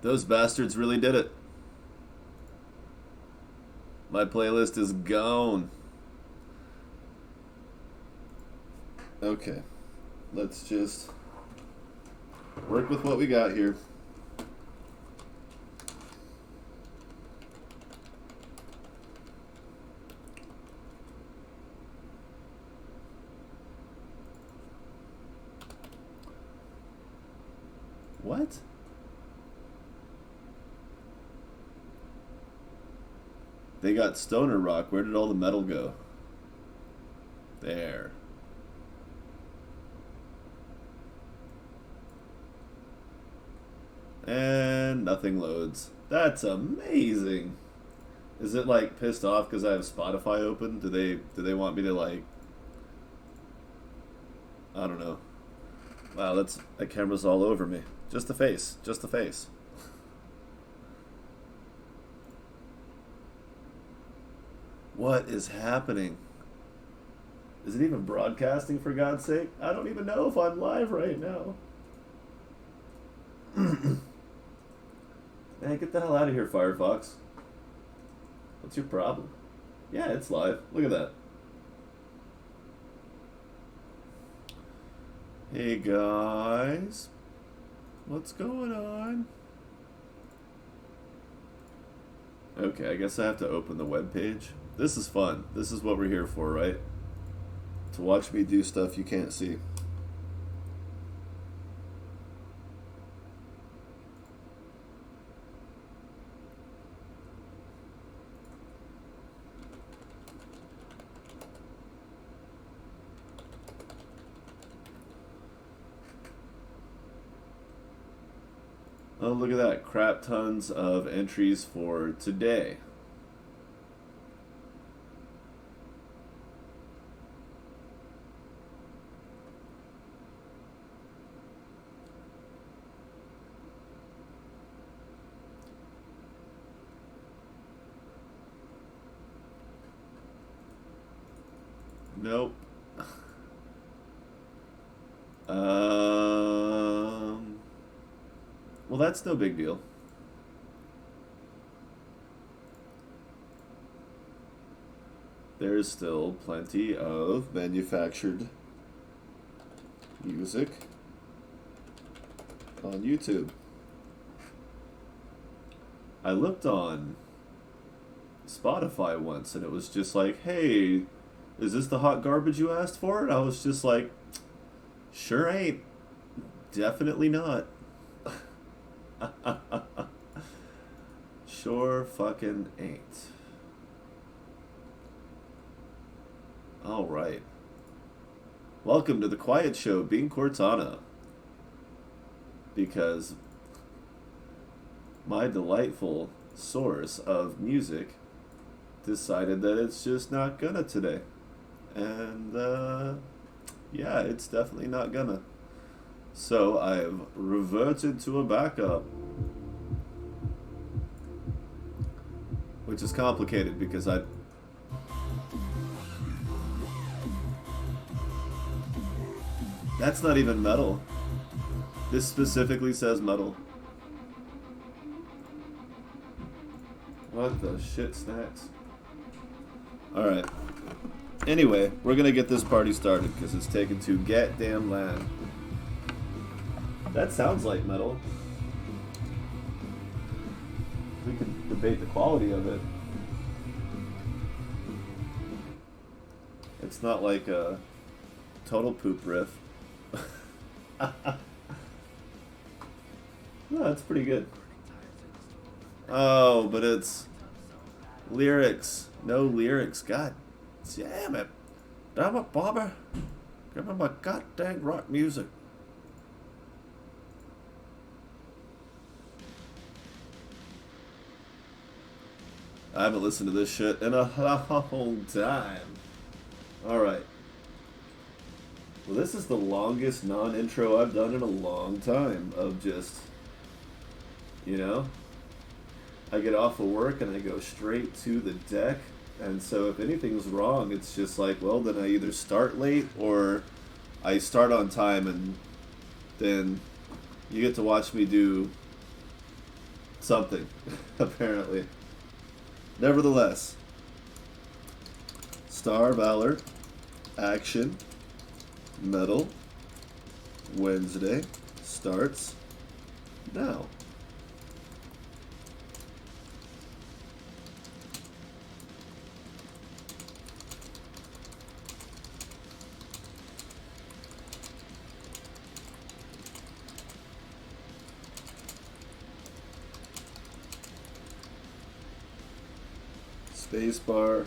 Those bastards really did it. My playlist is gone. Okay. Let's just work with what we got here. What? They got stoner rock. Where did all the metal go? There. And nothing loads. That's amazing. Is it like pissed off because I have Spotify open? Do they want me to like? I don't know. Wow, that camera's all over me. Just the face. Just the face. What is happening? Is it even broadcasting for God's sake? I don't even know if I'm live right now. Man, get the hell out of here, Firefox. What's your problem? Yeah, it's live. Look at that. Hey guys. What's going on? Okay, I guess I have to open the web page. This is fun. This is what we're here for, right? To watch me do stuff you can't see. Oh, look at that. Crap tons of entries for today. Nope. Well, that's no big deal. There's still plenty of manufactured music on YouTube. I looked on Spotify once and it was just like, hey, is this the hot garbage you asked for? And I was just like, sure ain't. Definitely not. Sure fucking ain't. Alright. Welcome to the Quiet Show, being Cortana. Because my delightful source of music decided that it's just not gonna today. And, yeah, it's definitely not gonna. So I've reverted to a backup. Which is complicated because That's not even metal. This specifically says metal. What the shit snacks? Alright. Anyway, we're gonna get this party started because it's taken too goddamn long. That sounds like metal. We can debate the quality of it. It's not like a total poop riff. No, that's pretty good. Oh, but it's lyrics. No lyrics. God damn it. Damn it, Bobby. Give me my goddamn rock music. I haven't listened to this shit in a long time. Alright. Well, this is the longest non-intro I've done in a long time of just, you know, I get off of work and I go straight to the deck, and so if anything's wrong, it's just like, well, then I either start late or I start on time, and then you get to watch me do something, apparently. Nevertheless, Star Valor, Action, Metal, Wednesday, starts now. Spacebar,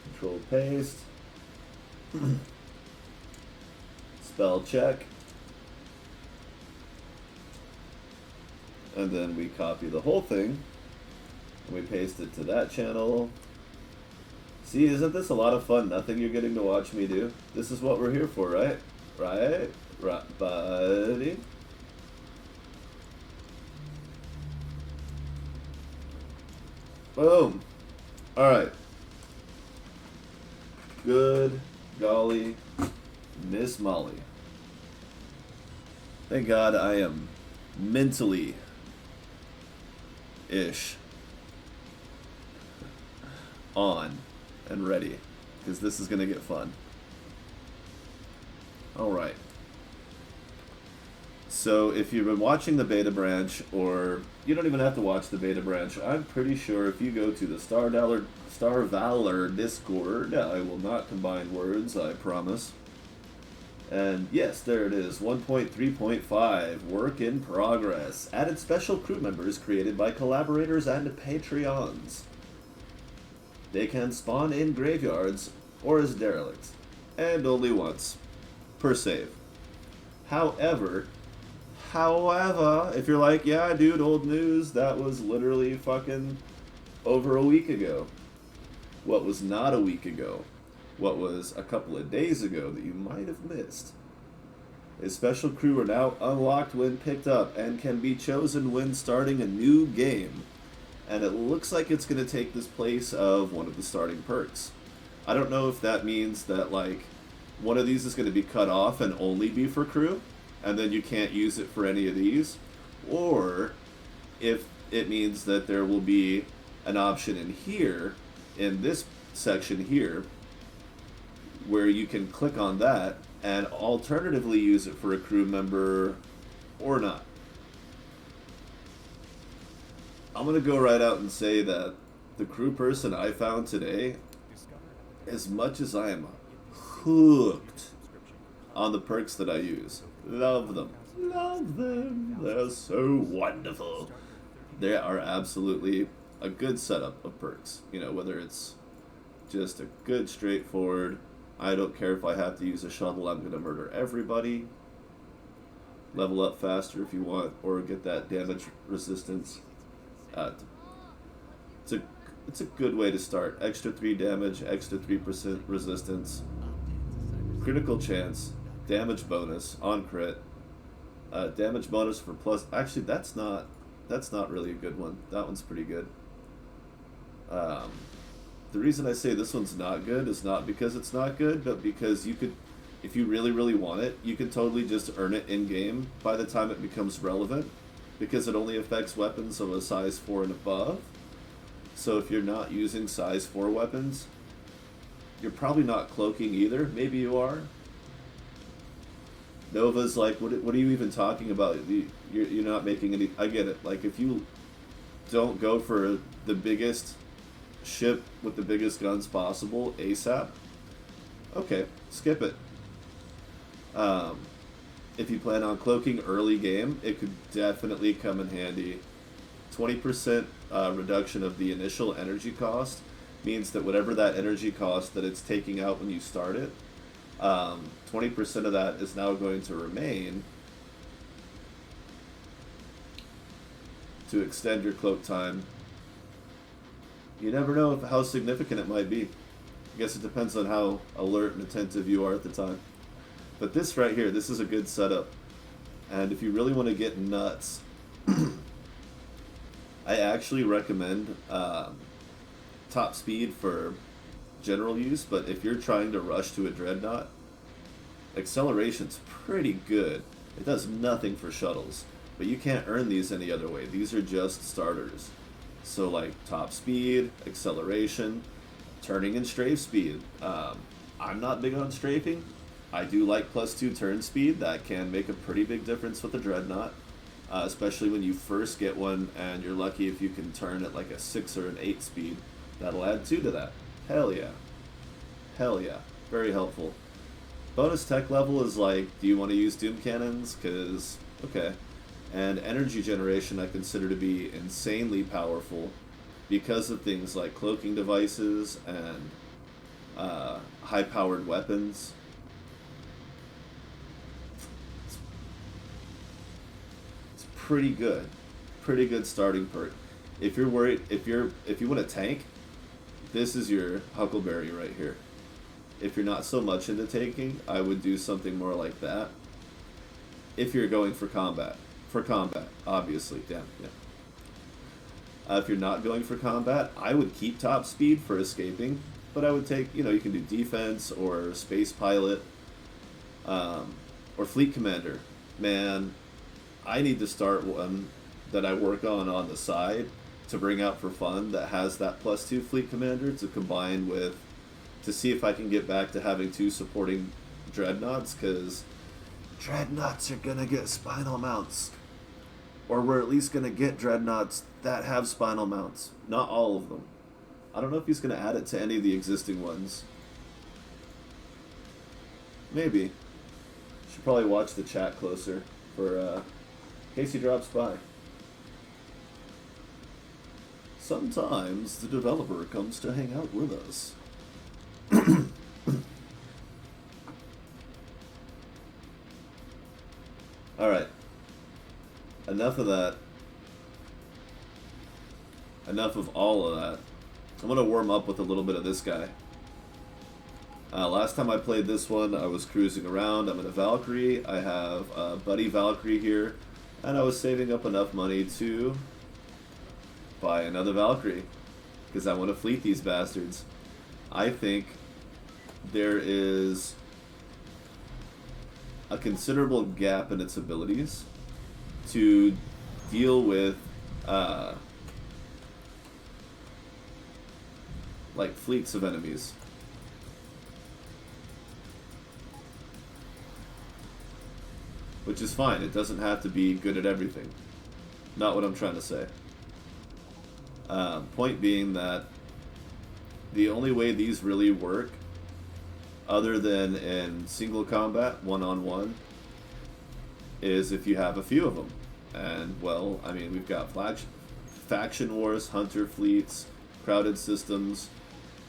control paste, spell check, and then we copy the whole thing and we paste it to that channel. See, isn't this a lot of fun? Nothing you're getting to watch me do. This is what we're here for, right? Right, buddy? Boom. Alright. Good golly, Miss Molly. Thank God I am mentally ish on and ready, because this is going to get fun. Alright. So if you've been watching the beta branch, or you don't even have to watch the beta branch, I'm pretty sure if you go to the Star Valor Discord, I will not combine words, I promise. And yes, there it is, 1.3.5, work in progress. Added special crew members created by collaborators and Patreons. They can spawn in graveyards or as derelicts, and only once per save. However, if you're like, yeah, dude, old news, that was literally fucking over a week ago. What was not a week ago, what was a couple of days ago that you might have missed, is special crew are now unlocked when picked up and can be chosen when starting a new game. And it looks like it's going to take this place of one of the starting perks. I don't know if that means that, like, one of these is going to be cut off and only be for crew, and then you can't use it for any of these, or if it means that there will be an option in here, in this section here, where you can click on that and alternatively use it for a crew member or not. I'm going to go right out and say that the crew person I found today, as much as I am hooked on the perks that I use, love them. Love them. They're so wonderful. They are absolutely a good setup of perks. You know, whether it's just a good, straightforward, I don't care if I have to use a shuttle, I'm going to murder everybody. Level up faster if you want, or get that damage resistance. It's a good way to start. Extra 3 damage, extra 3% resistance, critical chance, damage bonus on crit, damage bonus for plus. Actually, that's not really a good one. That one's pretty good. The reason I say this one's not good is not because it's not good, but because you could, if you really, really want it, you can totally just earn it in-game by the time it becomes relevant, because it only affects weapons of a size 4 and above. So if you're not using size 4 weapons, you're probably not cloaking either. Maybe you are. Nova's like, what are you even talking about? You're not making any... I get it. Like, if you don't go for the biggest ship with the biggest guns possible ASAP, okay, skip it. If you plan on cloaking early game, it could definitely come in handy. 20% reduction of the initial energy cost means that whatever that energy cost that it's taking out when you start it, 20% of that is now going to remain to extend your cloak time. You never know how significant it might be. I guess it depends on how alert and attentive you are at the time. But this right here, this is a good setup. And if you really want to get nuts, I actually recommend top speed for general use, but if you're trying to rush to a dreadnought, acceleration's pretty good. It does nothing for shuttles. but you can't earn these any other way. These are just starters. So like top speed, acceleration, turning and strafe speed. I'm not big on strafing. I do like +2 turn speed. That can make a pretty big difference with the Dreadnought, especially when you first get one and you're lucky if you can turn at like a 6 or an 8 speed. That'll add 2 to that. Hell yeah. Hell yeah. Very helpful. Bonus tech level is like, do you want to use Doom Cannons? Because, okay. And energy generation I consider to be insanely powerful because of things like cloaking devices and high-powered weapons. It's pretty good. Pretty good starting perk. If you're worried, if you want a tank, this is your Huckleberry right here. If you're not so much into tanking, I would do something more like that. If you're going for combat. For combat, obviously. Damn, yeah. If you're not going for combat, I would keep top speed for escaping. But I would take, you can do defense or space pilot or fleet commander. Man, I need to start one that I work on the side to bring out for fun that has that +2 fleet commander to combine with, to see if I can get back to having 2 supporting dreadnoughts, because dreadnoughts are gonna get spinal mounts. Or we're at least gonna get dreadnoughts that have spinal mounts. Not all of them. I don't know if he's gonna add it to any of the existing ones. Maybe. Should probably watch the chat closer for in case he drops by. Sometimes the developer comes to hang out with us. Alright. Enough of that. Enough of all of that. I'm going to warm up with a little bit of this guy. Last time I played this one, I was cruising around. I'm in a Valkyrie. I have a Buddy Valkyrie here. And I was saving up enough money to buy another Valkyrie. Because I want to fleet these bastards. I think there is a considerable gap in its abilities to deal with like fleets of enemies. Which is fine. It doesn't have to be good at everything. Not what I'm trying to say. Point being that the only way these really work, other than in single combat, one-on-one, is if you have a few of them. And, well, I mean, we've got faction wars, hunter fleets, crowded systems.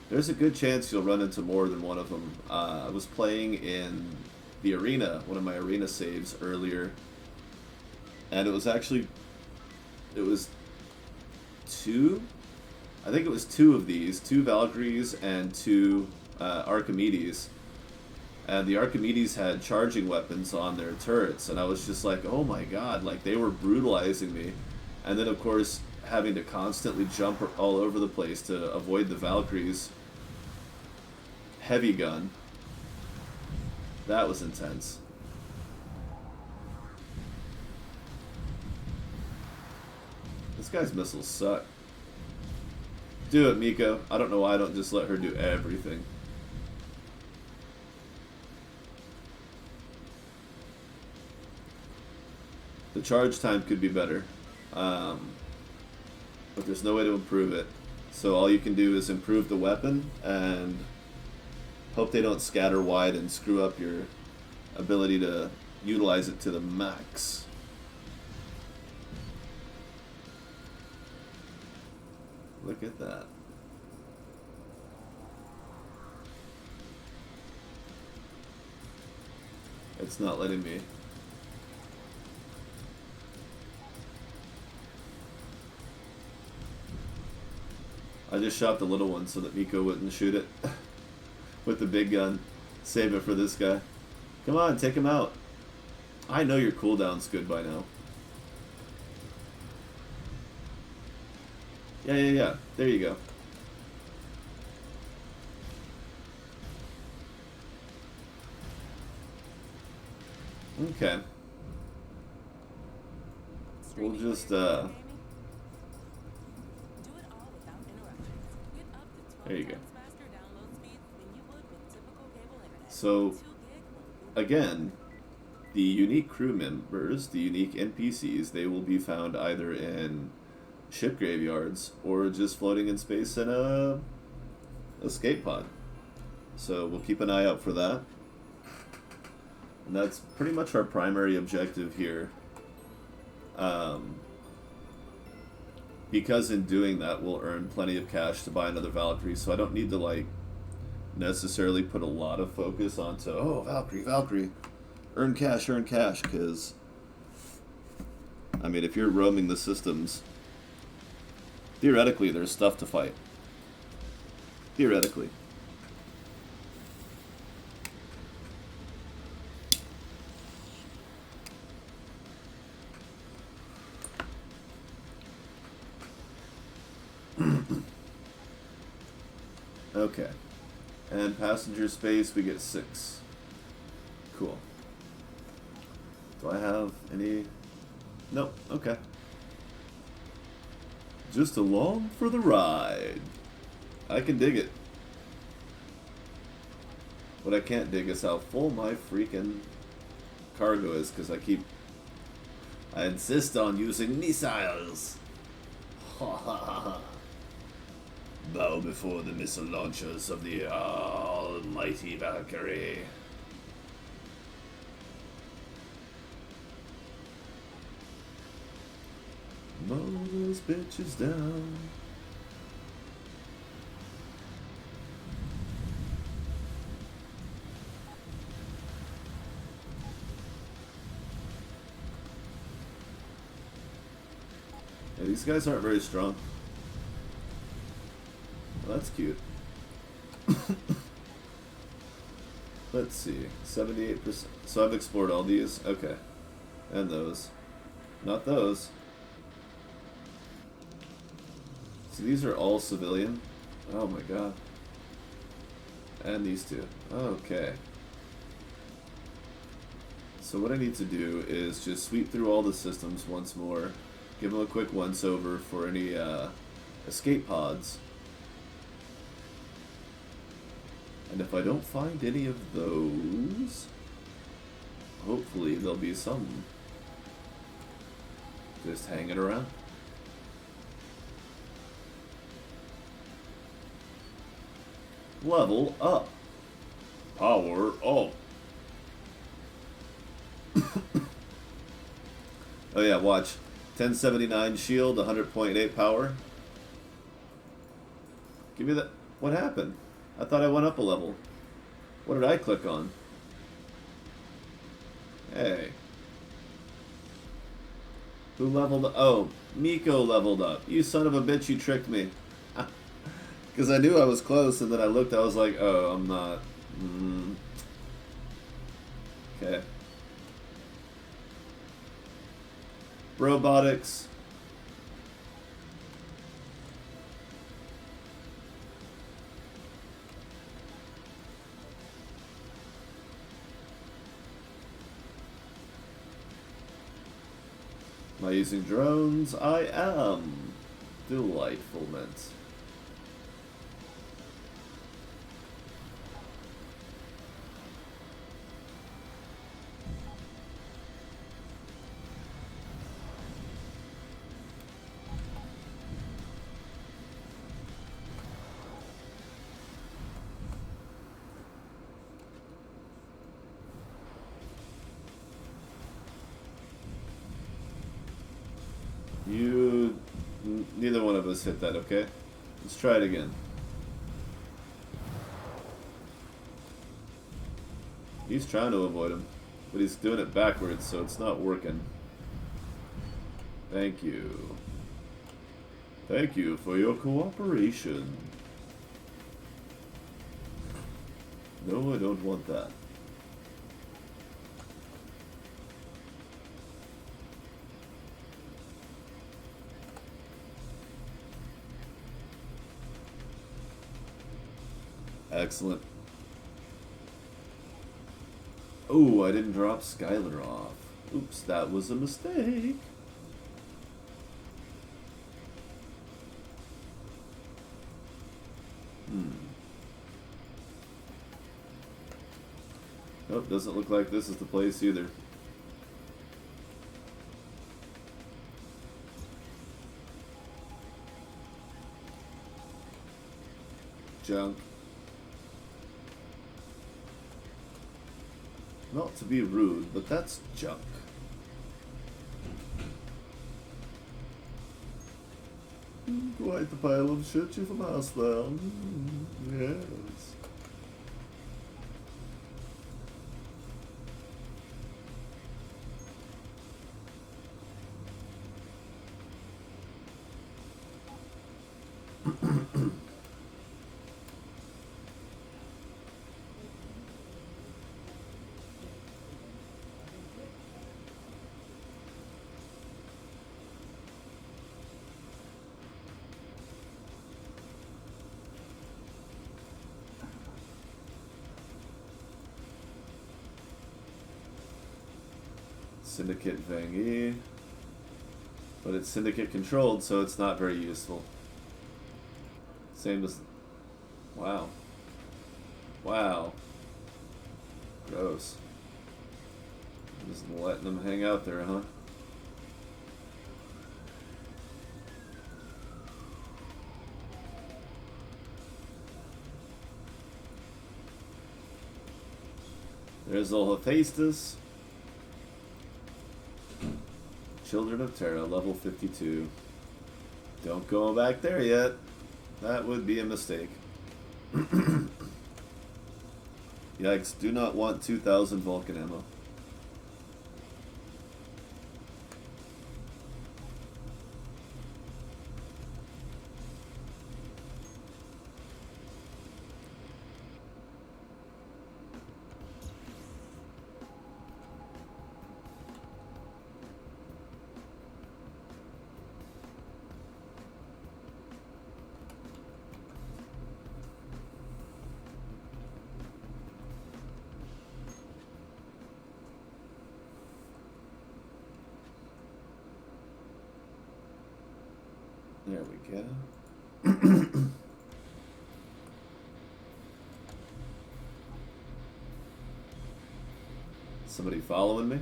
There's a good chance you'll run into more than one of them. I was playing in the arena, one of my arena saves earlier, and it was two, I think it was 2 of these, 2 Valkyries and 2 Archimedes. And the Archimedes had charging weapons on their turrets, and I was just like, oh my god, like they were brutalizing me. And then of course having to constantly jump all over the place to avoid the Valkyries. Heavy gun. That was intense. This guy's missiles suck. Do it, Miko. I don't know why I don't just let her do everything. The charge time could be better, but there's no way to improve it. So all you can do is improve the weapon and hope they don't scatter wide and screw up your ability to utilize it to the max. Look at that. It's not letting me. I just shot the little one so that Miko wouldn't shoot it with the big gun. Save it for this guy. Come on, take him out. I know your cooldown's good by now. Yeah. There you go. Okay. we'll just, there you go. So, again, the unique crew members, the unique NPCs, they will be found either in ship graveyards or just floating in space in a escape pod. So we'll keep an eye out for that. And that's pretty much our primary objective here. Because in doing that, we'll earn plenty of cash to buy another Valkyrie, so I don't need to, like, necessarily put a lot of focus onto, oh, Valkyrie, earn cash, because, I mean, if you're roaming the systems, theoretically, there's stuff to fight. Theoretically. Okay. And passenger space, we get 6. Cool. Do I have any? Nope. Okay. Just along for the ride. I can dig it. What I can't dig is how full my freaking cargo is, because I insist on using missiles. Ha ha ha ha. Bow before the missile launchers of the almighty Valkyrie. Mow those bitches down. Yeah, these guys aren't very strong. Well, that's cute. Let's see. 78%. So I've explored all these? Okay. And those. Not those. So these are all civilian? Oh my god. And these two. Okay. So what I need to do is just sweep through all the systems once more. Give them a quick once-over for any escape pods. And if I don't find any of those, hopefully there'll be some just hanging around. Level up. Power up. Oh yeah, watch. 1079 shield, 100.8 power. Give me that. What happened? I thought I went up a level. What did I click on? Hey. Who leveled up? Oh, Miko leveled up. You son of a bitch, you tricked me. Because I knew I was close, and then I looked, I was like, oh, I'm not. Okay. Robotics. Am I using drones? I am. Delightfulness. Neither one of us hit that, okay? Let's try it again. He's trying to avoid him, but he's doing it backwards, so it's not working. Thank you. Thank you for your cooperation. No, I don't want that. Excellent. Oh, I didn't drop Skylar off. Oops, that was a mistake. Nope, doesn't look like this is the place either. Junk. Not to be rude, but that's junk. Quite the pile of shit you've amassed there. Yes. Syndicate Vangi. But it's syndicate controlled, so it's not very useful. Same as... Wow. Wow. Gross. Just letting them hang out there, huh? There's Hephaestus. Children of Terra, level 52. Don't go back there yet. That would be a mistake. Yikes, do not want 2,000 Vulcan ammo. There we go. Somebody following me?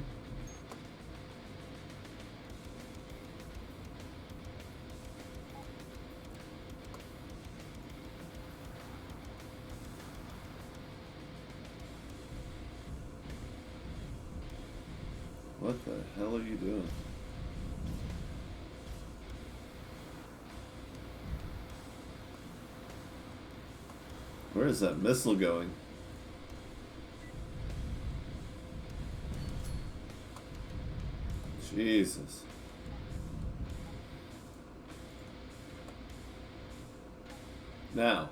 What the hell are you doing? Where is that missile going? Jesus. Now,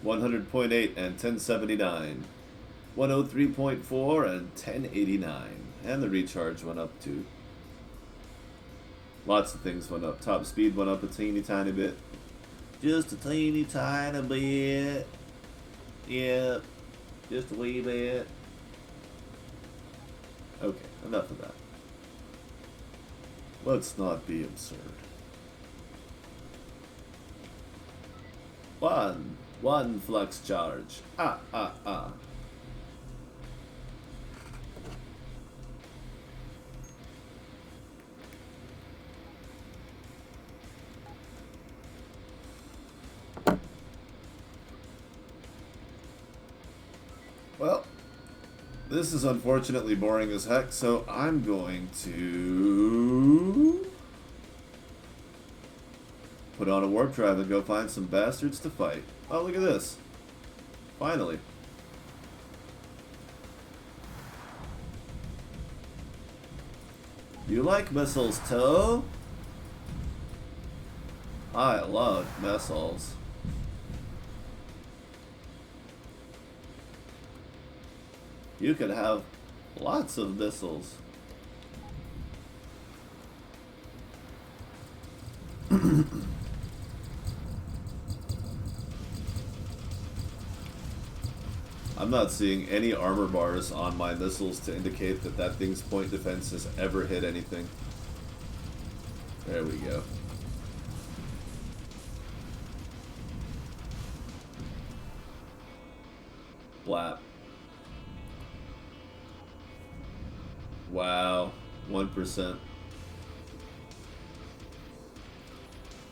100.8 and 1079. 103.4 and 1089. And the recharge went up too. Lots of things went up. Top speed went up a teeny tiny bit. Just a teeny tiny bit. Yep. Just a wee bit. Okay, enough of that. Let's not be absurd. One flux charge. Well, this is unfortunately boring as heck, so I'm going to put on a warp drive and go find some bastards to fight. Oh, look at this. Finally. You like missiles too? I love missiles. You could have lots of missiles. I'm not seeing any armor bars on my missiles to indicate that that thing's point defense has ever hit anything. There we go. Blap. Wow. 1%.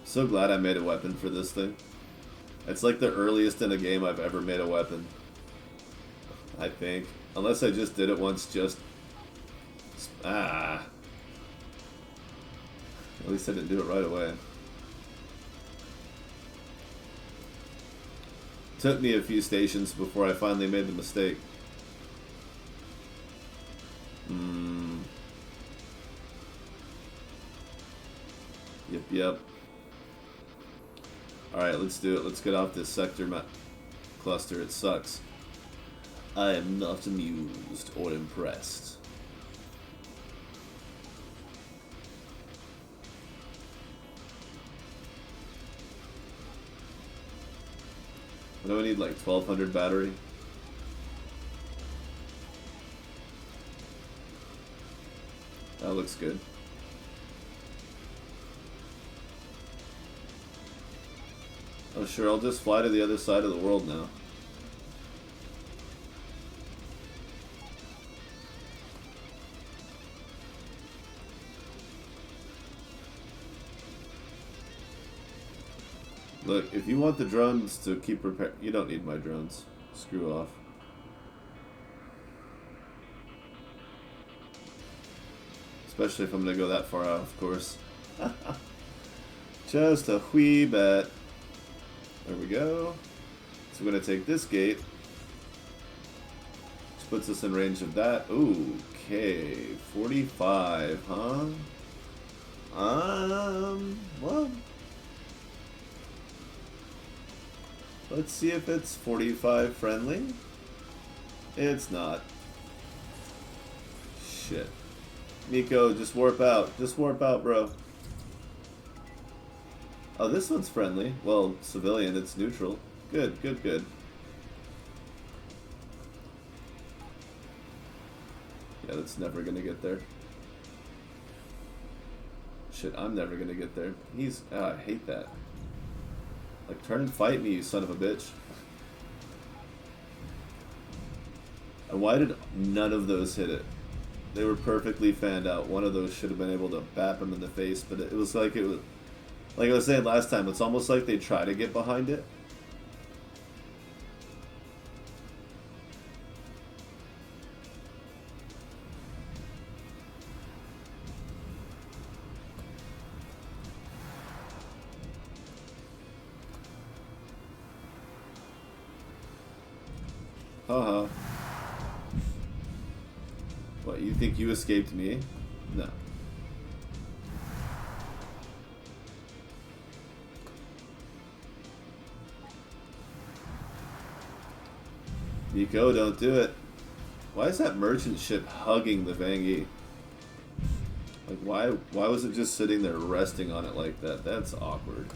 So glad I made a weapon for this thing. It's like the earliest in a game I've ever made a weapon. I think. Unless I just did it once just... Ah. At least I didn't do it right away. Took me a few stations before I finally made the mistake. Yep. Alright, let's do it. Let's get off this sector cluster. It sucks. I am not amused or impressed. What do I need, like 1200 battery? That looks good. Oh sure, I'll just fly to the other side of the world now. Look, if you want the drones to keep repair... You don't need my drones. Screw off. Especially if I'm going to go that far out, of course. Just a wee bit. There we go. So we're going to take this gate. Which puts us in range of that. Okay. 45, huh? Well... Let's see if it's 45 friendly. It's not. Shit. Nico, just warp out. Just warp out, bro. Oh, this one's friendly. Well, civilian, it's neutral. Good. Yeah, that's never gonna get there. Shit, I'm never gonna get there. He's... I hate that. Like, turn and fight me, you son of a bitch. And why did none of those hit it? They were perfectly fanned out. One of those should have been able to bap him in the face, but it was like I was saying last time, it's almost like they try to get behind it. Haha. What, you think you escaped me? No. Nico, don't do it. Why is that merchant ship hugging the Vangie? Like, why was it just sitting there resting on it like that? That's awkward.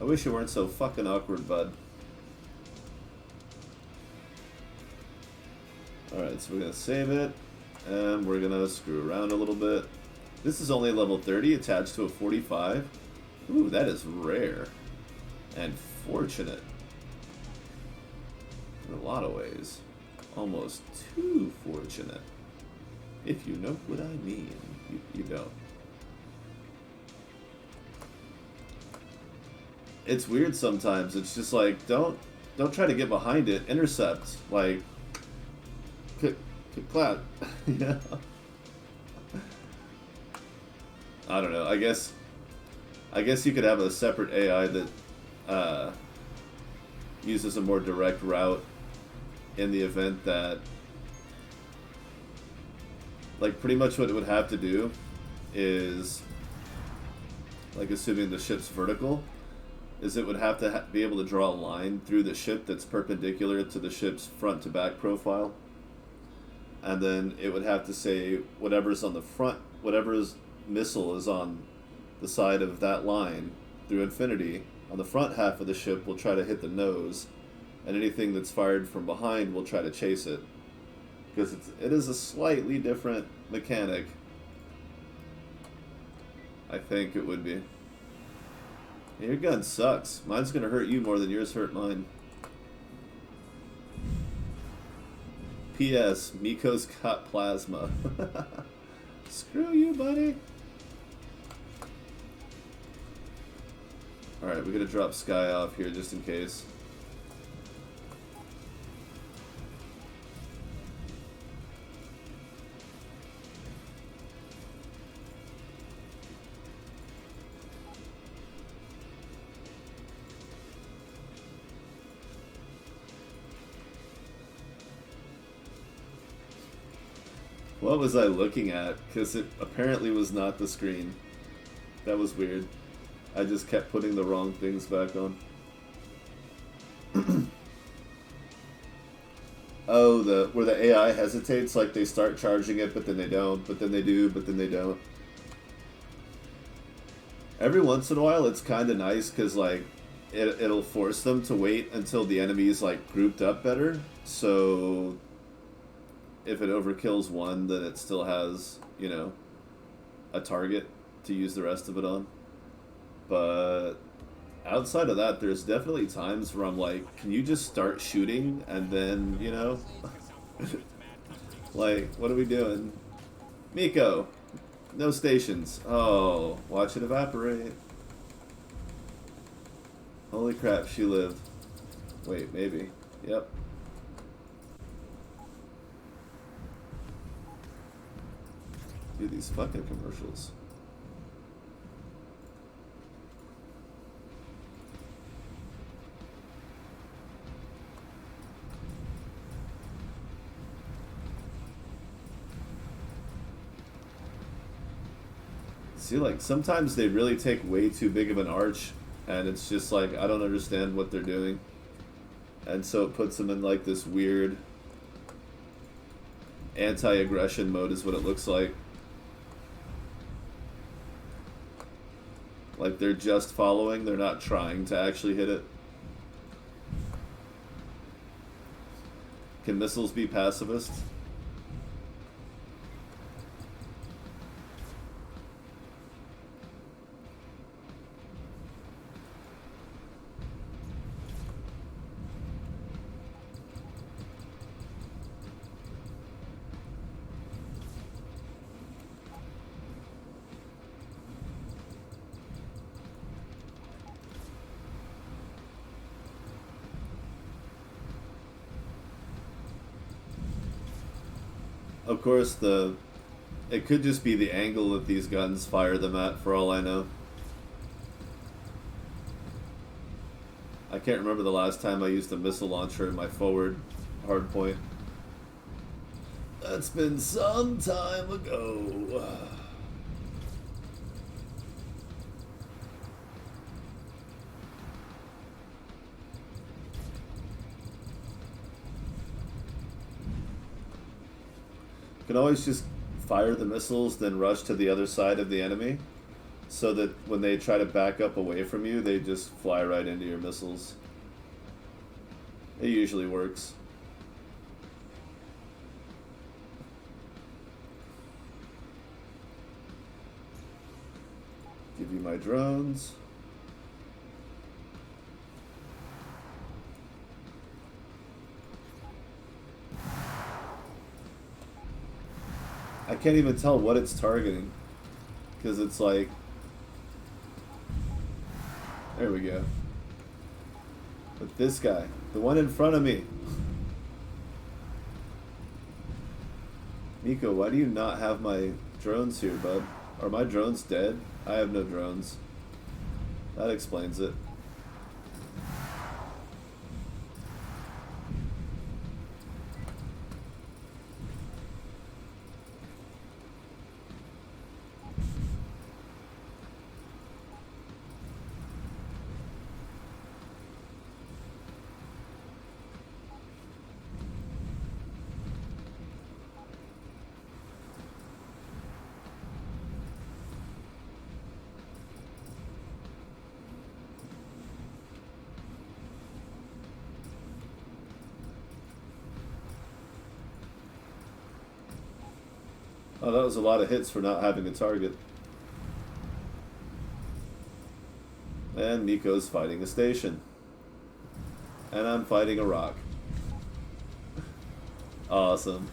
I wish it weren't so fucking awkward, bud. Alright, so we're going to save it, and we're going to screw around a little bit. This is only level 30 attached to a 45. Ooh, that is rare. And fortunate. In a lot of ways. Almost too fortunate. If you know what I mean. You don't. It's weird sometimes. It's just like, don't try to get behind it. Intercept. Like... Cloud. Yeah. I don't know. I guess you could have a separate AI that uses a more direct route in the event that, like, pretty much what it would have to do is, like, assuming the ship's vertical, is it would have to be able to draw a line through the ship that's perpendicular to the ship's front to back profile. And then it would have to say whatever's on the front, whatever's missile is on the side of that line through infinity, on the front half of the ship will try to hit the nose, and anything that's fired from behind will try to chase it. Because it is a slightly different mechanic. I think it would be. Your gun sucks. Mine's going to hurt you more than yours hurt mine. P.S. Miko's got plasma. Screw you, buddy. Alright, we gotta drop Sky off here just in case. What was I looking at? Because it apparently was not the screen. That was weird. I just kept putting the wrong things back on. Oh, where the AI hesitates, like they start charging it, but then they don't, but then they do, but then they don't. Every once in a while, it's kind of nice because like it'll force them to wait until the enemy's like grouped up better. So if it overkills one, then it still has, you know, a target to use the rest of it on. But outside of that, there's definitely times where I'm like, can you just start shooting and then, you know? Like, what are we doing? Miko! No stations. Oh, watch it evaporate. Holy crap, she lived. Wait, maybe. Yep. Dude, these fucking commercials. See, like, sometimes they really take way too big of an arch, and it's just like, I don't understand what they're doing. And so it puts them in, like, this weird anti-aggression mode is what it looks like. Like, they're just following, they're not trying to actually hit it. Can missiles be pacifist? Of course, it could just be the angle that these guns fire them at, for all I know. I can't remember the last time I used a missile launcher in my forward hardpoint. That's been some time ago. You can always just fire the missiles, then rush to the other side of the enemy, so that when they try to back up away from you, they just fly right into your missiles. It usually works. Give you my drones. I can't even tell what it's targeting, because it's like, there we go. But this guy, the one in front of me. Miko, why do you not have my drones here, bud? Are my drones dead? I have no drones. That explains it. Oh, that was a lot of hits for not having a target. And Miko's fighting a station. And I'm fighting a rock. Awesome.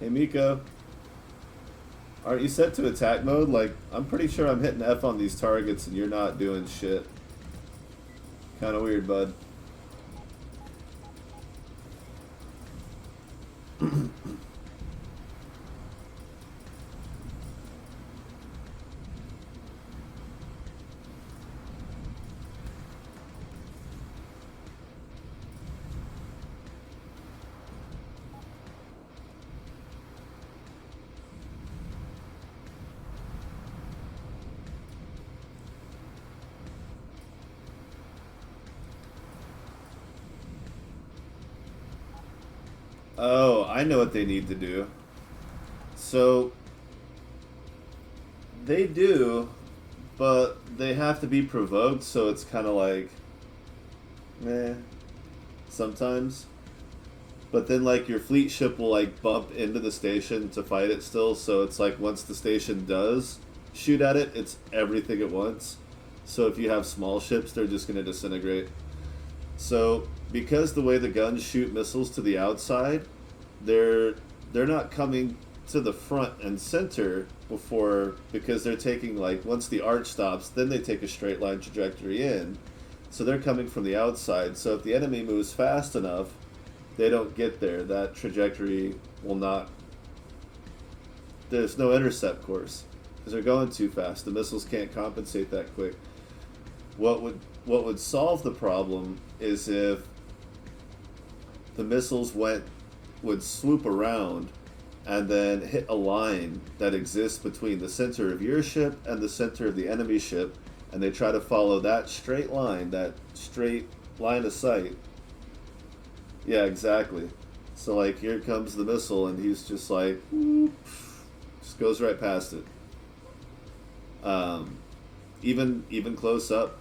Hey Miko, aren't you set to attack mode? Like, I'm pretty sure I'm hitting F on these targets and you're not doing shit. Kinda weird, bud. Oh, I know what they need to do. So, they do, but they have to be provoked, so it's kind of like, meh, sometimes. But then, like, your fleet ship will, like, bump into the station to fight it still, so it's like once the station does shoot at it, it's everything at once. So if you have small ships, they're just going to disintegrate. So, because the way the guns shoot missiles to the outside, they're they're not coming to the front and center before, because they're taking, like, once the arch stops, then they take a straight line trajectory in. So they're coming from the outside. So if the enemy moves fast enough, they don't get there. That trajectory will not. There's no intercept course because they're going too fast. The missiles can't compensate that quick. What would solve the problem is if the missiles would swoop around and then hit a line that exists between the center of your ship and the center of the enemy ship, and they try to follow that straight line of sight. Yeah, exactly. So, like, here comes the missile, and he's just like, whoop, just goes right past it. Um, even close up,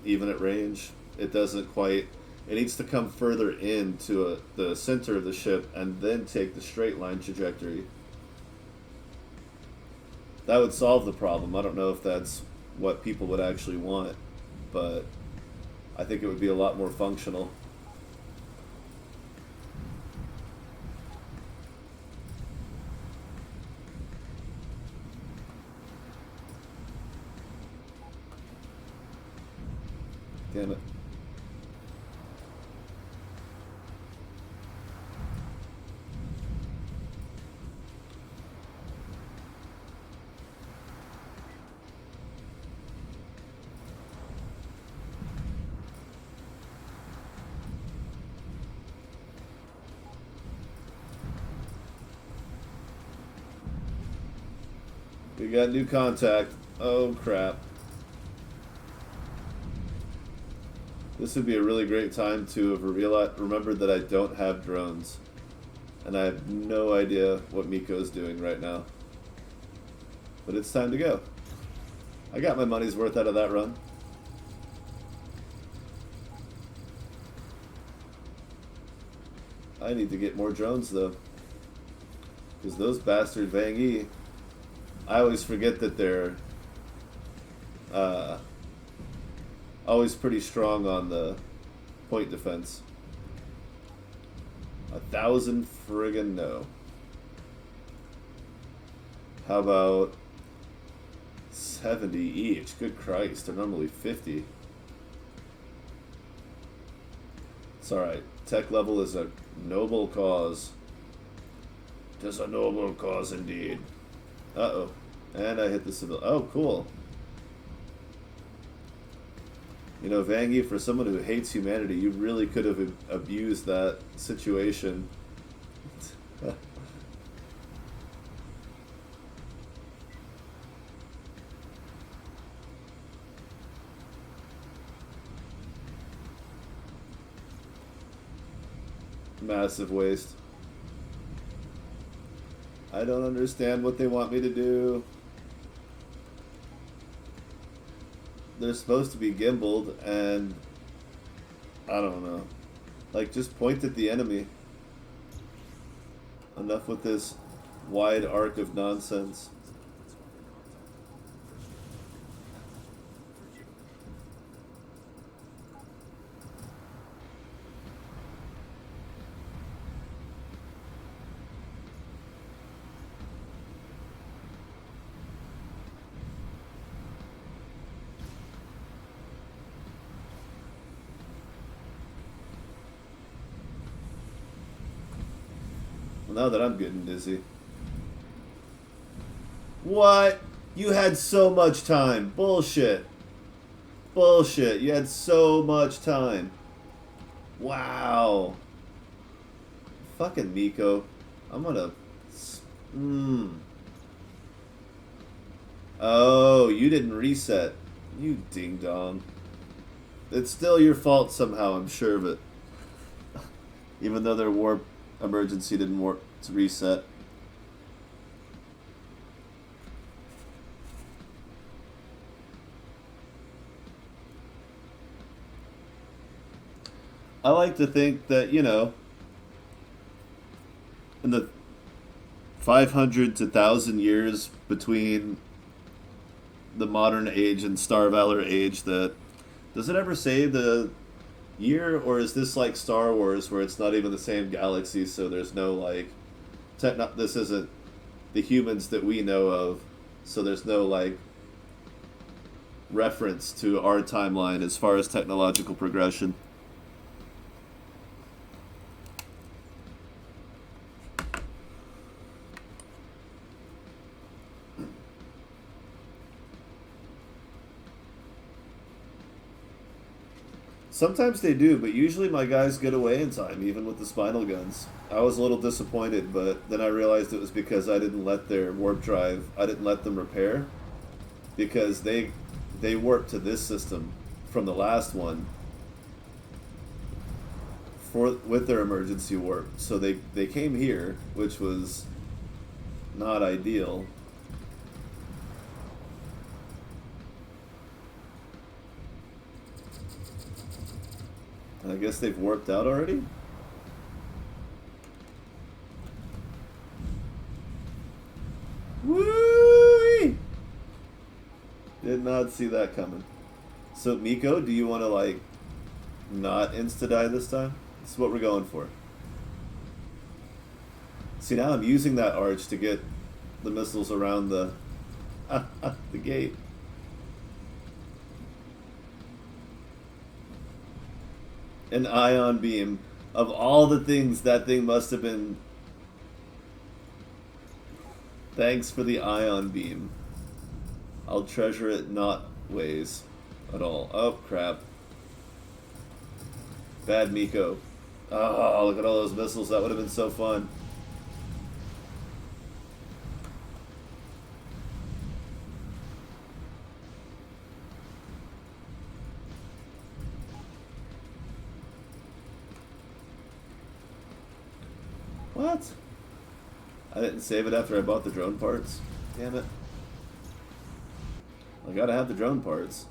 even at range, it doesn't quite. It needs to come further into the center of the ship and then take the straight line trajectory. That would solve the problem. I don't know if that's what people would actually want, but I think it would be a lot more functional. Damn it. We got new contact. Oh crap. This would be a really great time to have remembered that I don't have drones. And I have no idea what Miko's doing right now. But it's time to go. I got my money's worth out of that run. I need to get more drones though. Because those bastard Vang Yi, I always forget that they're uh, always pretty strong on the point defense. 1,000 friggin' no. How about 70 each? Good Christ, they're normally 50. It's alright. Tech level is a noble cause. Tis a noble cause indeed. Uh-oh. And I hit the civil. Oh, cool. You know, Vangi, for someone who hates humanity, you really could have abused that situation. Massive waste. I don't understand what they want me to do. They're supposed to be gimbaled, and I don't know. Like, just point at the enemy. Enough with this wide arc of nonsense. now that I'm getting dizzy. What? You had so much time. Bullshit. Bullshit. You had so much time. Wow. Fucking Miko. I'm gonna... Oh, you didn't reset. You ding-dong. It's still your fault somehow, I'm sure of it. Even though their warp emergency didn't work to reset. I like to think that, you know, in the 500 to 1,000 years between the modern age and Star Valor age, that does it ever say the year, or is this like Star Wars where it's not even the same galaxy, so there's no like this isn't the humans that we know of, so there's no like reference to our timeline as far as technological progression. Sometimes they do, but usually my guys get away in time, even with the spinal guns. I was a little disappointed, but then I realized it was because I didn't let their warp drive, I didn't let them repair, because they warped to this system from the last one with their emergency warp. So they came here, which was not ideal. I guess they've warped out already? Woo! Did not see that coming. So, Miko, do you want to, like, not insta-die this time? This is what we're going for. See, now I'm using that arch to get the missiles around the the gate. An ion beam. Of all the things, that thing must have been... Thanks for the ion beam. I'll treasure it not ways at all. Oh, crap. Bad Miko. Oh, look at all those missiles. That would have been so fun. What? I didn't save it after I bought the drone parts. Damn it. I gotta have the drone parts.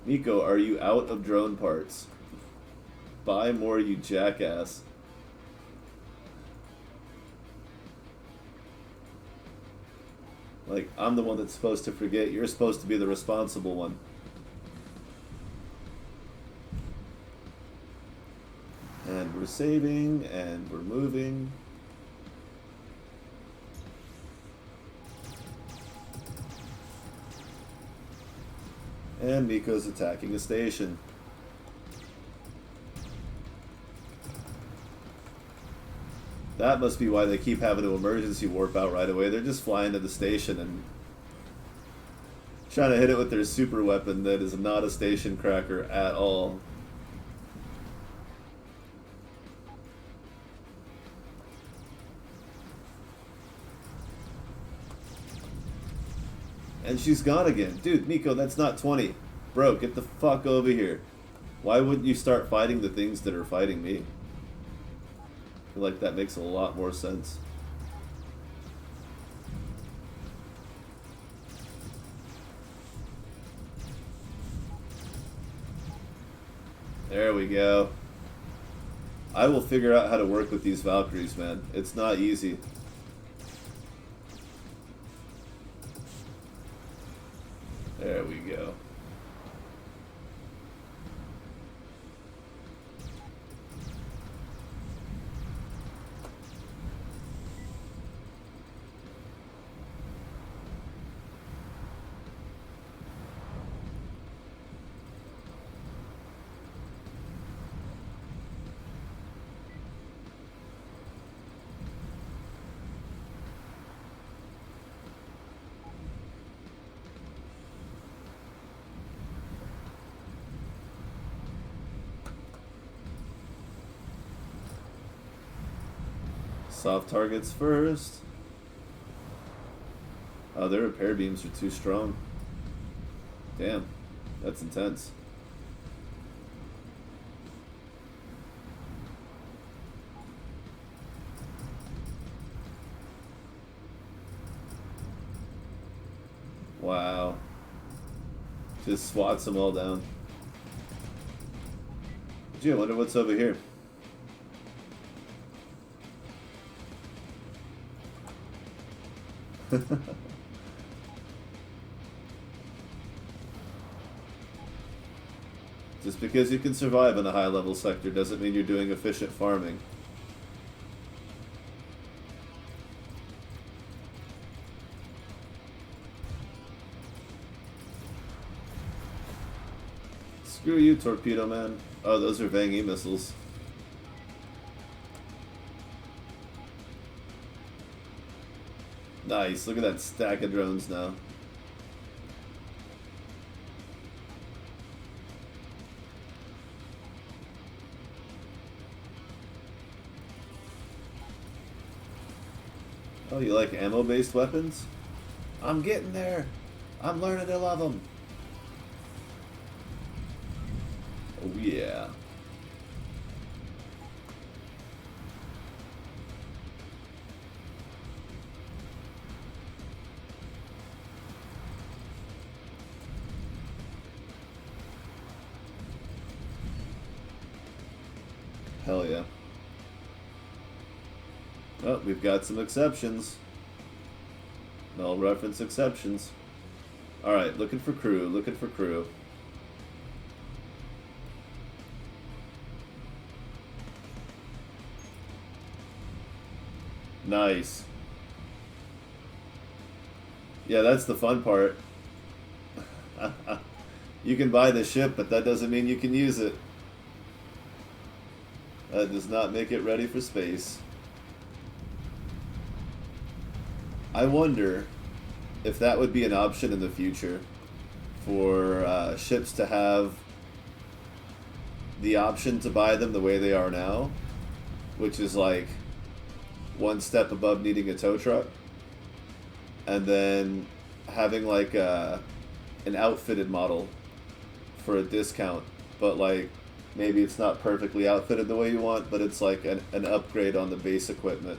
Miko, are you out of drone parts? Buy more, you jackass. Like, I'm the one that's supposed to forget. You're supposed to be the responsible one. And we're saving, and we're moving. And Miko's attacking a station. That must be why they keep having to emergency warp out right away. They're just flying to the station and trying to hit it with their super weapon that is not a station cracker at all. And she's gone again. Dude, Miko, that's not 20. Bro, get the fuck over here. Why wouldn't you start fighting the things that are fighting me? I feel like that makes a lot more sense. There we go. I will figure out how to work with these Valkyries, man. It's not easy. There we go. Soft targets first. Oh, their repair beams are too strong. Damn, that's intense. Wow. Just swats them all down. Gee, I wonder what's over here. Just because you can survive in a high-level sector doesn't mean you're doing efficient farming. Screw you, Torpedo Man. Oh, those are Vang E missiles. Nice, look at that stack of drones now. Oh, you like ammo-based weapons? I'm getting there. I'm learning to love them. Oh, yeah. Hell yeah. Oh, we've got some exceptions. Null reference exceptions. Alright, looking for crew, looking for crew. Nice. Yeah, that's the fun part. You can buy the ship, but that doesn't mean you can use it. That does not make it ready for space. I wonder if that would be an option in the future for ships to have the option to buy them the way they are now, which is like one step above needing a tow truck, and then having like an outfitted model for a discount, but like maybe it's not perfectly outfitted the way you want, but it's like an upgrade on the base equipment.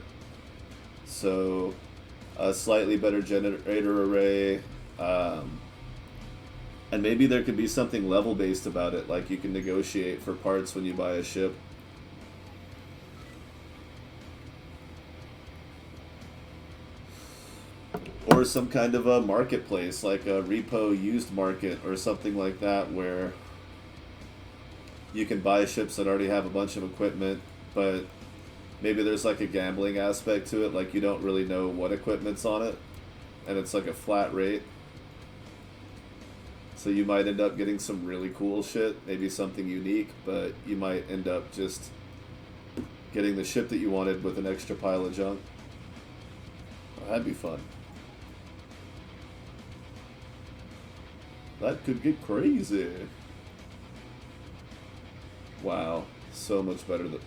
So a slightly better generator array, and maybe there could be something level based about it, like you can negotiate for parts when you buy a ship. Or some kind of a marketplace, like a repo used market or something like that, where you can buy ships that already have a bunch of equipment, but maybe there's like a gambling aspect to it, like you don't really know what equipment's on it, and it's like a flat rate. So you might end up getting some really cool shit, maybe something unique, but you might end up just getting the ship that you wanted with an extra pile of junk. Oh, that'd be fun. That could get crazy. Wow, so much better than...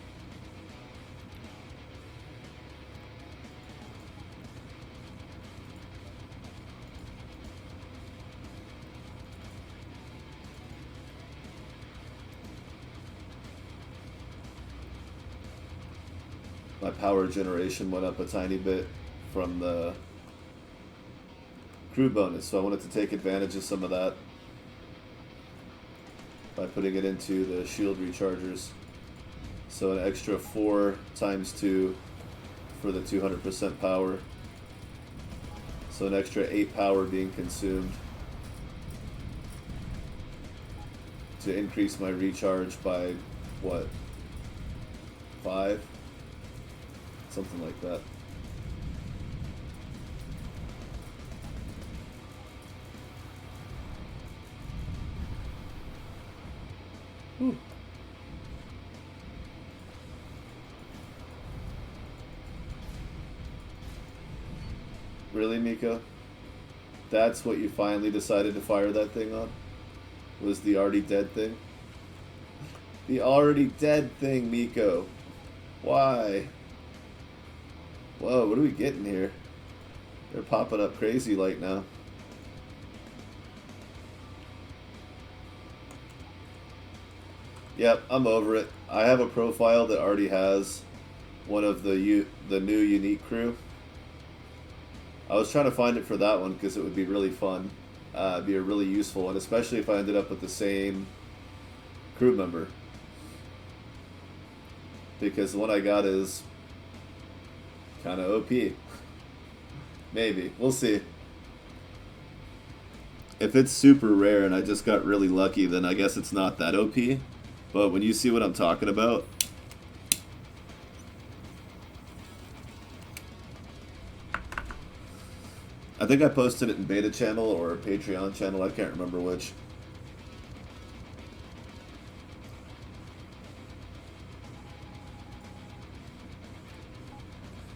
My power generation went up a tiny bit from the crew bonus, so I wanted to take advantage of some of that by putting it into the shield rechargers. So an extra 4 times 2 for the 200% power. So an extra 8 power being consumed to increase my recharge by, what, 5? Something like that. Whew. Really, Miko? That's what you finally decided to fire that thing on? Was the already dead thing? The already dead thing, Miko. Why? Whoa, what are we getting here? They're popping up crazy like now. Yep, I'm over it. I have a profile that already has one of the new unique crew. I was trying to find it for that one because it would be really fun. Be a really useful one, especially if I ended up with the same crew member. Because the one I got is kind of OP. Maybe. We'll see. If it's super rare and I just got really lucky, then I guess it's not that OP. But when you see what I'm talking about, I think I posted it in beta channel or Patreon channel, I can't remember which.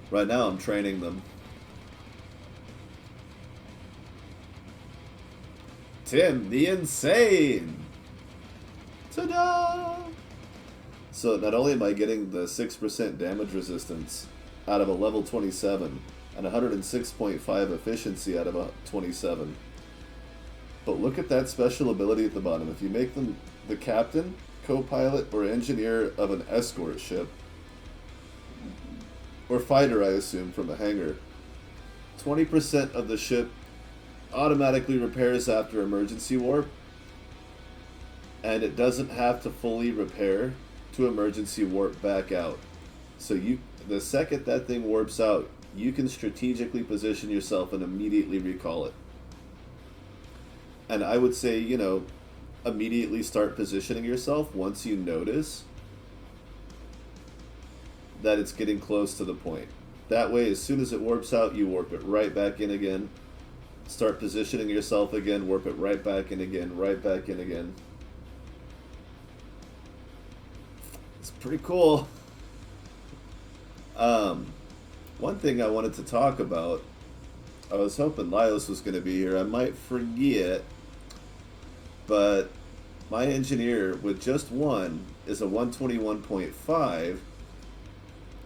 Right now I'm training them. Tim the Insane! Ta-da! So not only am I getting the 6% damage resistance out of a level 27 and 106.5 efficiency out of a 27, but look at that special ability at the bottom. If you make them the captain, co-pilot, or engineer of an escort ship, or fighter, I assume, from a hangar, 20% of the ship automatically repairs after emergency warp, and it doesn't have to fully repair to emergency warp back out. So the second that thing warps out, you can strategically position yourself and immediately recall it. And I would say, immediately start positioning yourself once you notice that it's getting close to the point. That way, as soon as it warps out, you warp it right back in again. Start positioning yourself again, warp it right back in again, right back in again. It's pretty cool. One thing I wanted to talk about, I was hoping Lios was going to be here. I might forget, but my engineer with just one is a 121.5.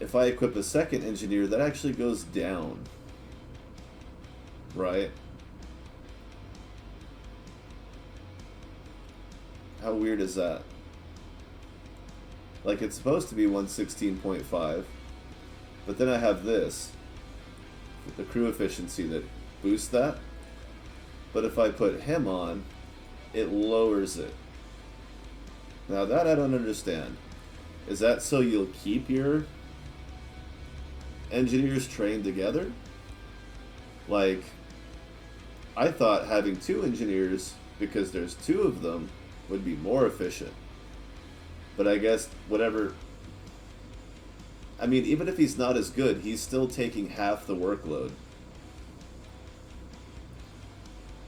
If I equip a second engineer, that actually goes down. Right? How weird is that? Like, it's supposed to be 116.5, but then I have this, with the crew efficiency that boosts that. But if I put him on, it lowers it. Now that I don't understand. Is that so you'll keep your engineers trained together? Like, I thought having two engineers, because there's two of them, would be more efficient. But I guess whatever. I mean, even if he's not as good, he's still taking half the workload.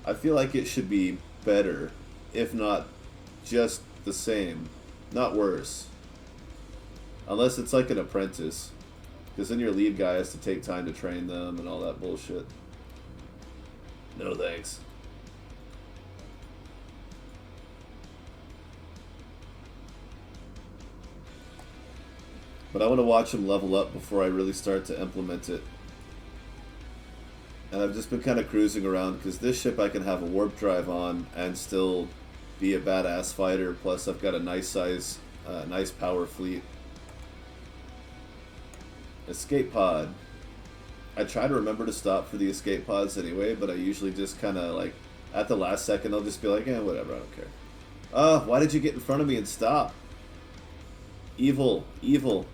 I feel like it should be better, if not just the same, not worse. Unless it's like an apprentice. Because then your lead guy has to take time to train them and all that bullshit. No thanks. But I want to watch them level up before I really start to implement it. And I've just been kind of cruising around because this ship I can have a warp drive on and still be a badass fighter. Plus I've got a nice size, nice power fleet. Escape pod. I try to remember to stop for the escape pods anyway, but I usually just kind of like, at the last second, I'll just be like, whatever, I don't care. Why did you get in front of me and stop? Evil, evil.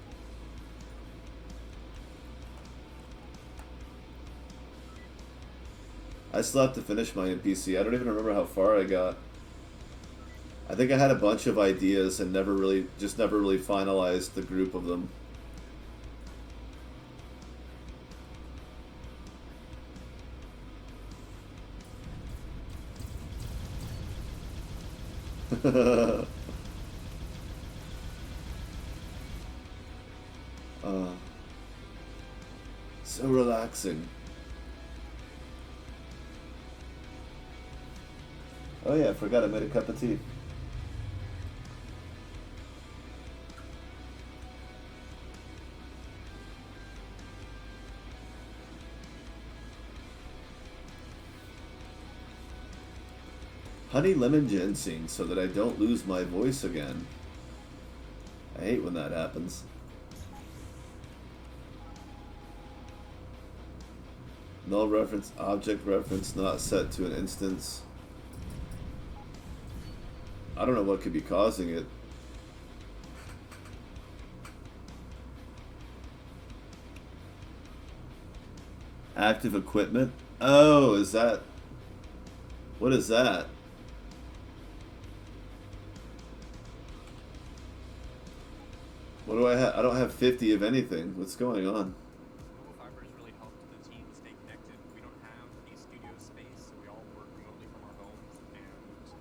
I still have to finish my NPC. I don't even remember how far I got. I think I had a bunch of ideas and never really finalized the group of them. So relaxing. Oh yeah, I forgot I made a cup of tea. Honey lemon ginseng so that I don't lose my voice again. I hate when that happens. Null reference, object reference not set to an instance. I don't know what could be causing it. Active equipment? Oh, is that... What is that? What do I have? I don't have 50 of anything. What's going on? Google Fiber has really helped the team stay connected. We don't have a studio space, so we all work remotely from our homes, and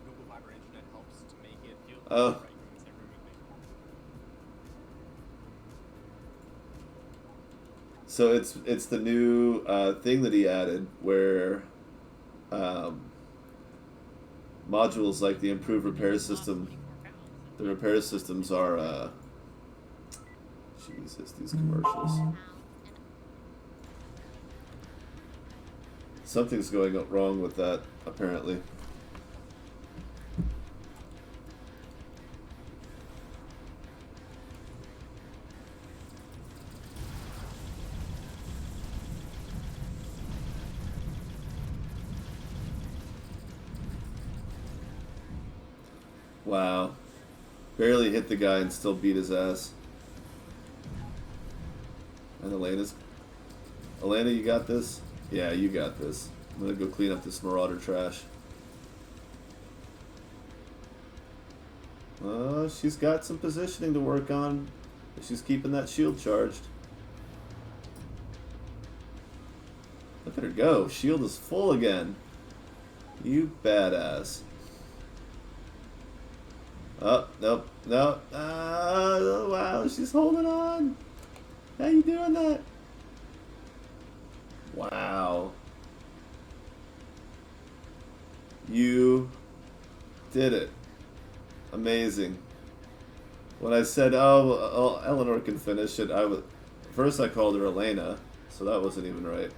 Google Fiber Internet helps to make it feel Oh. right when it's everywhere. So it's the new thing that he added where modules like the improved repair system, the repair systems are Jesus, these commercials. Something's going wrong with that apparently. Wow. Barely hit the guy and still beat his ass. And Elena, you got this? Yeah, you got this. I'm gonna go clean up this marauder trash. She's got some positioning to work on. She's keeping that shield charged. Look at her go. Shield is full again. You badass. Oh, nope, no. Wow, she's holding on. How you doing that? Wow. You did it. Amazing. When I said, oh, Eleanor can finish it, first I called her Elena, so that wasn't even right.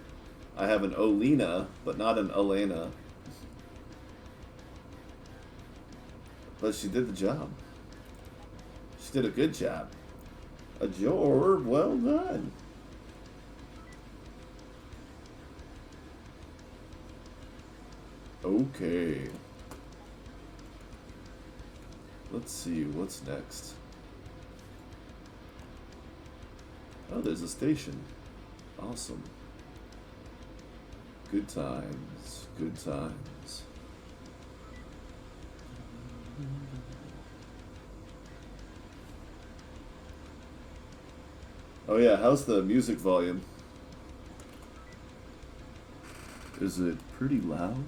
I have an Olena, but not an Elena. But she did the job. She did a good job. A job well done. Okay. Let's see, what's next? Oh, there's a station. Awesome. Good times, good times. Oh yeah, how's the music volume? Is it pretty loud?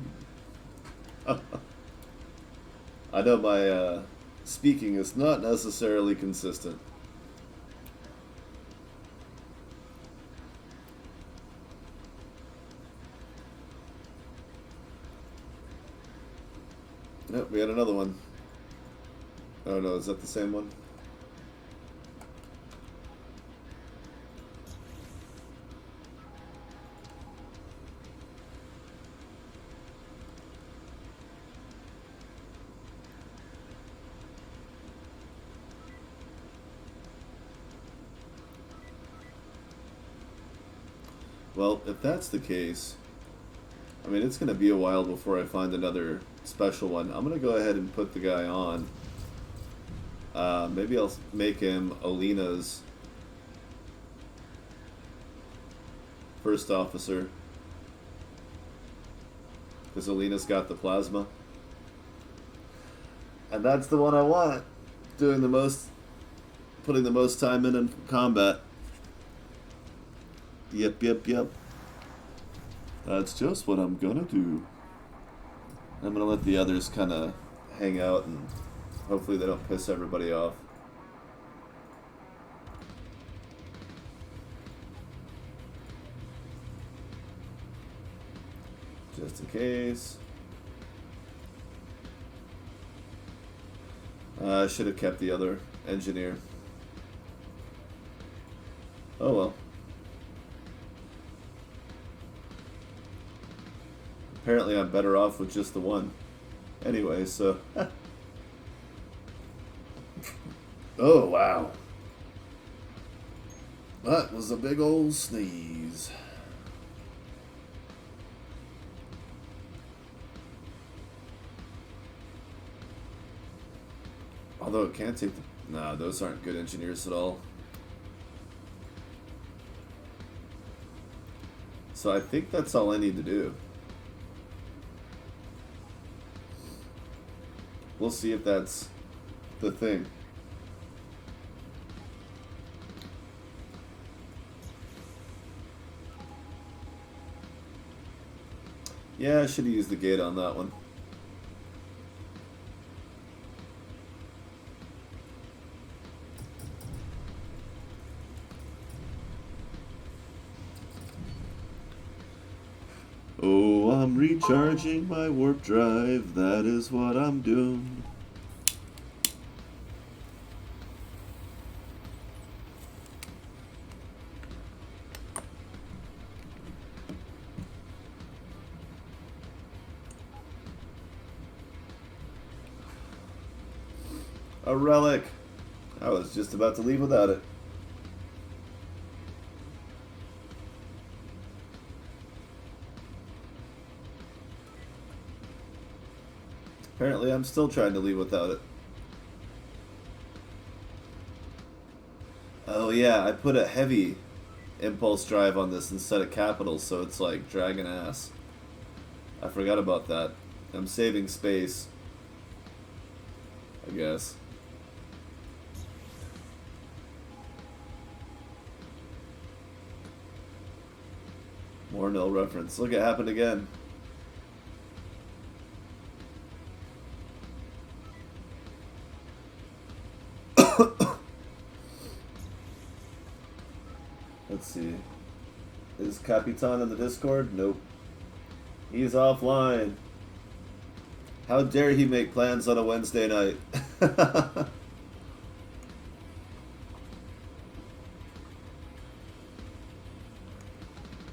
I know my speaking is not necessarily consistent. Nope, we had another one. Oh no, is that the same one? Well, if that's the case, I mean, it's going to be a while before I find another special one. I'm going to go ahead and put the guy on. Maybe I'll make him Alina's first officer. Because Alina's got the plasma. And that's the one I want. Doing the most, putting the most time in combat. Yep, yep, yep. That's just what I'm gonna do. I'm gonna let the others kind of hang out and hopefully they don't piss everybody off. Just in case. I should have kept the other engineer. Oh well. Apparently I'm better off with just the one. Anyway, so. Oh, wow. That was a big old sneeze. Although it can't take the... Nah, those aren't good engineers at all. So I think that's all I need to do. We'll see if that's the thing. Yeah, I should have used the gate on that one. Oh, I'm recharging my warp drive. That is what I'm doing. A relic. I was just about to leave without it. Apparently, I'm still trying to leave without it. Oh yeah, I put a heavy impulse drive on this instead of capital, so it's like dragging ass. I forgot about that. I'm saving space, I guess. More no reference. Look, it happened again. Let's see. Is Capitan in the Discord? Nope. He's offline. How dare he make plans on a Wednesday night?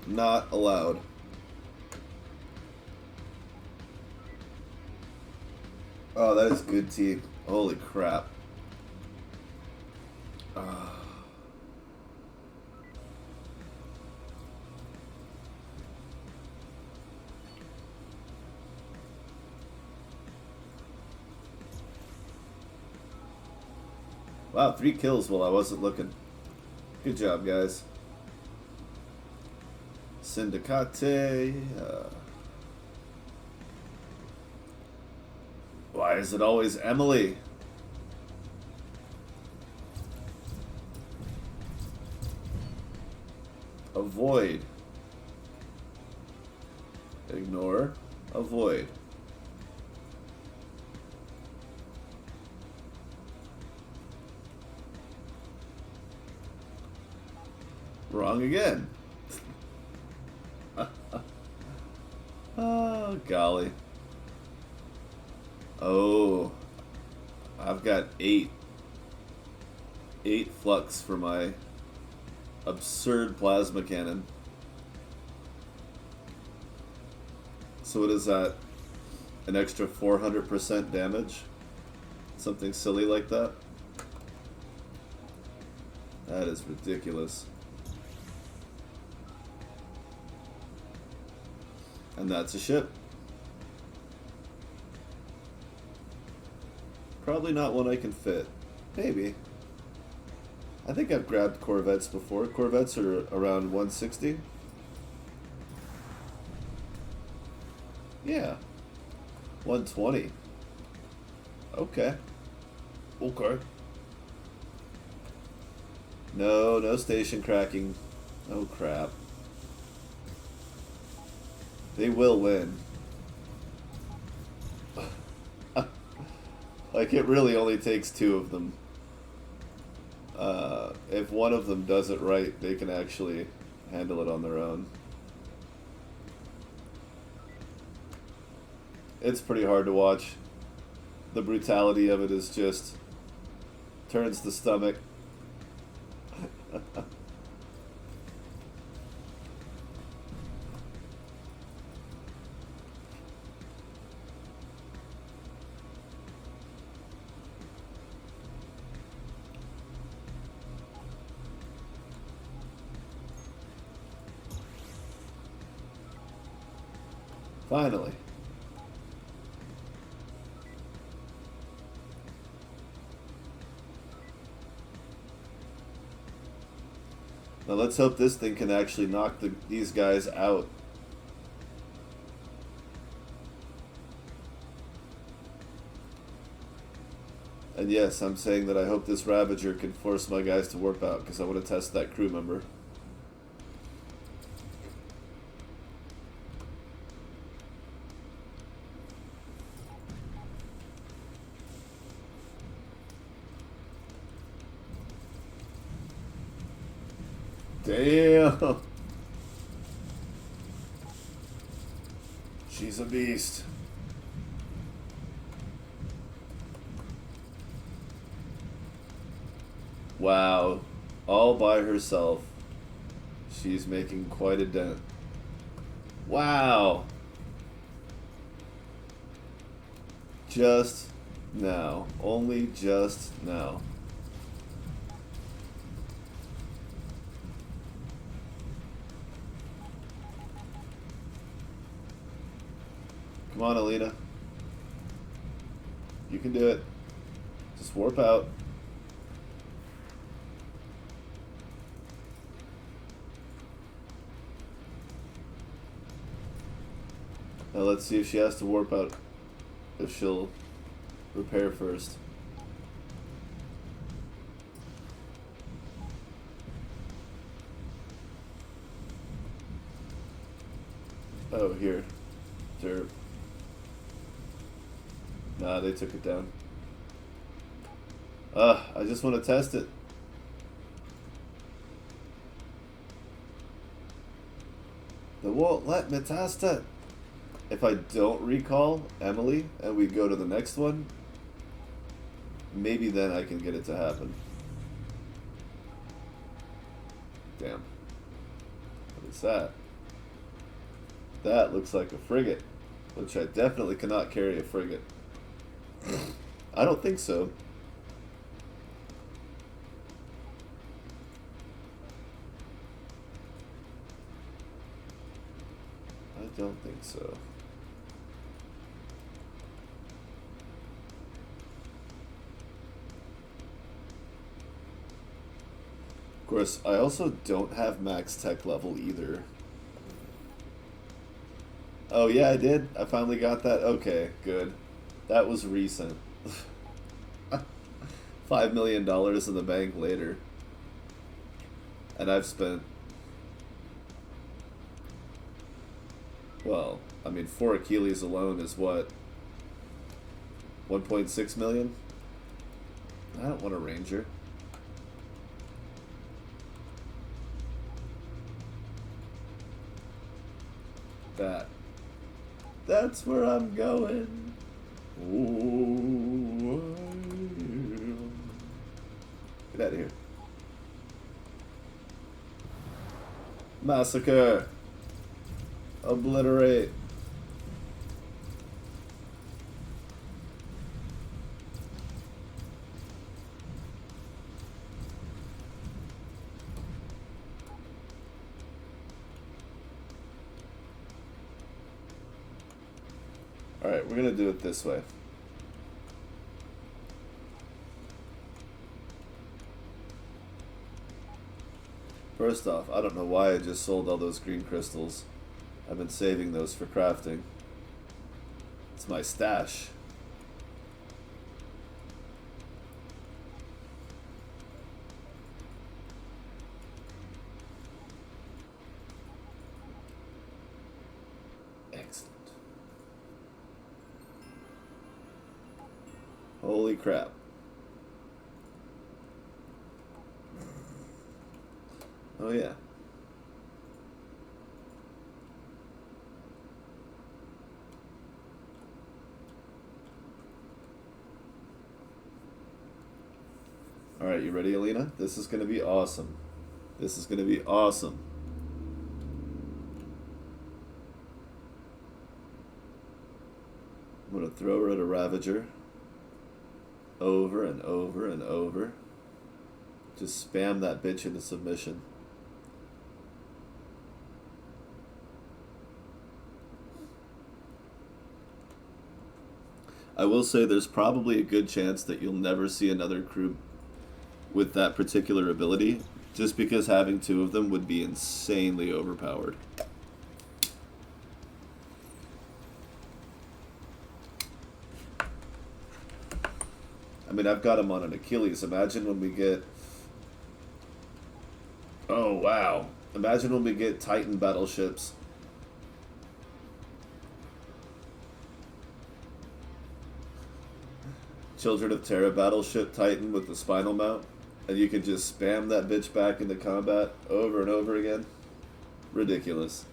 Not allowed. Oh, that is good tea. Holy crap. Wow, 3 kills while I wasn't looking. Good job, guys. Syndicate. Why is it always Emily? Avoid. Ignore. Avoid. Wrong again. Oh, golly. Oh, I've got 8 flux for my absurd plasma cannon. So what is that? An extra 400% damage? Something silly like that? That is ridiculous. And that's a ship. Probably not one I can fit. Maybe. I think I've grabbed Corvettes before. Corvettes are around 160. Yeah. 120. Okay. Okay. No station cracking. Oh crap. They will win. Like, it really only takes 2 of them. If one of them does it right, they can actually handle it on their own. It's pretty hard to watch. The brutality of it is just... turns the stomach. Finally. Now let's hope this thing can actually knock these guys out. And yes, I'm saying that I hope this Ravager can force my guys to warp out, because I want to test that crew member. Damn! She's a beast. Wow. All by herself. She's making quite a dent. Wow. Just now. Only just now. Come on, Alina. You can do it. Just warp out. Now let's see if she has to warp out. If she'll repair first. Oh, here. Derp. Nah, they took it down. I just want to test it. They won't let me test it. If I don't recall Emily and we go to the next one, maybe then I can get it to happen. Damn. What is that? That looks like a frigate, which I definitely cannot carry a frigate. I don't think so. I don't think so. Of course, I also don't have max tech level either. Oh yeah, I did. I finally got that. Okay, good. That was recent. $5 million in the bank later. And I've spent... Well, I mean, 4 Achilles alone is what? 1.6 million? I don't want a Ranger. That's where I'm going. Ooh, get out of here. Massacre. Obliterate. Alright, we're gonna do it this way. First off, I don't know why I just sold all those green crystals. I've been saving those for crafting. It's my stash. Excellent. Holy crap. Oh yeah. Alright, you ready, Alina? This is gonna be awesome. This is gonna be awesome. I'm gonna throw her at a Ravager. Over and over and over. Just spam that bitch into submission. I will say there's probably a good chance that you'll never see another crew with that particular ability, just because having two of them would be insanely overpowered. I mean, I've got him on an Achilles. Imagine when we get... Oh, wow. Imagine when we get Titan battleships. Children of Terra battleship Titan with the spinal mount. And you can just spam that bitch back into combat over and over again. Ridiculous.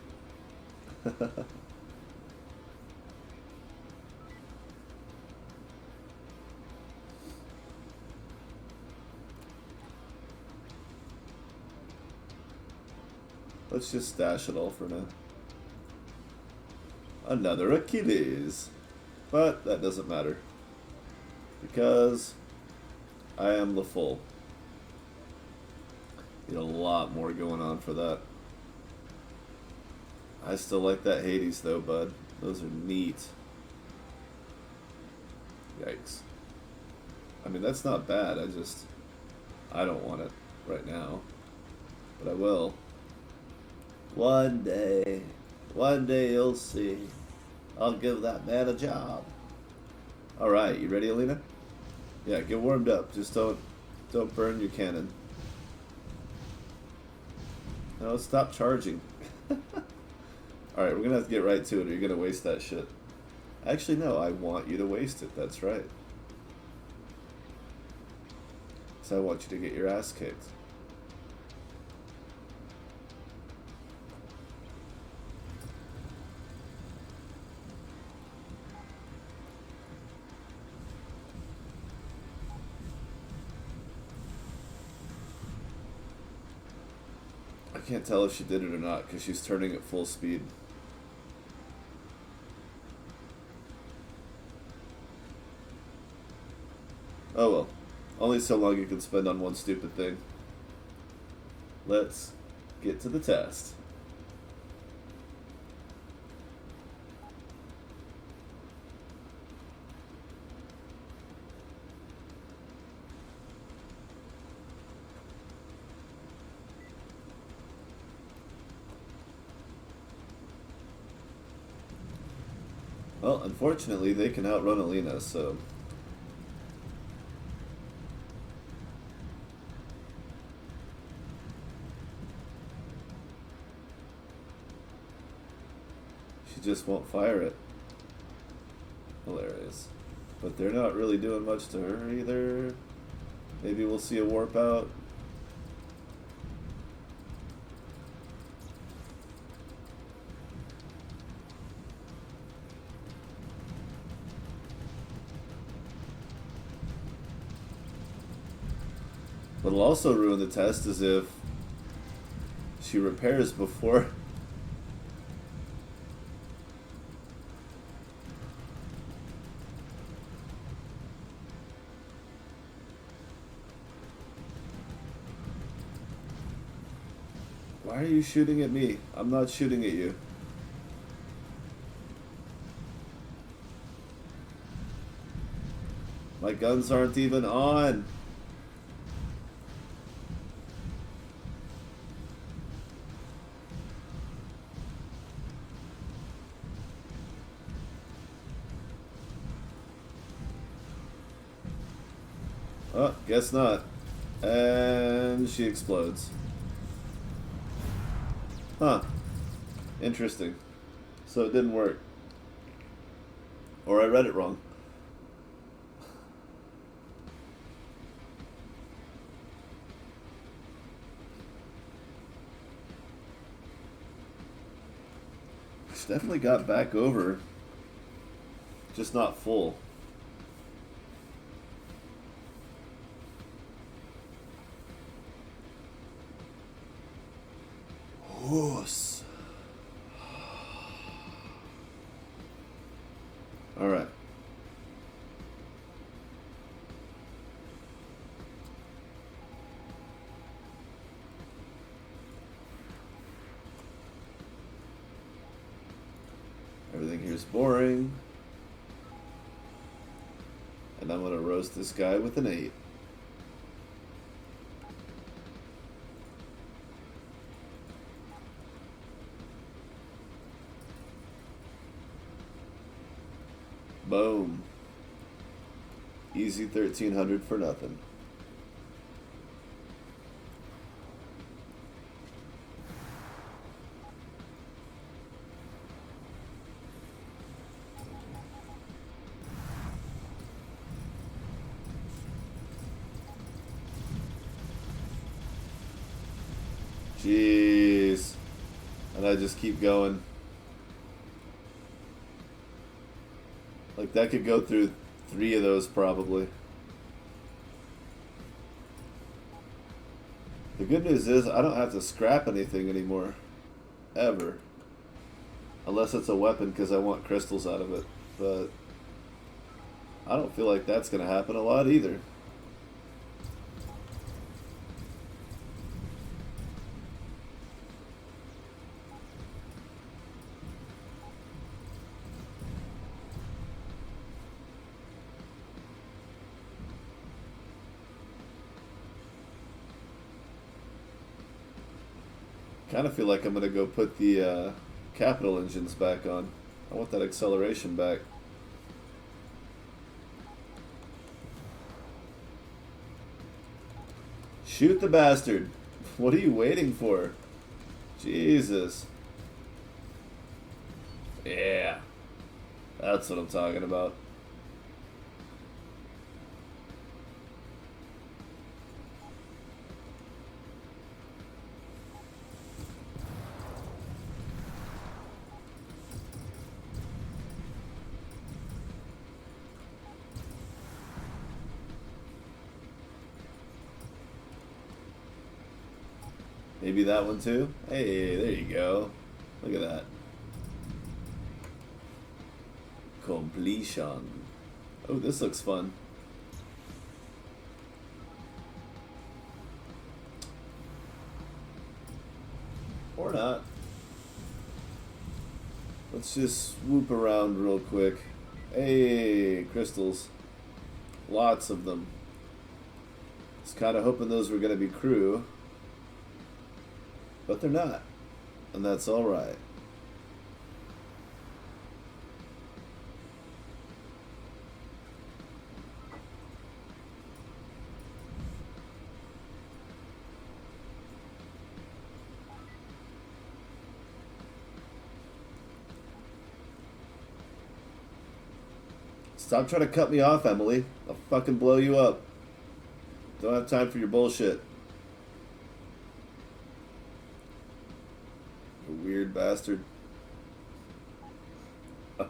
Let's just stash it all for now. Another Achilles. But that doesn't matter. Because I am the full. Need a lot more going on for that. I still like that Hades though, bud. Those are neat. Yikes. I mean, that's not bad. I don't want it right now. But I will. One day you'll see. I'll give that man a job. Alright, you ready, Alina? Yeah, get warmed up. Just don't burn your cannon. No, stop charging. Alright, we're gonna have to get right to it or you're gonna waste that shit. Actually, no, I want you to waste it. That's right. So I want you to get your ass kicked. I can't tell if she did it or not because she's turning at full speed. Oh well. Only so long you can spend on one stupid thing. Let's get to the test. Well, unfortunately, they can outrun Alina, so... She just won't fire it. Hilarious. But they're not really doing much to her either. Maybe we'll see a warp out. What'll also ruin the test is if she repairs before... Why are you shooting at me? I'm not shooting at you. My guns aren't even on. Oh, guess not. And she explodes. Huh. Interesting. So it didn't work. Or I read it wrong. She definitely got back over. Just not full. Whoos. All right. Everything here's boring. And I'm going to roast this guy with an 8. Boom. Easy 1300 for nothing. Jeez. And I just keep going. Like, that could go through 3 of those probably. The good news is I don't have to scrap anything anymore. Ever. Unless it's a weapon because I want crystals out of it. But I don't feel like that's going to happen a lot either. Kind of feel like I'm going to go put the capital engines back on. I want that acceleration back. Shoot the bastard. What are you waiting for? Jesus. Yeah. That's what I'm talking about. Maybe that one too? Hey, there you go. Look at that. Completion. Oh, this looks fun. Or not. Let's just swoop around real quick. Hey, crystals. Lots of them. Was kind of hoping those were going to be crew. But they're not. And that's alright. Stop trying to cut me off, Emily. I'll fucking blow you up. Don't have time for your bullshit. You weird bastard. I'll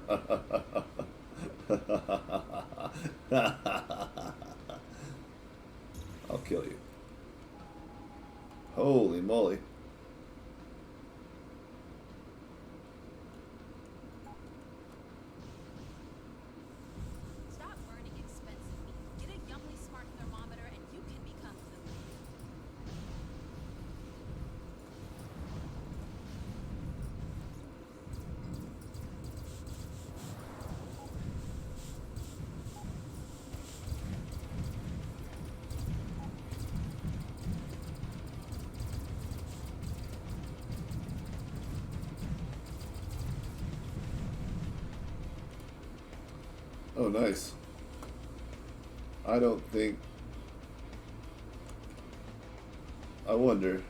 kill you. Holy moly. Stop burning expensive meat. Get a Yumly Smart Thermometer and you can become the Oh, nice. I don't think... I wonder.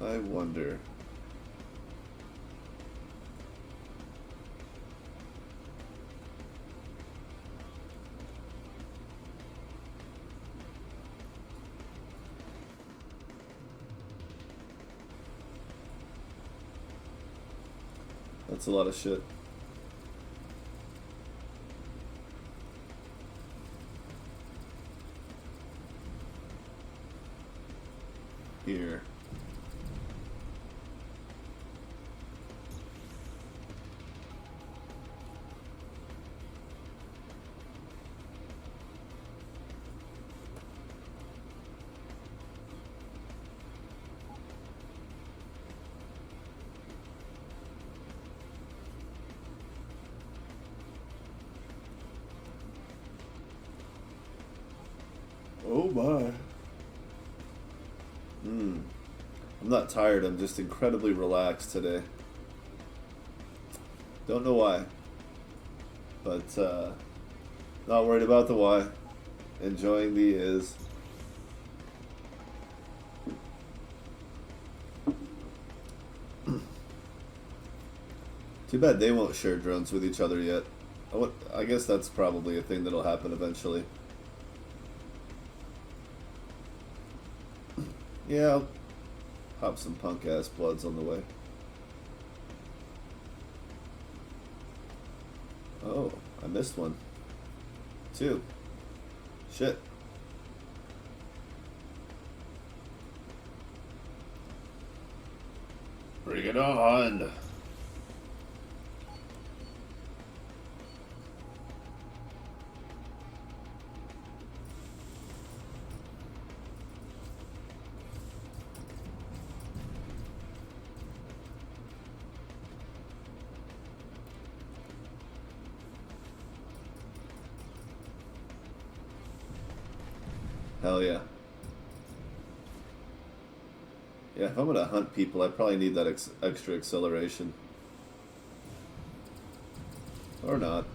I wonder. That's a lot of shit. Here. Oh my. I'm not tired, I'm just incredibly relaxed today. Don't know why. But, not worried about the why. Enjoying the is. Too bad they won't share drones with each other yet. I guess that's probably a thing that'll happen eventually. Yeah, I'll pop some punk ass bloods on the way. Oh, I missed one. 2. Shit. Bring it on! Hell yeah. Yeah, if I'm gonna hunt people, I probably need that extra acceleration. Or not.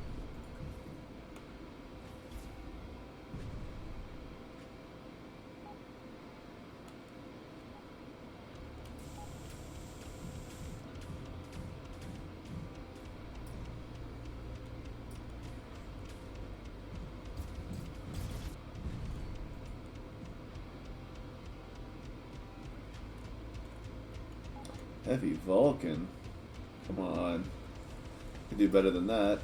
Heavy Vulcan? Come on. You do better than that.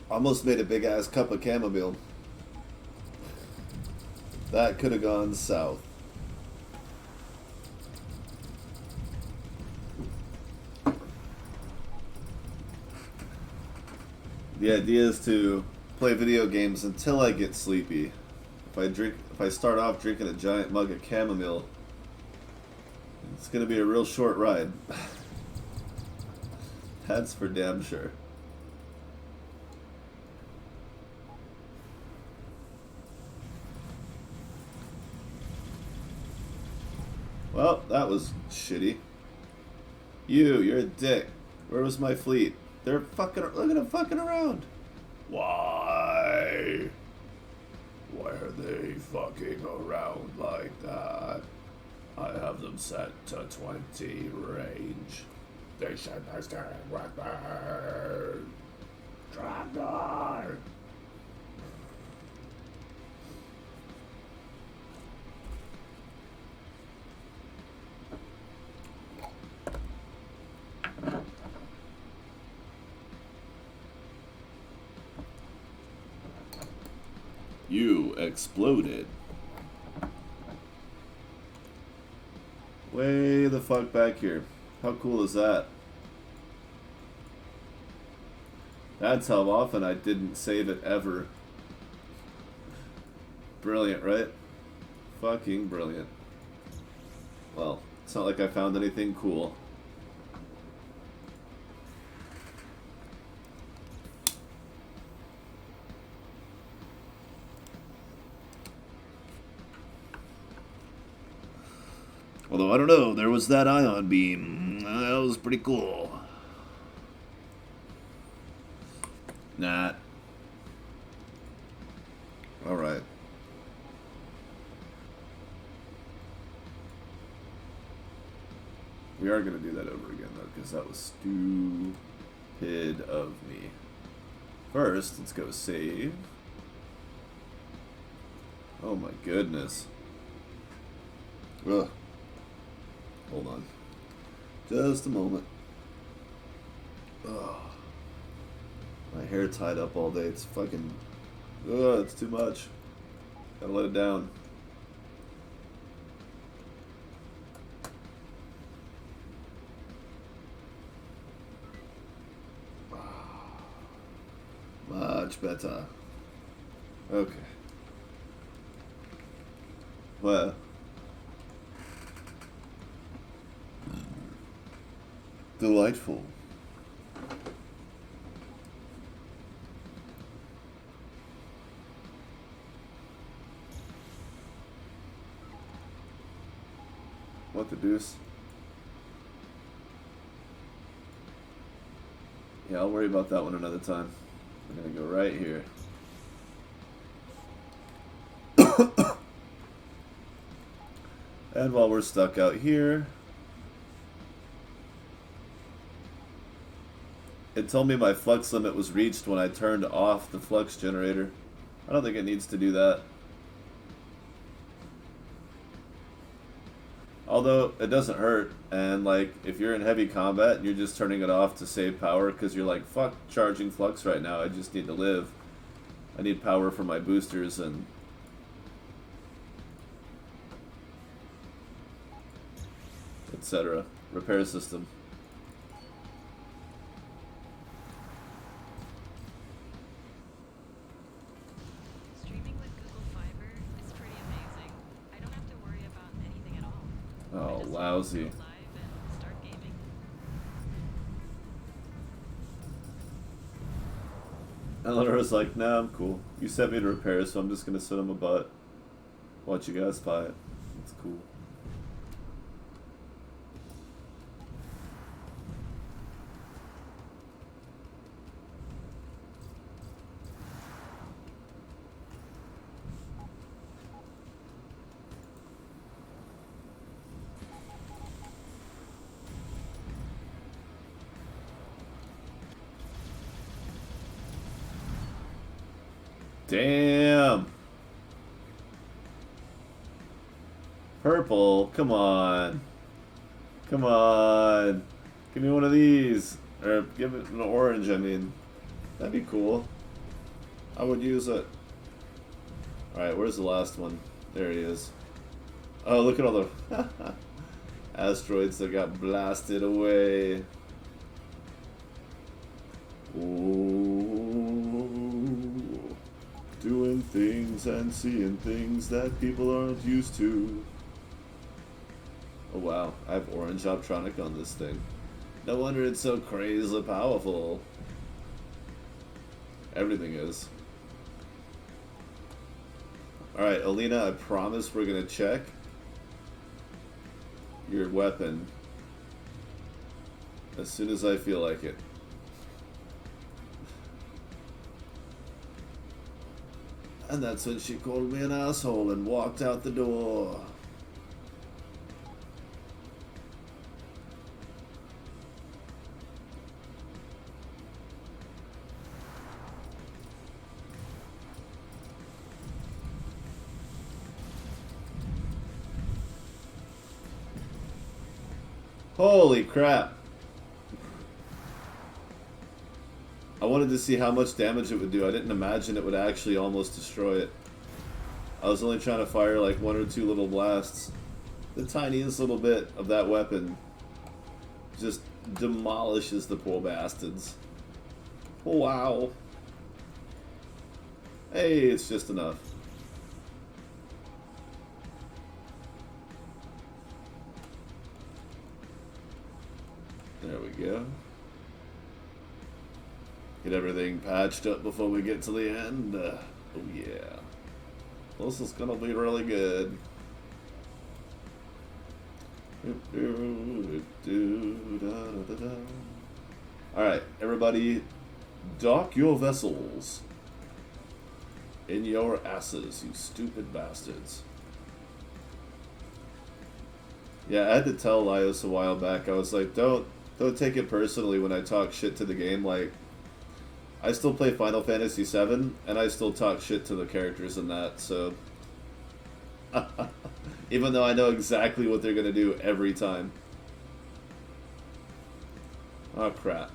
Almost made a big ass cup of chamomile. That could have gone south. The idea is to play video games until I get sleepy. If I start off drinking a giant mug of chamomile, it's gonna be a real short ride. That's for damn sure. Well, that was shitty. You're a dick. Where was my fleet? They're fucking. Look at them fucking around. Why? Why are they fucking around like that? I have them set to 20 range. They should be staying with me. Trapdoor. You exploded. Way the fuck back here. How cool is that? That's how often I didn't save it ever. Brilliant, right? Fucking brilliant. Well, it's not like I found anything cool. Although, I don't know, there was that ion beam. That was pretty cool. Nah. Alright. We are going to do that over again, though, because that was stupid of me. First, let's go save. Oh my goodness. Ugh. Hold on. Just a moment. Ugh. My hair tied up all day. It's fucking... Ugh, it's too much. Gotta let it down. Much better. Okay. Well... Delightful. What the deuce? Yeah, I'll worry about that one another time. I'm gonna go right here. And while we're stuck out here, it told me my flux limit was reached when I turned off the flux generator. I don't think it needs to do that. Although, it doesn't hurt, and like, if you're in heavy combat and you're just turning it off to save power because you're like, fuck charging flux right now, I just need to live. I need power for my boosters and... etc. Repair system. Streaming with Google Fiber is pretty amazing. I don't have to worry about anything at all. Oh, I just lousy. go live and start gaming. Eleanor was like, nah, I'm cool. You sent me to repair, so I'm just gonna sit on my butt. Watch you guys buy it. It's cool. Damn. Purple, come on. Come on. Give me one of these. Or give it an orange, I mean. That'd be cool. I would use it. Alright, where's the last one? There he is. Oh, look at all the asteroids that got blasted away. Ooh. Doing things and seeing things that people aren't used to. Oh wow, I have orange optronic on this thing. No wonder it's so crazy powerful. Everything is. Alright, Alina, I promise we're gonna check your weapon as soon as I feel like it. And that's when she called me an asshole and walked out the door. Holy crap. I wanted to see how much damage it would do. I didn't imagine it would actually almost destroy it. I was only trying to fire like one or two little blasts. The tiniest little bit of that weapon just demolishes the poor bastards. Wow. Hey, it's just enough. There we go. Get everything patched up before we get to the end. Oh yeah. This is gonna be really good. Alright, everybody, dock your vessels. In your asses, you stupid bastards. Yeah, I had to tell Laios a while back, I was like, don't take it personally when I talk shit to the game. Like, I still play Final Fantasy VII, and I still talk shit to the characters in that, so... Even though I know exactly what they're gonna do every time. Oh, crap.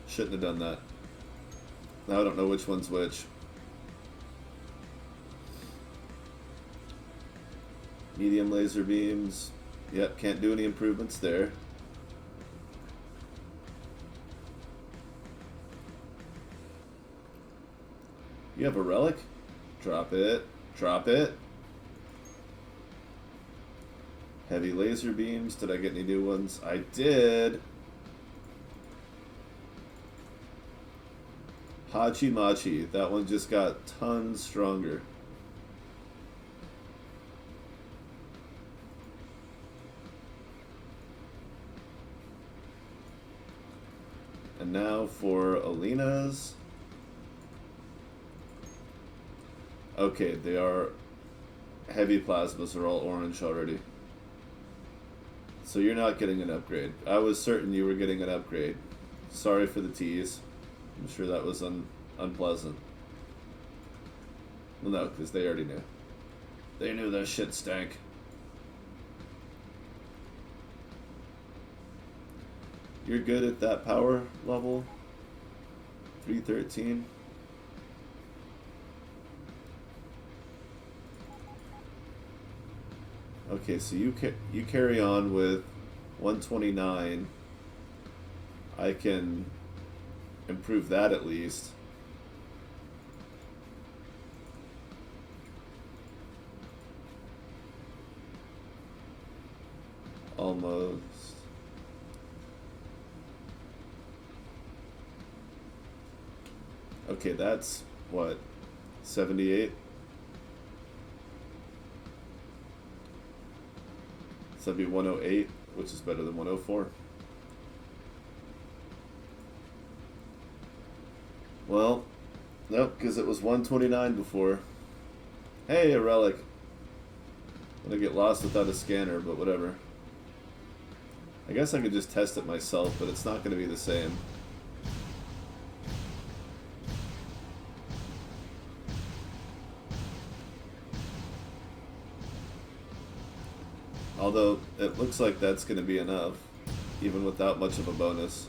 Shouldn't have done that. Now I don't know which one's which. Medium laser beams. Yep, can't do any improvements there. You have a relic? Drop it. Drop it. Heavy laser beams. Did I get any new ones? I did. Hachi Machi. That one just got tons stronger. And now for Alina's. Okay, they are heavy plasmas are all orange already. So you're not getting an upgrade. I was certain you were getting an upgrade. Sorry for the tease. I'm sure that was unpleasant. Well, no, because they already knew. They knew that shit stank. You're good at that power level? 313? Okay, so you carry on with 129. I can improve that at least. Almost. Okay, that's what? 78? So that'd be 108, which is better than 104. Well, nope, because it was 129 before. Hey, a relic. I'm gonna get lost without a scanner, but whatever. I guess I could just test it myself, but it's not gonna be the same. Although, it looks like that's going to be enough, even without much of a bonus.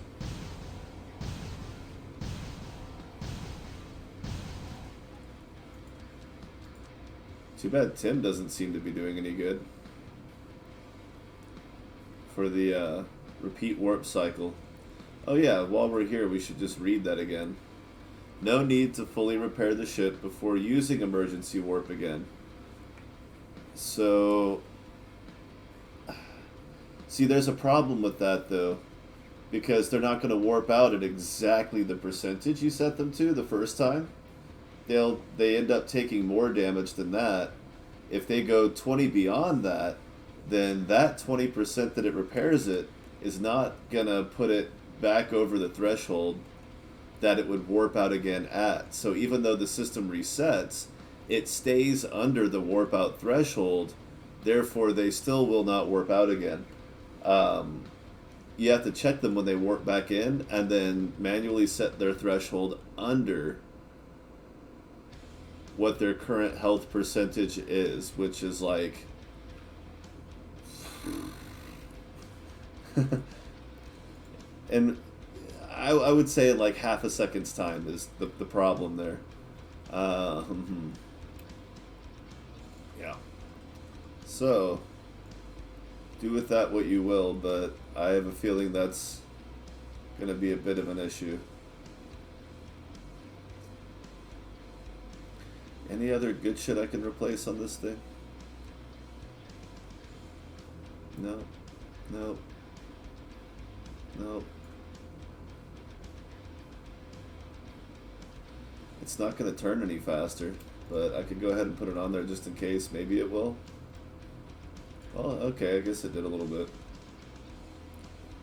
Too bad Tim doesn't seem to be doing any good. For the repeat warp cycle. Oh yeah, while we're here, we should just read that again. No need to fully repair the ship before using emergency warp again. So... See, there's a problem with that, though, because they're not going to warp out at exactly the percentage you set them to the first time. They end up taking more damage than that. If they go 20 beyond that, then that 20% that it repairs it is not going to put it back over the threshold that it would warp out again at. So even though the system resets, it stays under the warp out threshold, therefore they still will not warp out again. You have to check them when they warp back in and then manually set their threshold under what their current health percentage is, which is like and I would say like half a second's time is the problem there. Yeah. So do with that what you will, but I have a feeling that's going to be a bit of an issue. Any other good shit I can replace on this thing? No. No. No. It's not going to turn any faster, but I could go ahead and put it on there just in case. Maybe it will. Well, okay, I guess it did a little bit.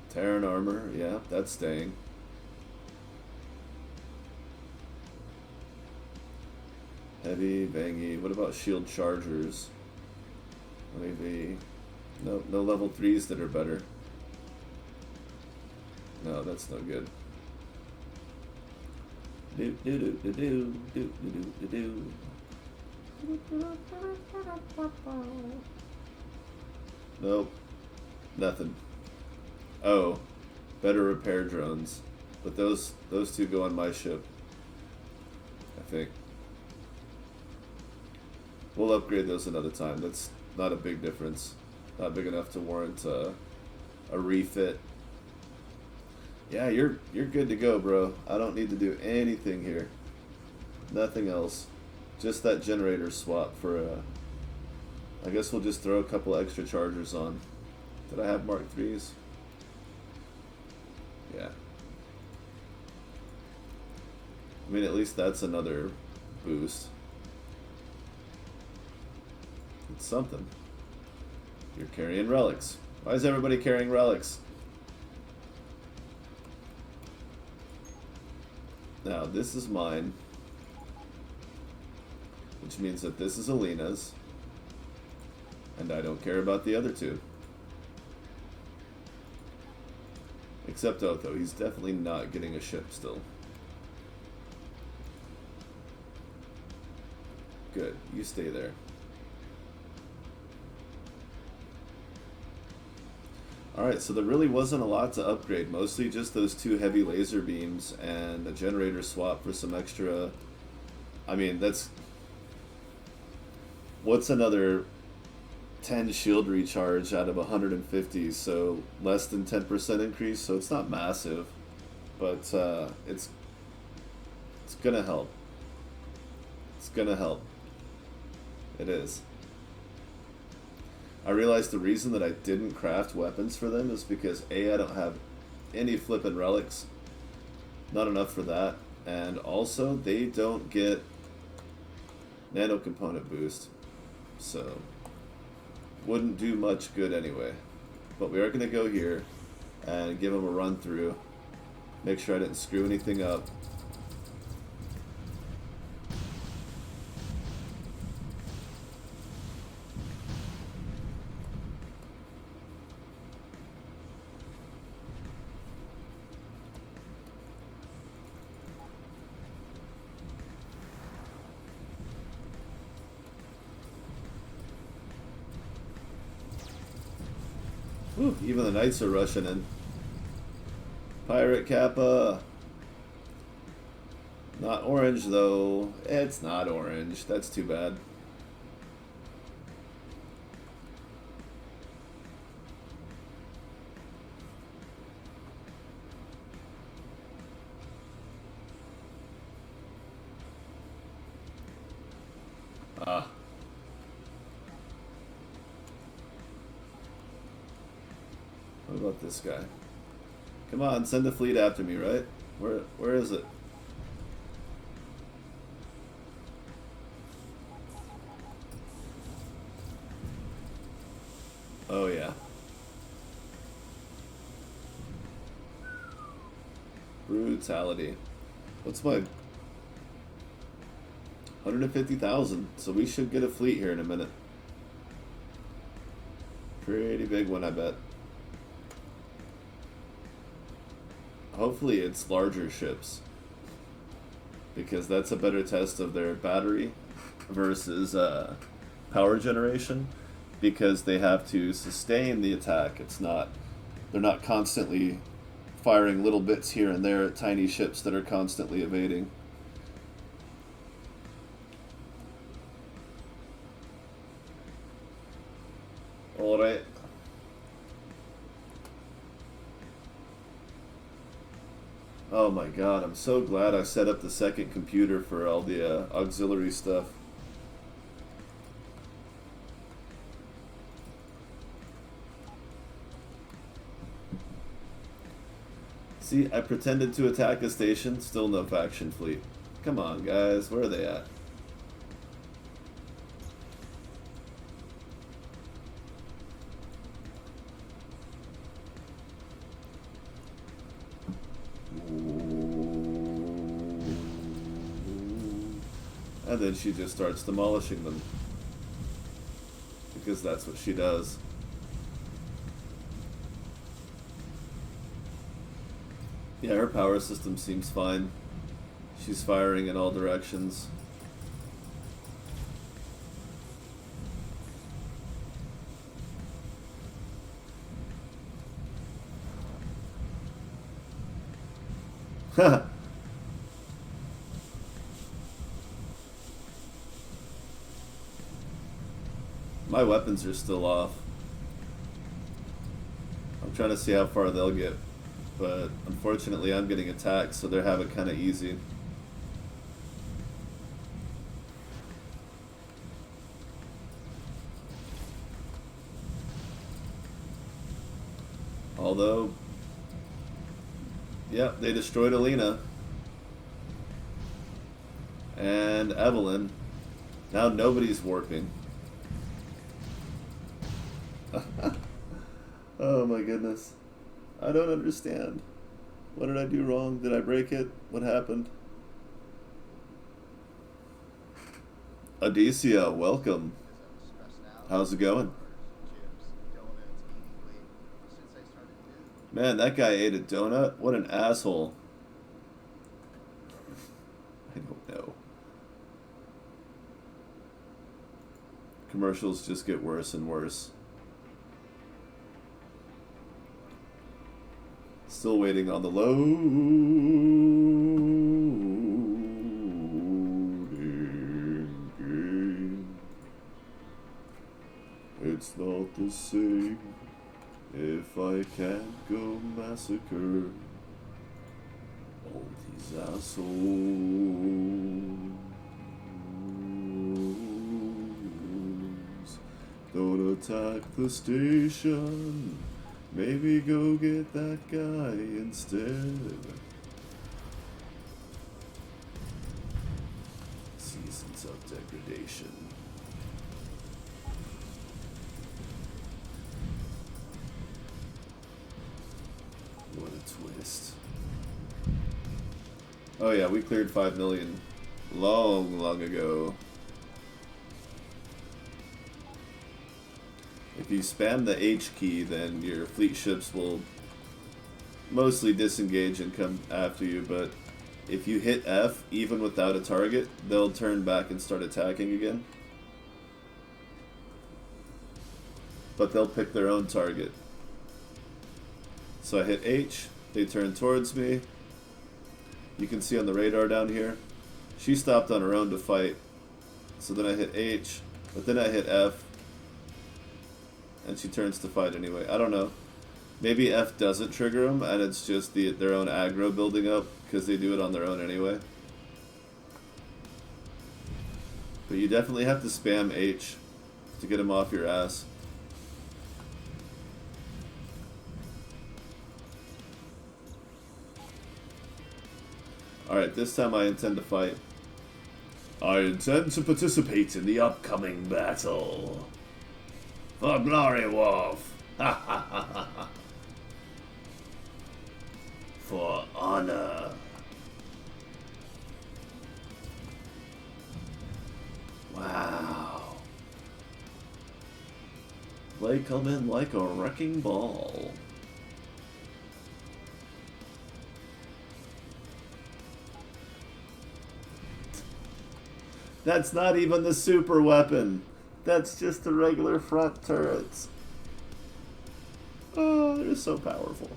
Terran armor, yeah, that's staying. Heavy, bangy. What about shield chargers? Maybe. No level 3s that are better. No, that's no good. Do do do do do do do do do. Nope. Nothing. Oh, better repair drones. But those two go on my ship, I think. We'll upgrade those another time. That's not a big difference. Not big enough to warrant a refit. Yeah, you're good to go, bro. I don't need to do anything here. Nothing else. Just that generator swap for I guess we'll just throw a couple extra chargers on. Did I have Mark 3s? Yeah. I mean, at least that's another boost. It's something. You're carrying relics. Why is everybody carrying relics? Now, this is mine. Which means that this is Alina's. And I don't care about the other two. Except Otho. He's definitely not getting a ship still. Good. You stay there. Alright, so there really wasn't a lot to upgrade. Mostly just those 2 heavy laser beams and a generator swap for some extra... I mean, that's... What's another 10 shield recharge out of 150? So less than 10% increase, so it's not massive. But it's gonna help. It's gonna help. It is. I realized the reason that I didn't craft weapons for them is because A, I don't have any flippin' relics. Not enough for that. And also, they don't get nano component boost. So, wouldn't do much good anyway. But we are going to go here and give them a run through. Make sure I didn't screw anything up. Whew, even the knights are rushing in. Pirate Kappa. Not orange, though. It's not orange. That's too bad. Ah. What about this guy? Come on, send the fleet after me, right? Where is it? Oh yeah. Brutality. What's my 150,000? So we should get a fleet here in a minute. Pretty big one, I bet. Hopefully it's larger ships, because that's a better test of their battery versus power generation, because they have to sustain the attack. They're not constantly firing little bits here and there at tiny ships that are constantly evading. All right. Oh my god, I'm so glad I set up the second computer for all the auxiliary stuff. See, I pretended to attack a station, still no faction fleet. Come on, guys, where are they at? And then she just starts demolishing them. Because that's what she does. Yeah, her power system seems fine. She's firing in all directions. Haha. My weapons are still off. I'm trying to see how far they'll get. But unfortunately I'm getting attacked, so they have it kind of easy. Although, yep, they destroyed Alina. And Evelyn. Now nobody's warping. Oh my goodness. I don't understand. What did I do wrong? Did I break it? What happened? Adicia, welcome. How's it going? Man, that guy ate a donut? What an asshole. I don't know. Commercials just get worse and worse. Still waiting on the loading game. It's not the same if I can't go massacre all these assholes. Don't attack the station. Maybe go get that guy instead. Seasons of degradation. What a twist. Oh yeah, we cleared 5 million long ago. If you spam the H key, then your fleet ships will mostly disengage and come after you, but if you hit F, even without a target, they'll turn back and start attacking again. But they'll pick their own target. So I hit H, they turn towards me. You can see on the radar down here, she stopped on her own to fight. So then I hit H, but then I hit F, and she turns to fight anyway. I don't know. Maybe F doesn't trigger them, and it's just their own aggro building up, because they do it on their own anyway. But you definitely have to spam H to get them off your ass. Alright, this time I intend to fight. I intend to participate in the upcoming battle. For glory, Wolf! Ha ha ha ha ha! For honor! Wow! They come in like a wrecking ball. That's not even the super weapon. That's just the regular front turrets. Oh, they're so powerful.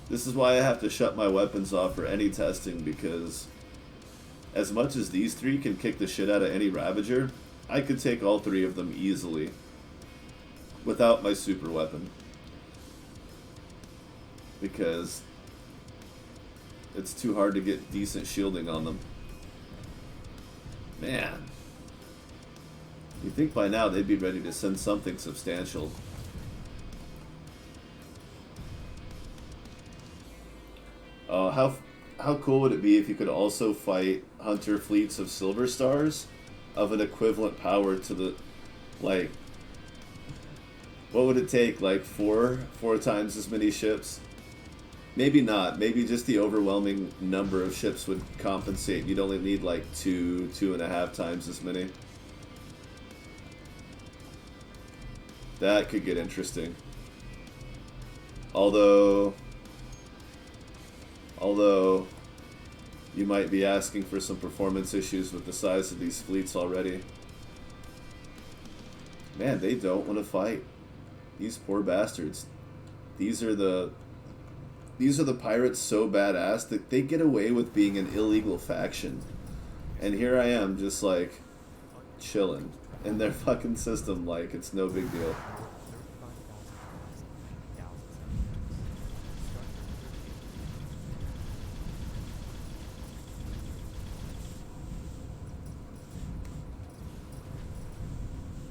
This is why I have to shut my weapons off for any testing, because as much as these three can kick the shit out of any Ravager, I could take all three of them easily without my super weapon. Because it's too hard to get decent shielding on them. Man. You'd think by now they'd be ready to send something substantial. How cool would it be if you could also fight Hunter fleets of Silver Stars of an equivalent power to the, like, what would it take, like four times as many ships? Maybe not. Maybe just the overwhelming number of ships would compensate. You'd only need like 2.5 times as many. That could get interesting. Although you might be asking for some performance issues with the size of these fleets already. Man, they don't want to fight. These poor bastards. These are the pirates so badass that they get away with being an illegal faction. And here I am just like chilling in their fucking system like it's no big deal.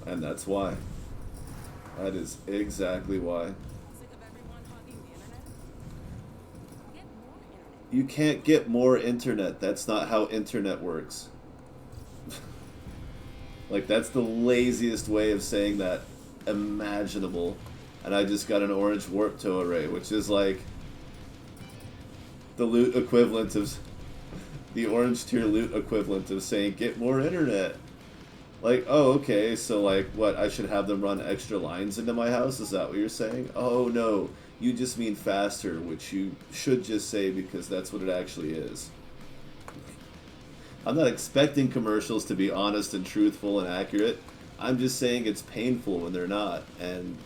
And that's why. That is exactly why. Sick of everyone hogging You can't get more internet. That's not how internet works. Like, that's the laziest way of saying that imaginable. And I just got an orange warp tow array, which is like the loot equivalent of the orange tier loot equivalent of saying get more internet. Like, oh, okay, so like what, I should have them run extra lines into my house? Is that what you're saying? Oh no, you just mean faster, which you should just say because that's what it actually is. I'm not expecting commercials to be honest and truthful and accurate. I'm just saying it's painful when they're not, and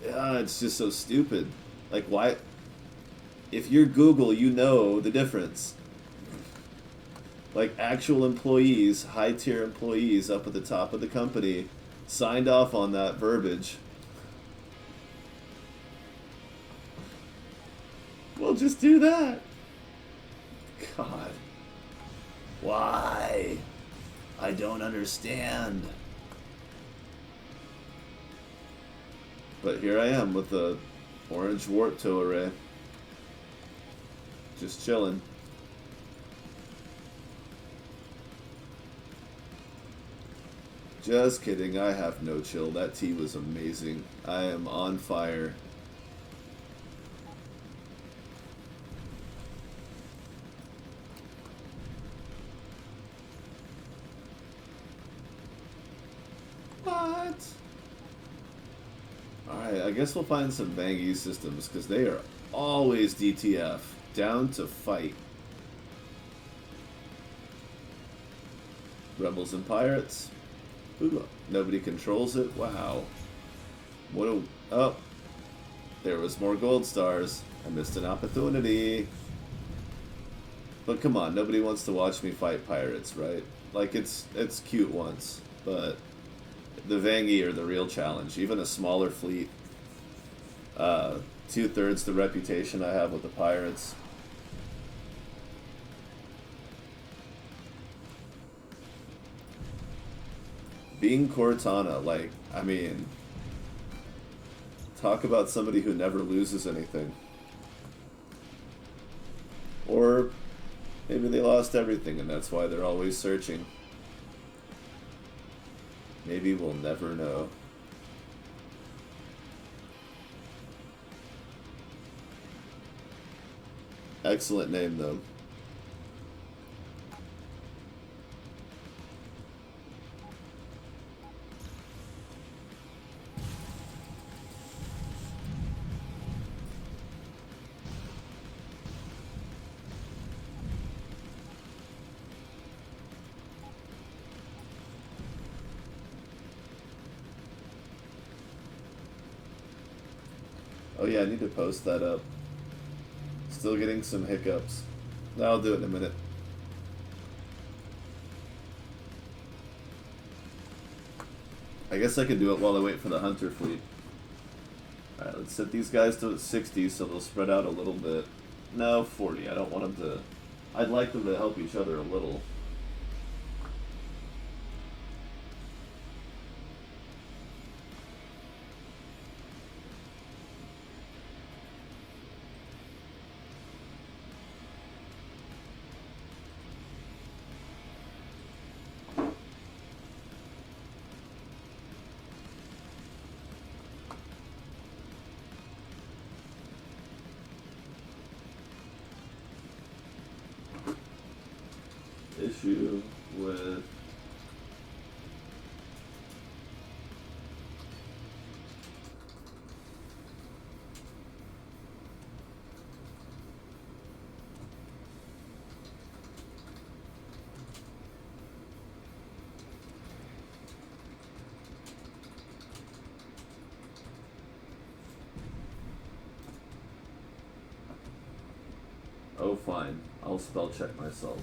it's just so stupid. Like, why? If you're Google, you know the difference. Like, actual employees, high tier employees up at the top of the company, signed off on that verbiage. We'll just do that. God. Why? I don't understand. But here I am with the orange warp tow array. Just chilling. Just kidding, I have no chill. That tea was amazing. I am on fire. What? Alright, I guess we'll find some Vangy systems, because they are always DTF. Down to fight. Rebels and Pirates. Ooh, nobody controls it? Wow. What a... Oh. There was more gold stars. I missed an opportunity. But come on, nobody wants to watch me fight pirates, right? Like, it's cute once, but the Vangy are the real challenge. Even a smaller fleet. 2/3 the reputation I have with the pirates. Being Cortana, like, I mean, talk about somebody who never loses anything. Or maybe they lost everything and that's why they're always searching. Maybe we'll never know. Excellent name, though. Oh yeah, I need to post that up. Still getting some hiccups. I'll do it in a minute. I guess I could do it while I wait for the Hunter fleet. Alright, let's set these guys to 60 so they'll spread out a little bit. No, 40. I don't want them to... I'd like them to help each other a little. Issue with oh fine, I'll spell check myself.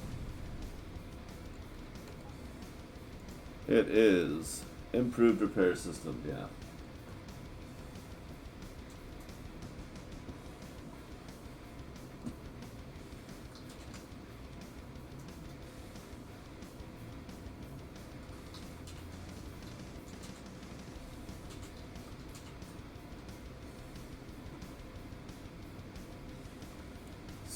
It is improved repair system, yeah.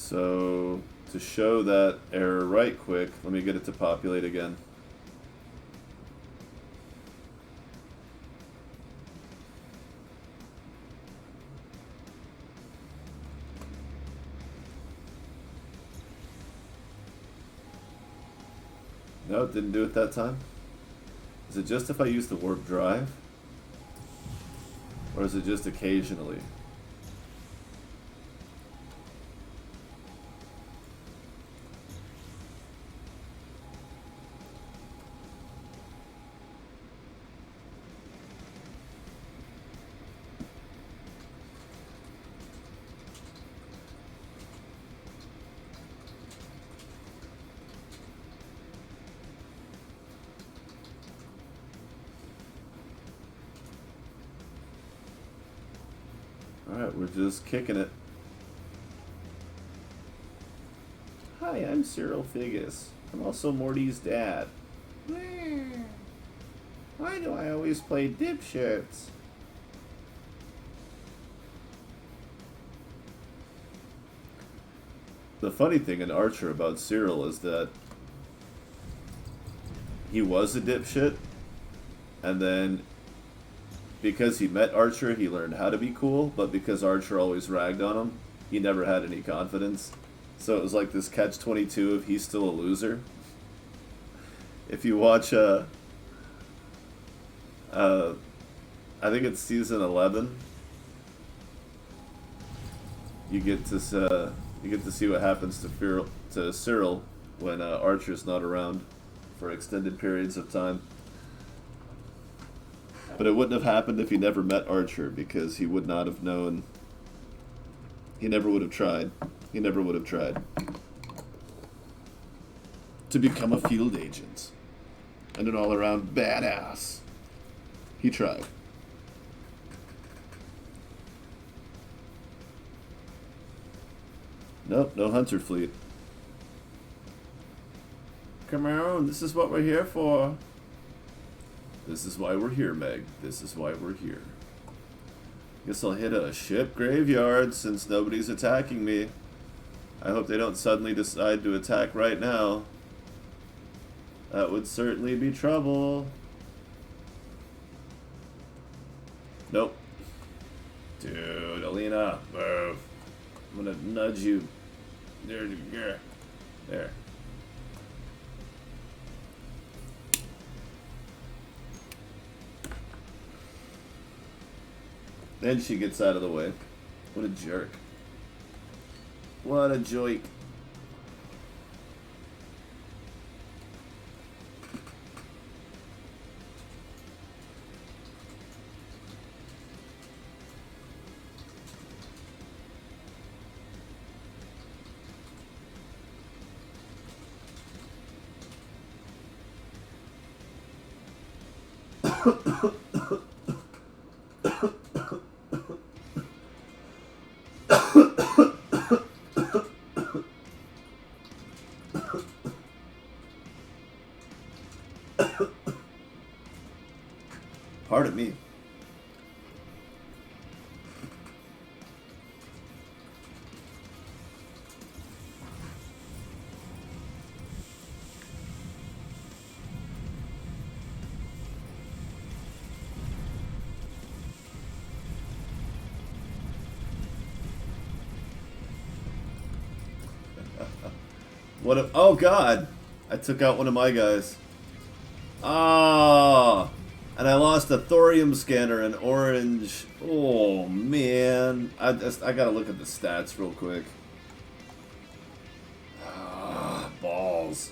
So, to show that error right quick, let me get it to populate again. No, it didn't do it that time. Is it just if I use the warp drive? Or is it just occasionally? Alright, we're just kicking it. Hi, I'm Cyril Figgis. I'm also Morty's dad. Why do I always play dipshits? The funny thing in Archer about Cyril is that he was a dipshit, and then because he met Archer, he learned how to be cool, but because Archer always ragged on him, he never had any confidence. So it was like this catch-22 of he's still a loser. If you watch, I think it's season 11, you get to see what happens to Cyril when Archer's not around for extended periods of time. But it wouldn't have happened if he never met Archer, because he would not have known. He never would have tried. He never would have tried to become a field agent and an all-around badass. He tried. Nope, no hunter fleet. Come on, this is what we're here for. This is why we're here, Meg. This is why we're here. Guess I'll hit a ship graveyard since nobody's attacking me. I hope they don't suddenly decide to attack right now. That would certainly be trouble. Nope. Dude, Alina, move. I'm gonna nudge you. There. Then she gets out of the way. What a jerk. What a joik. Pardon me. What a, oh god! I took out one of my guys. Ah! And I lost a thorium scanner and orange. Oh man. I gotta look at the stats real quick. Ah, balls.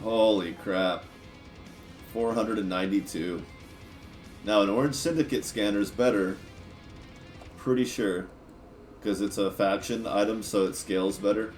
Holy crap. 492. Now an orange syndicate scanner is better. Pretty sure. Because it's a faction item, so it scales better.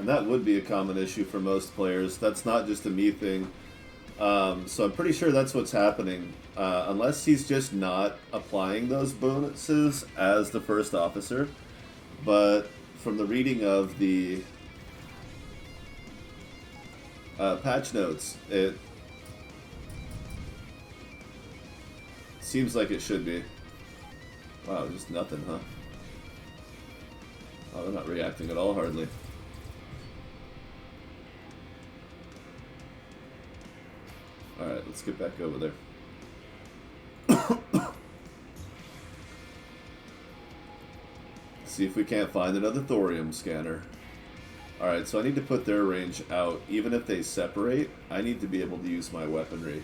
And that would be a common issue for most players. That's not just a me thing. So I'm pretty sure that's what's happening. Unless he's just not applying those bonuses as the first officer. But from the reading of the patch notes, it seems like it should be. Wow, just nothing, huh? Oh, they're not reacting at all, hardly. Alright, let's get back over there. See if we can't find another thorium scanner. Alright, so I need to put their range out. Even if they separate, I need to be able to use my weaponry.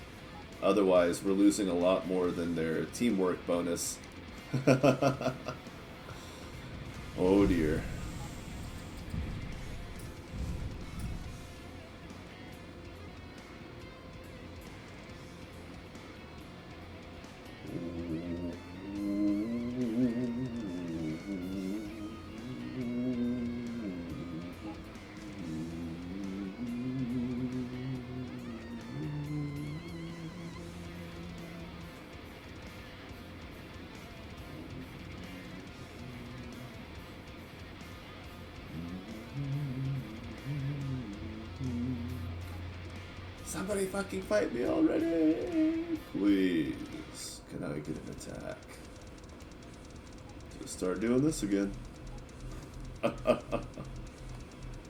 Otherwise, we're losing a lot more than their teamwork bonus. Oh dear. Somebody fucking fight me already! Please. Can I get an attack? Just start doing this again. I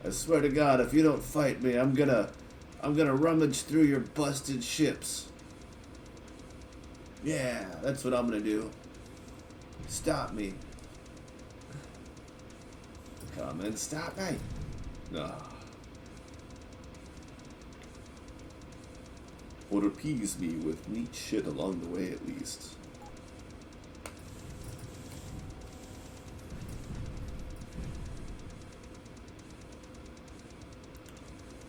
swear to God, if you don't fight me, I'm gonna rummage through your busted ships. Yeah, that's what I'm gonna do. Stop me. Come and stop me. No. Or appease me with neat shit along the way, at least.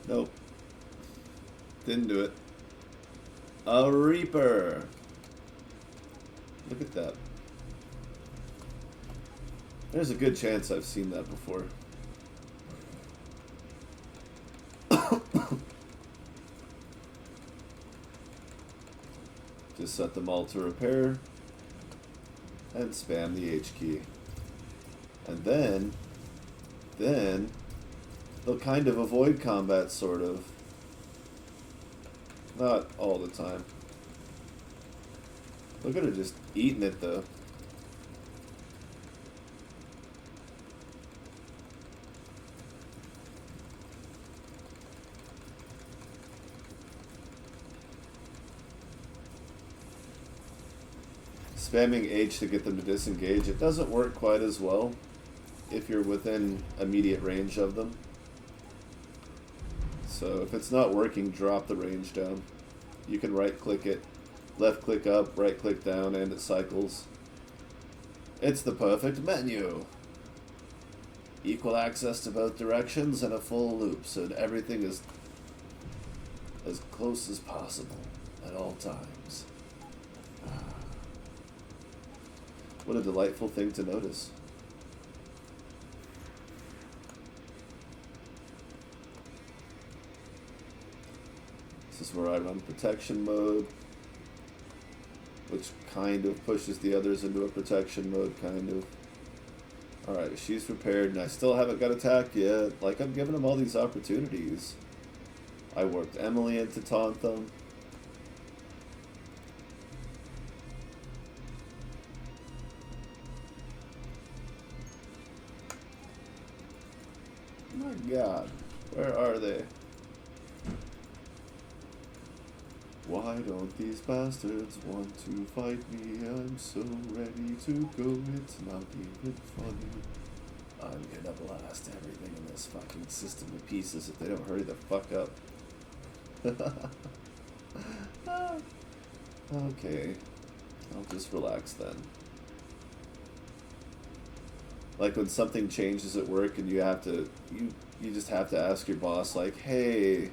Nope. Didn't do it. A Reaper! Look at that. There's a good chance I've seen that before. Just set them all to repair and spam the H key. And then they'll kind of avoid combat, sort of. Not all the time. Look at her just eating it, though. Spamming H to get them to disengage, it doesn't work quite as well if you're within immediate range of them. So if it's not working, drop the range down. You can right click it, left click up, right click down, and it cycles. It's the perfect menu. Equal access to both directions and a full loop, so that everything is as close as possible at all times. What a delightful thing to notice. This is where I run protection mode, which kind of pushes the others into a protection mode, kind of. Alright, she's repaired, and I still haven't got attacked yet. Like, I'm giving them all these opportunities. I worked Emily in to taunt them. My God, where are they? Why don't these bastards want to fight me? I'm so ready to go, it's not even funny. I'm gonna blast everything in this fucking system to pieces if they don't hurry the fuck up. Okay, I'll just relax then. Like when something changes at work and you have to, you just have to ask your boss, like, hey,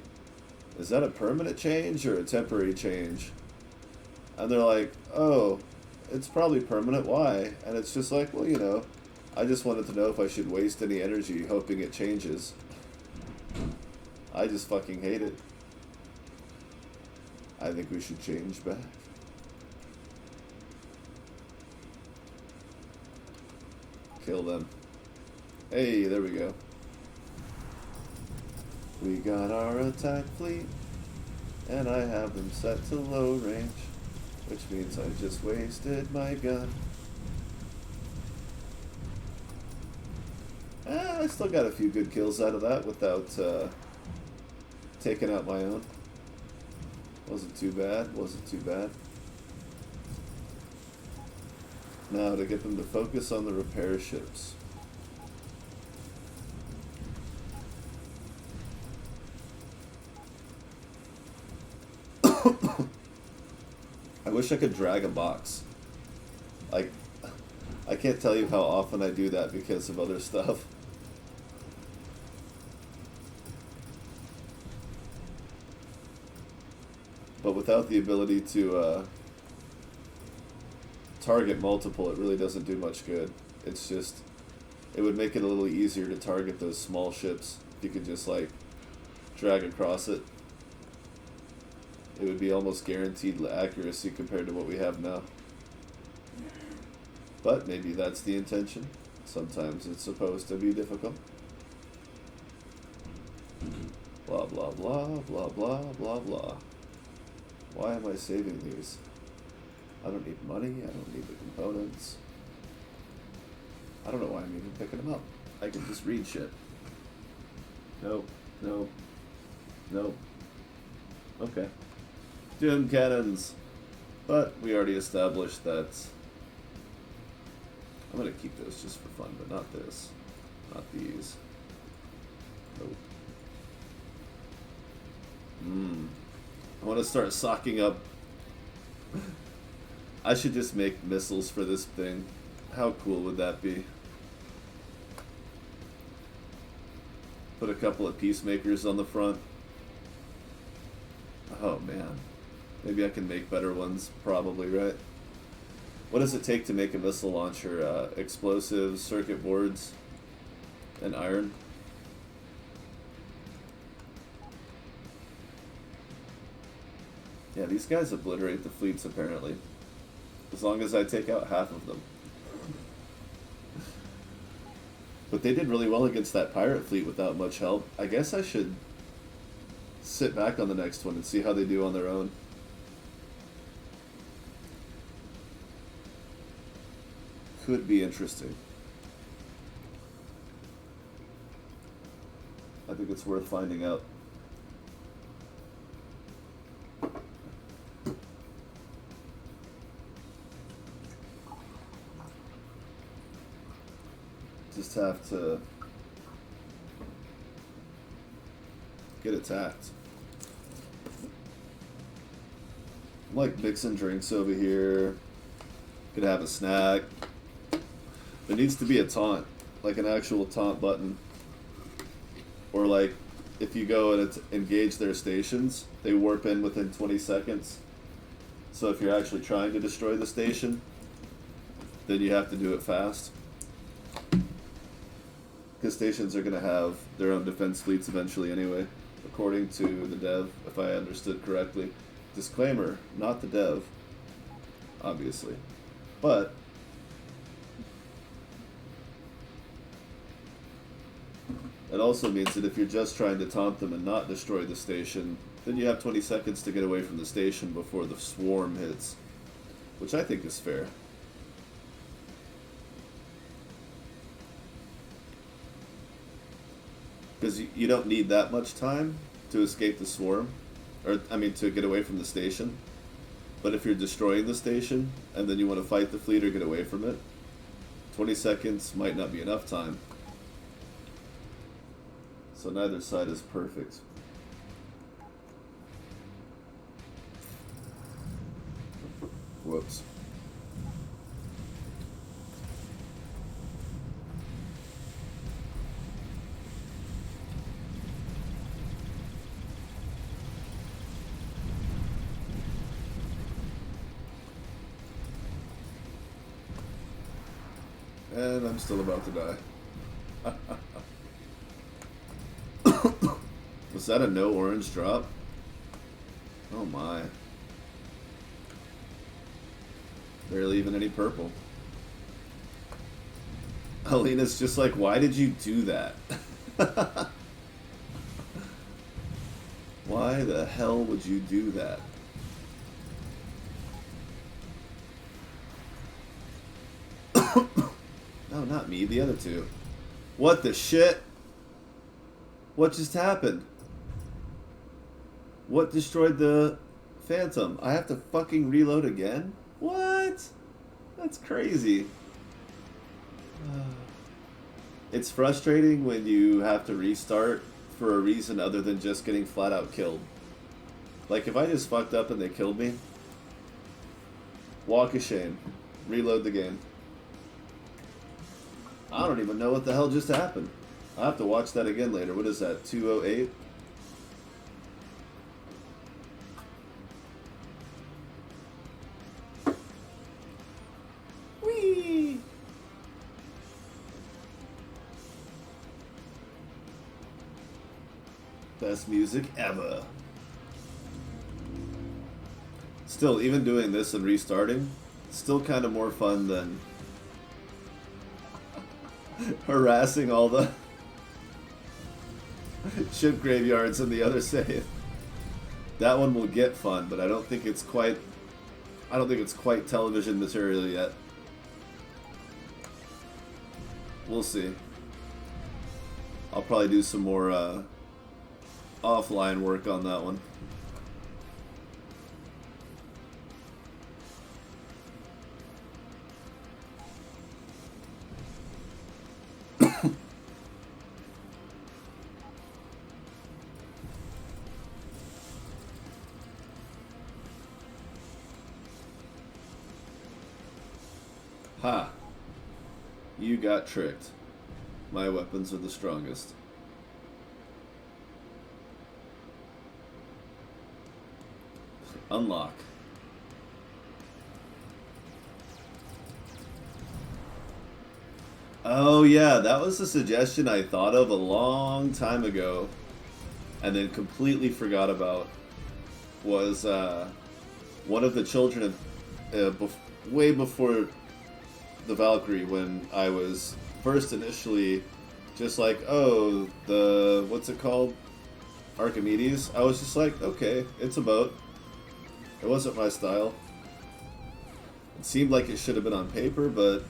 is that a permanent change or a temporary change? And they're like, oh, it's probably permanent, why? And it's just like, well, you know, I just wanted to know if I should waste any energy hoping it changes. I just fucking hate it. I think we should change back. Kill them. Hey, there we go. We got our attack fleet, and I have them set to low range, which means I just wasted my gun. I still got a few good kills out of that without taking out my own. Wasn't too bad, wasn't too bad. Now to get them to focus on the repair ships. I wish I could drag a box. Like, I can't tell you how often I do that because of other stuff. But without the ability to target multiple, it really doesn't do much good. It's just, it would make it a little easier to target those small ships if you could just like drag across it. It would be almost guaranteed accuracy compared to what we have now. But maybe that's the intention. Sometimes it's supposed to be difficult. Blah blah blah blah blah blah blah. Why am I saving these? I don't need money, I don't need the components. I don't know why I'm even picking them up. I can just read shit. Nope, nope, nope. Okay. Doom cannons. But we already established that I'm gonna keep those just for fun, but not this. Not these. Nope. I want to start socking up. I should just make missiles for this thing. How cool would that be? Put a couple of peacemakers on the front. Oh man. Maybe I can make better ones, probably, right? What does it take to make a missile launcher? Explosives, circuit boards, and iron? Yeah, these guys obliterate the fleets, apparently. As long as I take out half of them. But they did really well against that pirate fleet without much help. I guess I should sit back on the next one and see how they do on their own. Could be interesting. I think it's worth finding out. Just have to get attacked. I'm like mixing drinks over here. Could have a snack. There needs to be a taunt, like an actual taunt button. Or like, if you go and engage their stations, they warp in within 20 seconds. So if you're actually trying to destroy the station, then you have to do it fast. Because stations are going to have their own defense fleets eventually anyway, according to the dev, if I understood correctly. Disclaimer, not the dev, obviously. But it also means that if you're just trying to taunt them and not destroy the station, then you have 20 seconds to get away from the station before the swarm hits, which I think is fair. Because you don't need that much time to escape the swarm, or I mean to get away from the station. But if you're destroying the station and then you want to fight the fleet or get away from it, 20 seconds might not be enough time. So neither side is perfect. Whoops. And I'm still about to die. Was that a no orange drop? Oh my. Barely even any purple. Alina's just like, why did you do that? Why the hell would you do that? No, not me, the other two. What the shit? What just happened? What destroyed the Phantom? I have to fucking reload again? What? That's crazy. It's frustrating when you have to restart for a reason other than just getting flat out killed. Like if I just fucked up and they killed me, walk of shame. Reload the game. I don't even know what the hell just happened. I'll have to watch that again later. What is that, 208? Whee! Best music ever. Still, even doing this and restarting, still kind of more fun than harassing all the ship graveyards in the other save. That one will get fun, but I don't think it's quite television material yet. We'll see. I'll probably do some more offline work on that one. Ha! You got tricked. My weapons are the strongest. Unlock. Oh yeah, that was a suggestion I thought of a long time ago and then completely forgot about. Was one of the children of way before the Valkyrie, when I was first initially just like, oh, what's it called? Archimedes. I was just like, okay, it's a boat. It wasn't my style. It seemed like it should have been on paper, but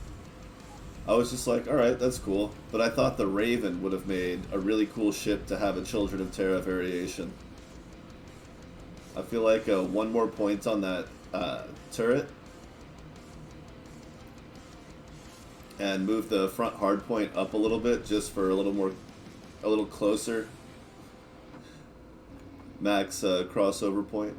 I was just like, alright, that's cool. But I thought the Raven would have made a really cool ship to have a Children of Terra variation. I feel like one more point on that turret and move the front hardpoint up a little bit just for a little closer max crossover point.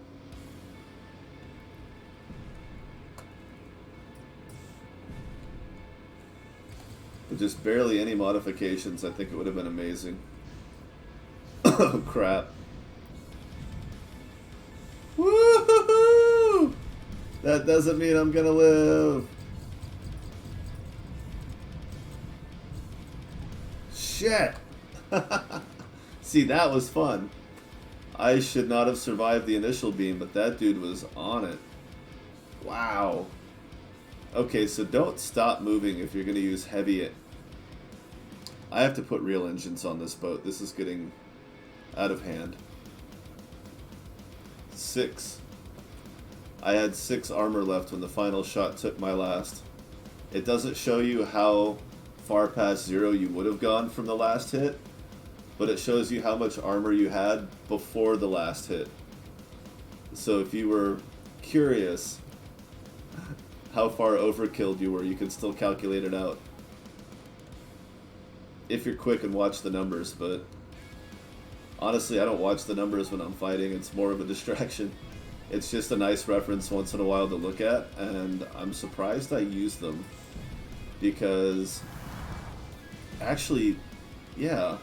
With just barely any modifications, I think it would have been amazing. Oh crap. Woo-hoo-hoo! That doesn't mean I'm gonna live. Shit! See, that was fun. I should not have survived the initial beam, but that dude was on it. Wow. Okay, so don't stop moving if you're going to use heavy. I have to put real engines on this boat. This is getting out of hand. 6. I had 6 armor left when the final shot took my last. It doesn't show you how far past 0 you would have gone from the last hit, but it shows you how much armor you had before the last hit. So if you were curious how far overkilled you were, you can still calculate it out. If you're quick and watch the numbers, but honestly I don't watch the numbers when I'm fighting, it's more of a distraction. It's just a nice reference once in a while to look at, and I'm surprised I use them. Because actually, yeah,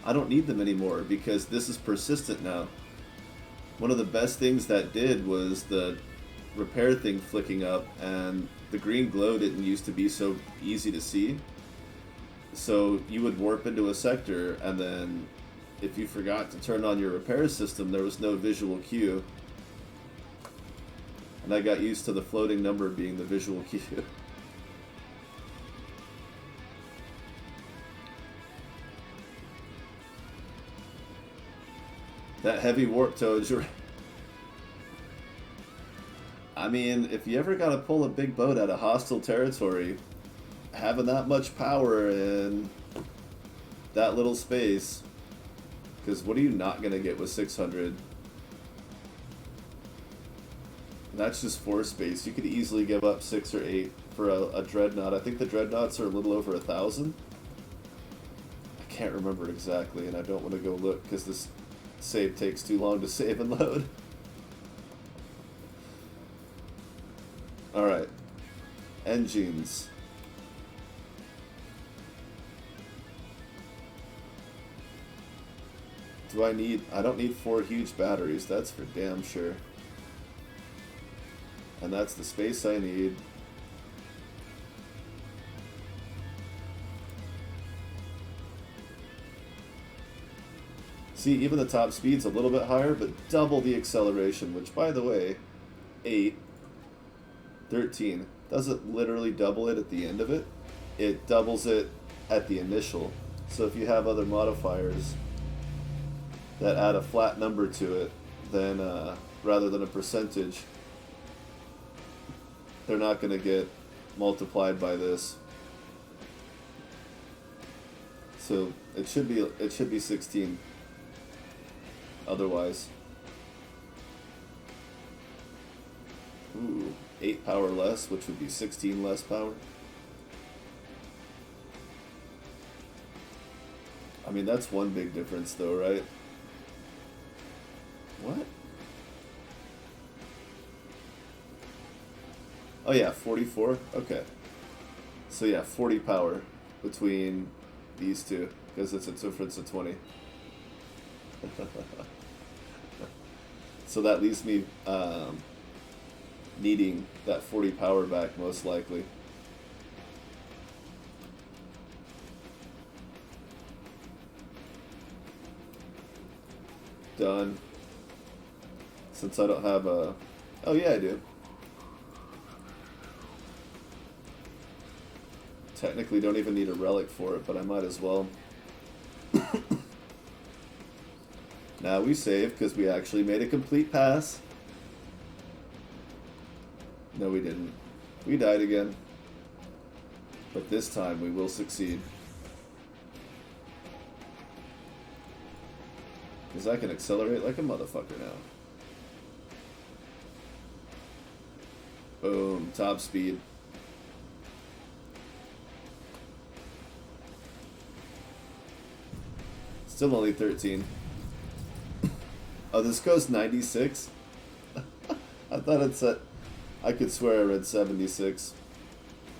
I don't need them anymore because this is persistent now. One of the best things that did was the repair thing flicking up, and the green glow didn't used to be so easy to see. So you would warp into a sector, and then if you forgot to turn on your repair system, there was no visual cue. And I got used to the floating number being the visual cue. That heavy warp toad, I mean, if you ever gotta pull a big boat out of hostile territory, having that much power in that little space, because what are you not gonna get with 600? That's just 4 space. You could easily give up 6 or 8 for a dreadnought. I think the dreadnoughts are a little over 1,000. I can't remember exactly, and I don't want to go look because this save takes too long to save and load. Alright. Engines. I don't need 4 huge batteries, that's for damn sure. And that's the space I need. See, even the top speed's a little bit higher, but double the acceleration, which, by the way, 8, 13. Doesn't literally double it at the end of it. It doubles it at the initial. So if you have other modifiers that add a flat number to it, then rather than a percentage, they're not going to get multiplied by this. So it should be 16 otherwise. Ooh, 8 power less, which would be 16 less power. I mean, that's one big difference though, right? What? Oh yeah, 44? Okay. So yeah, 40 power between these two, because it's a difference of 20. So that leaves me needing that 40 power back, most likely. Done. Since I don't have a... Oh yeah, I do. Technically don't even need a relic for it, but I might as well. Now we save, because we actually made a complete pass. No, we didn't. We died again. But this time we will succeed. Because I can accelerate like a motherfucker now. Boom, top speed. Still only 13. Oh, this goes 96? I thought it said... I could swear I read 76.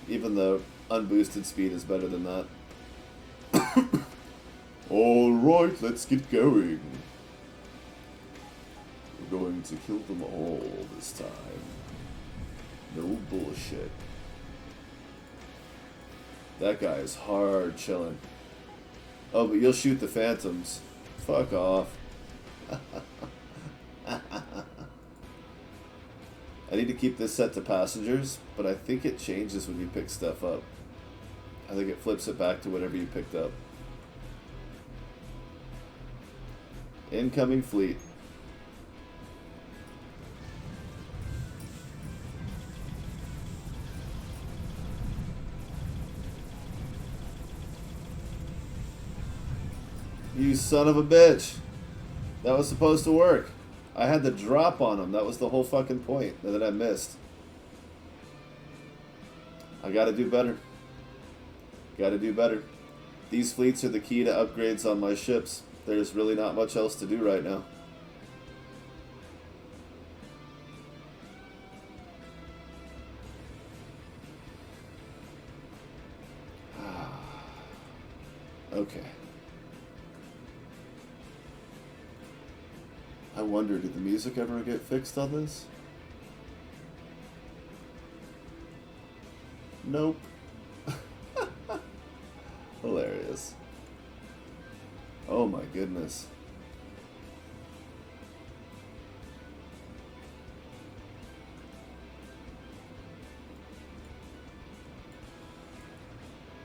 Even though unboosted speed is better than that. Alright, let's get going. We're going to kill them all this time. No bullshit. That guy is hard chilling. Oh, but you'll shoot the phantoms. Fuck off. I need to keep this set to passengers, but I think it changes when you pick stuff up. I think it flips it back to whatever you picked up. Incoming fleet. You son of a bitch. That was supposed to work. I had the drop on him. That was the whole fucking point that I missed. I gotta do better. Gotta do better. These fleets are the key to upgrades on my ships. There's really not much else to do right now. Okay. I wonder, did the music ever get fixed on this? Nope. Hilarious. Oh my goodness.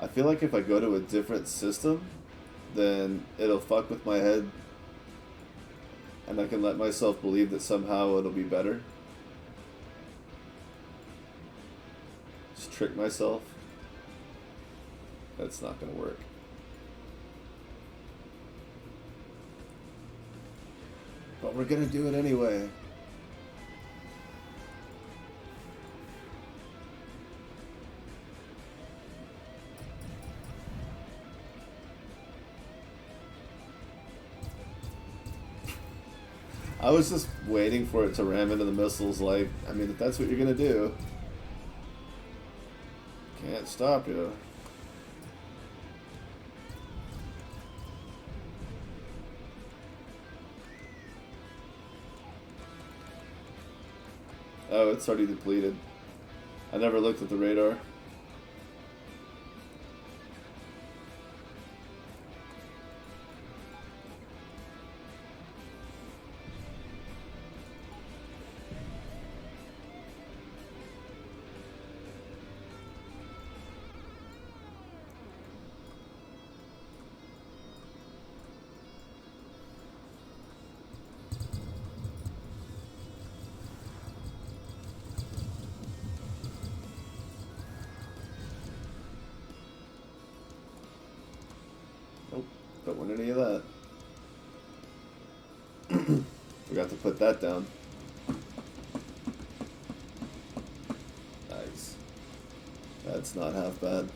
I feel like if I go to a different system, then it'll fuck with my head and I can let myself believe that somehow it'll be better. Just trick myself. That's not gonna work. But we're gonna do it anyway. I was just waiting for it to ram into the missiles like, I mean, if that's what you're gonna do, can't stop you. Oh, it's already depleted. I never looked at the radar. Nope, don't want any of that. Forgot to put that down. Nice. That's not half bad.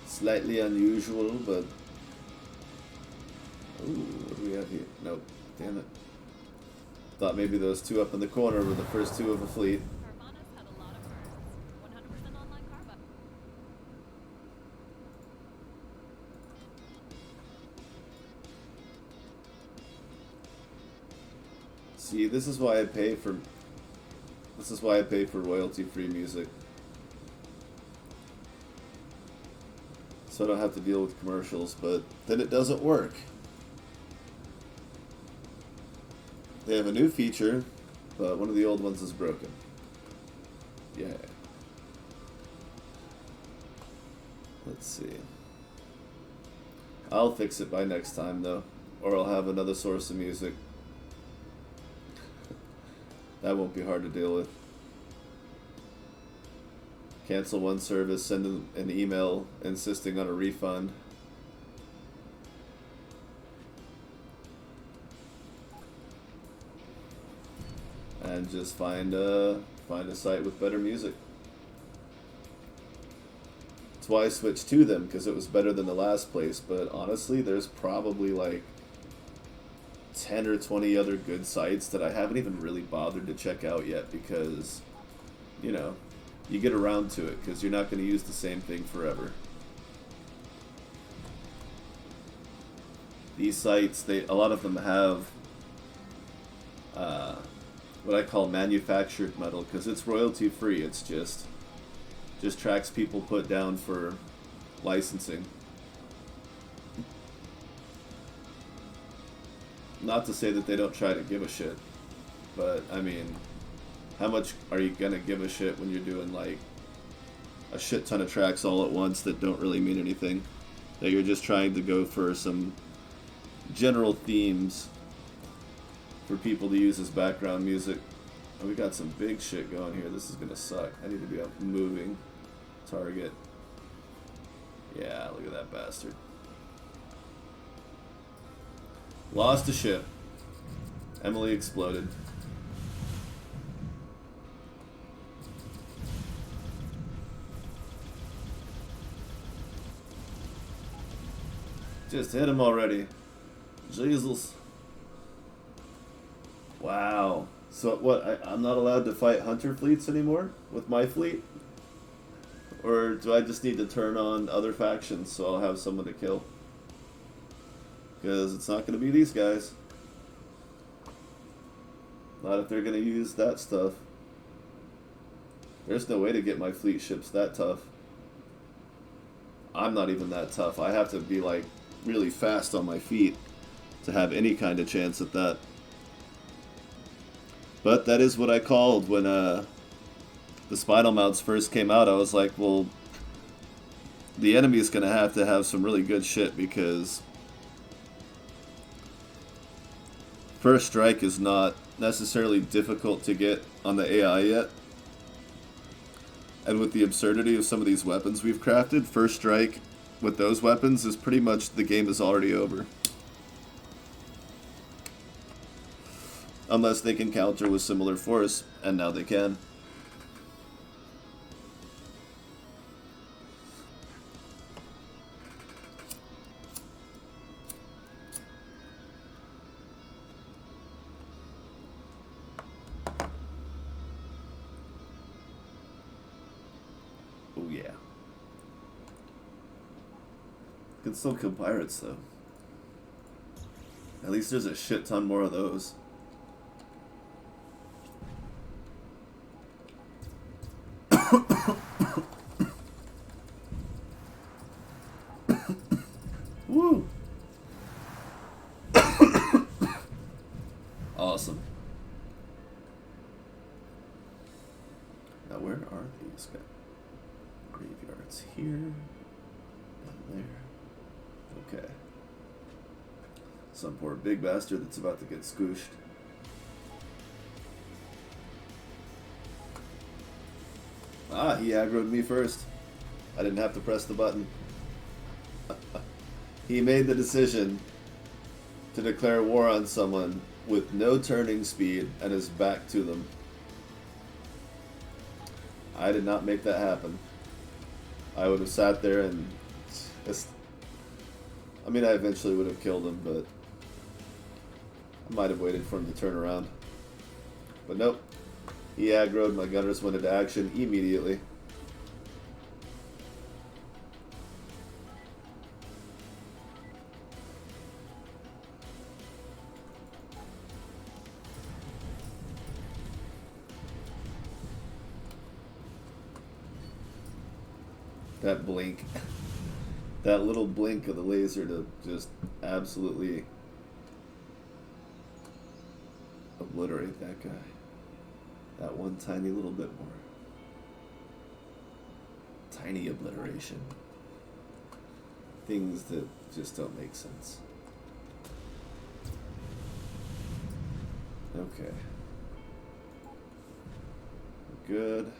Slightly unusual, but... Ooh, what do we have here? Nope. Damn it. Thought maybe those two up in the corner were the first two of a fleet. Carvana's had a lot of firsts. 100% online Carva. See, this is why I pay for... This is why I pay for royalty-free music. So I don't have to deal with commercials, but then it doesn't work. They have a new feature, but one of the old ones is broken. Yeah. Let's see. I'll fix it by next time, though. Or I'll have another source of music. That won't be hard to deal with. Cancel one service, send an email insisting on a refund. And just find a site with better music. That's why I switched to them, because it was better than the last place. But honestly, there's probably like 10 or 20 other good sites that I haven't even really bothered to check out yet, because, you know, you get around to it because you're not going to use the same thing forever. These sites, a lot of them have what I call manufactured metal, because it's royalty free. It's just tracks people put down for licensing. Not to say that they don't try to give a shit, but I mean, how much are you gonna give a shit when you're doing like a shit ton of tracks all at once that don't really mean anything? That you're just trying to go for some general themes for people to use as background music. Oh, we got some big shit going here. This is gonna suck. I need to be up moving. Target. Yeah, look at that bastard. Lost a ship. Emily exploded. Just hit him already. Jesus. Wow. So what, I'm not allowed to fight hunter fleets anymore with my fleet? Or do I just need to turn on other factions so I'll have someone to kill? Because it's not going to be these guys. Not if they're going to use that stuff. There's no way to get my fleet ships that tough. I'm not even that tough. I have to be like really fast on my feet to have any kind of chance at that. But that is what I called when the spinal mounts first came out. I was like, well, the enemy's going to have some really good shit because first strike is not necessarily difficult to get on the AI yet. And with the absurdity of some of these weapons we've crafted, first strike with those weapons is pretty much the game is already over. Unless they can counter with similar force, and now they can. Oh yeah. Can still kill pirates though. At least there's a shit ton more of those. Woo! Awesome. Now where are these guys? Graveyards here and there. Okay. Some poor big bastard that's about to get scooshed. Ah, he aggroed me first. I didn't have to press the button. He made the decision to declare war on someone with no turning speed and his back to them. I did not make that happen. I would have sat there and just... I mean, I eventually would have killed him, but I might have waited for him to turn around. But nope. He aggroed, my gunners went into action immediately. That blink. That little blink of the laser to just absolutely obliterate that guy. That one tiny little bit more. Tiny obliteration. Things that just don't make sense. Okay. Good.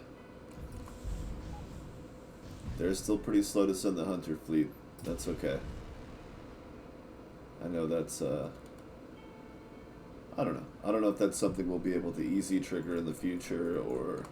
They're still pretty slow to send the hunter fleet. That's okay. I know that's, I don't know. I don't know if that's something we'll be able to easy trigger in the future, or...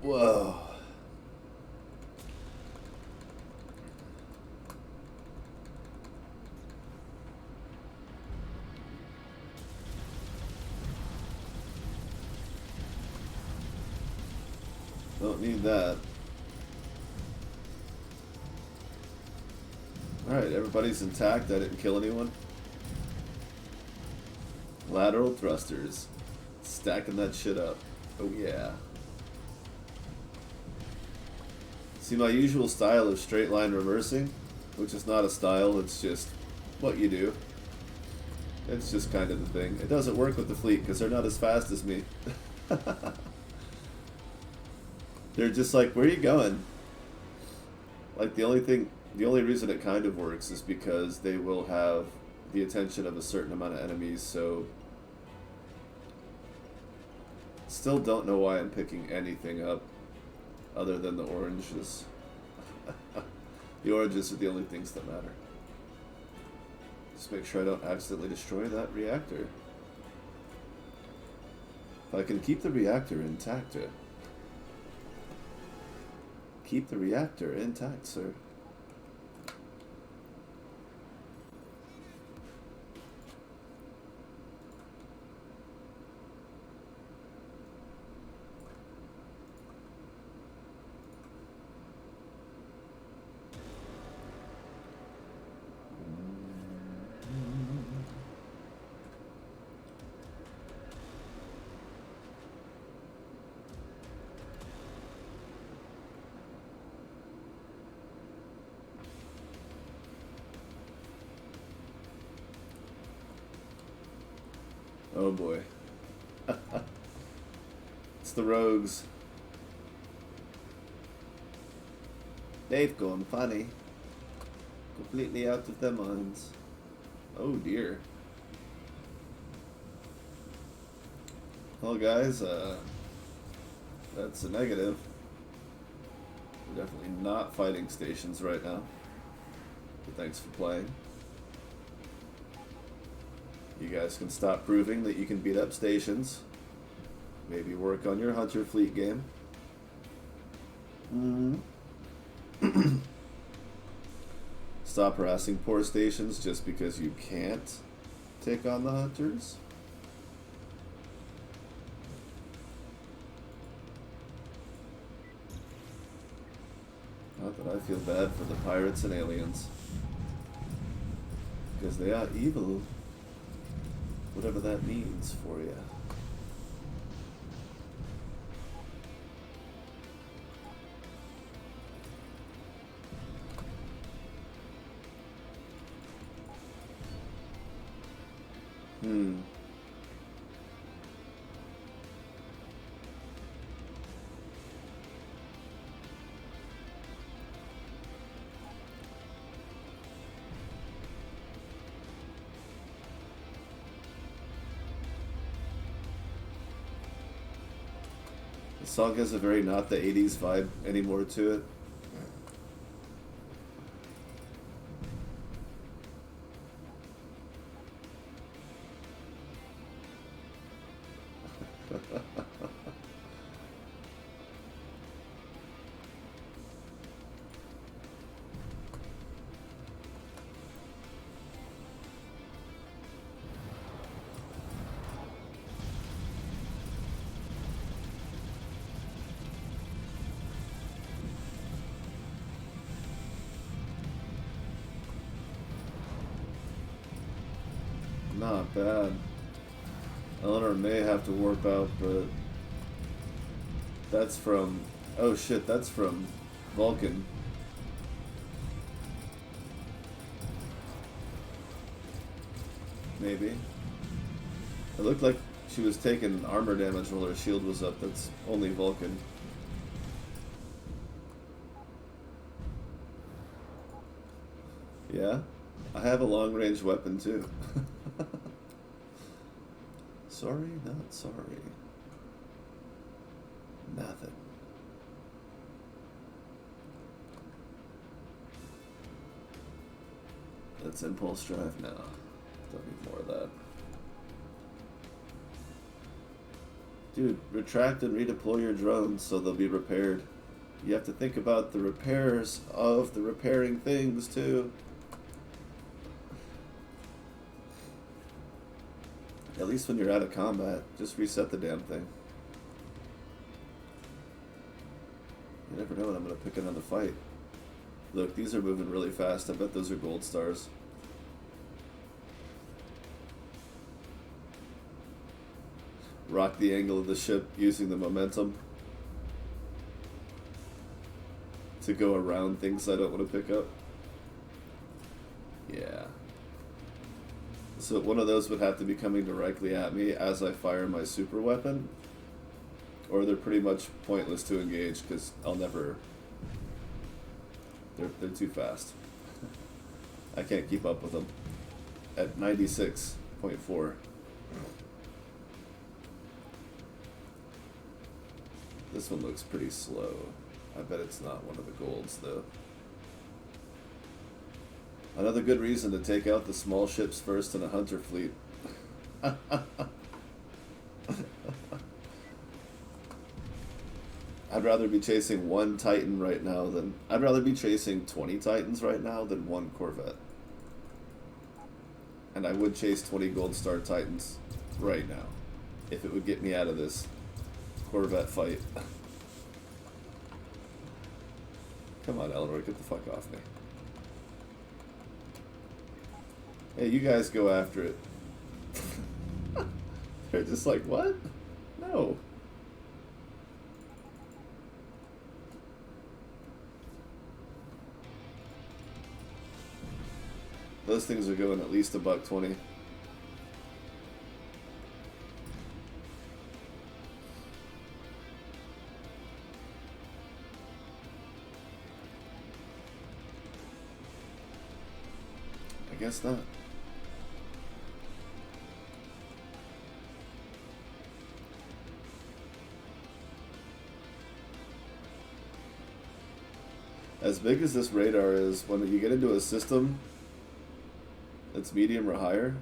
Whoa. Don't need that. Alright, everybody's intact. I didn't kill anyone. Lateral thrusters. Stacking that shit up. Oh yeah. See, my usual style of straight line reversing, which is not a style, it's just what you do. It's just kind of the thing. It doesn't work with the fleet because they're not as fast as me. They're just like, where are you going? Like, the only reason it kind of works is because they will have the attention of a certain amount of enemies, so... Still don't know why I'm picking anything up other than the oranges. The oranges are the only things that matter. Just make sure I don't accidentally destroy that reactor. If I can keep the reactor intact, keep the reactor intact, sir. Oh boy. It's the rogues. They've gone funny. Completely out of their minds. Oh dear. Well guys, that's a negative. We're definitely not fighting stations right now. But thanks for playing. You guys can stop proving that you can beat up stations. Maybe work on your Hunter Fleet game. Stop harassing poor stations just because you can't take on the Hunters. Not that I feel bad for the pirates and aliens. Because they are evil. Whatever that means for you. The song has a very not the 80s vibe anymore to it. Not bad. Eleanor may have to warp out, but that's from... Oh shit, that's from Vulcan. Maybe. It looked like she was taking armor damage while her shield was up. That's only Vulcan. Yeah? I have a long-range weapon too. Sorry, not sorry. Nothing. Let's impulse drive now. Don't need more of that. Dude, retract and redeploy your drones so they'll be repaired. You have to think about the repairs of the repairing things too. At least when you're out of combat, just reset the damn thing. You never know when I'm going to pick another fight. Look, these are moving really fast. I bet those are gold stars. Rock the angle of the ship using the momentum to go around things I don't want to pick up. Yeah. So one of those would have to be coming directly at me as I fire my super weapon, or they're pretty much pointless to engage because I'll never... They're too fast. I can't keep up with them. At 96.4. This one looks pretty slow. I bet it's not one of the golds though. Another good reason to take out the small ships first in a hunter fleet. I'd rather be chasing one Titan right now than... I'd rather be chasing 20 Titans right now than one Corvette. And I would chase 20 Gold Star Titans right now if it would get me out of this Corvette fight. Come on, Eleanor, get the fuck off me. Hey, you guys go after it. They're just like, what? No. Those things are going at least $120. guess not. As big as this radar is, when you get into a system that's medium or higher,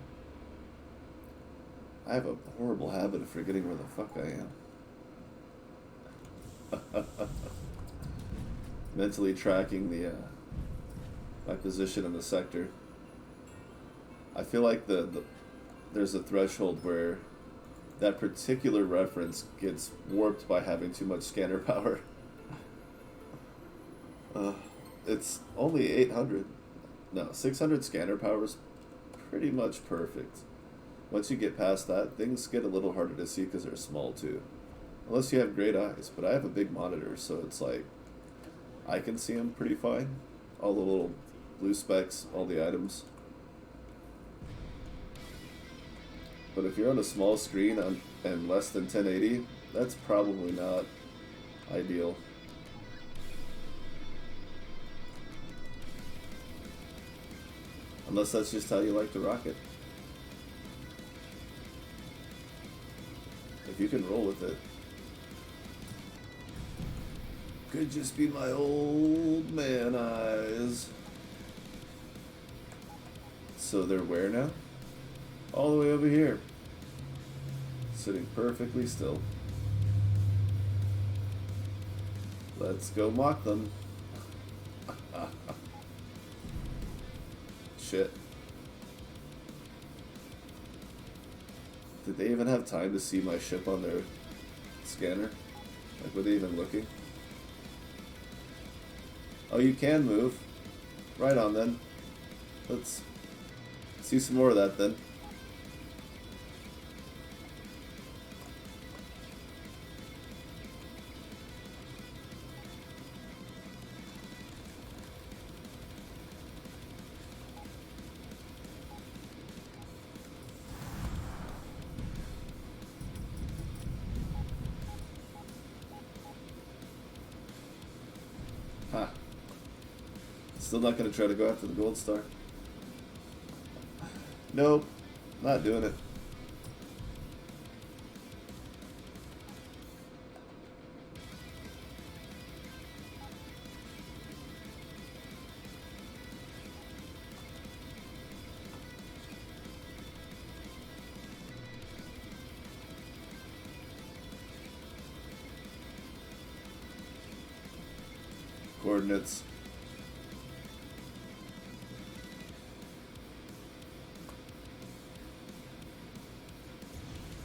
I have a horrible habit of forgetting where the fuck I am. Mentally tracking the my position in the sector. I feel like there's a threshold where that particular reference gets warped by having too much scanner power. It's only 800. No, 600 scanner power is pretty much perfect. Once you get past that, things get a little harder to see because they're small too. Unless you have great eyes, but I have a big monitor, so it's like I can see them pretty fine. All the little blue specks, all the items. But if you're on a small screen and less than 1080, that's probably not ideal. Unless that's just how you like to rock it. If you can roll with it. Could just be my old man eyes. So they're where now? All the way over here. Sitting perfectly still. Let's go mock them. Shit. Did they even have time to see my ship on their scanner? Like, were they even looking? Oh, you can move. Right on then. Let's see some more of that then. Ha. Still not going to try to go after the gold star. Nope. Not doing it. Coordinates.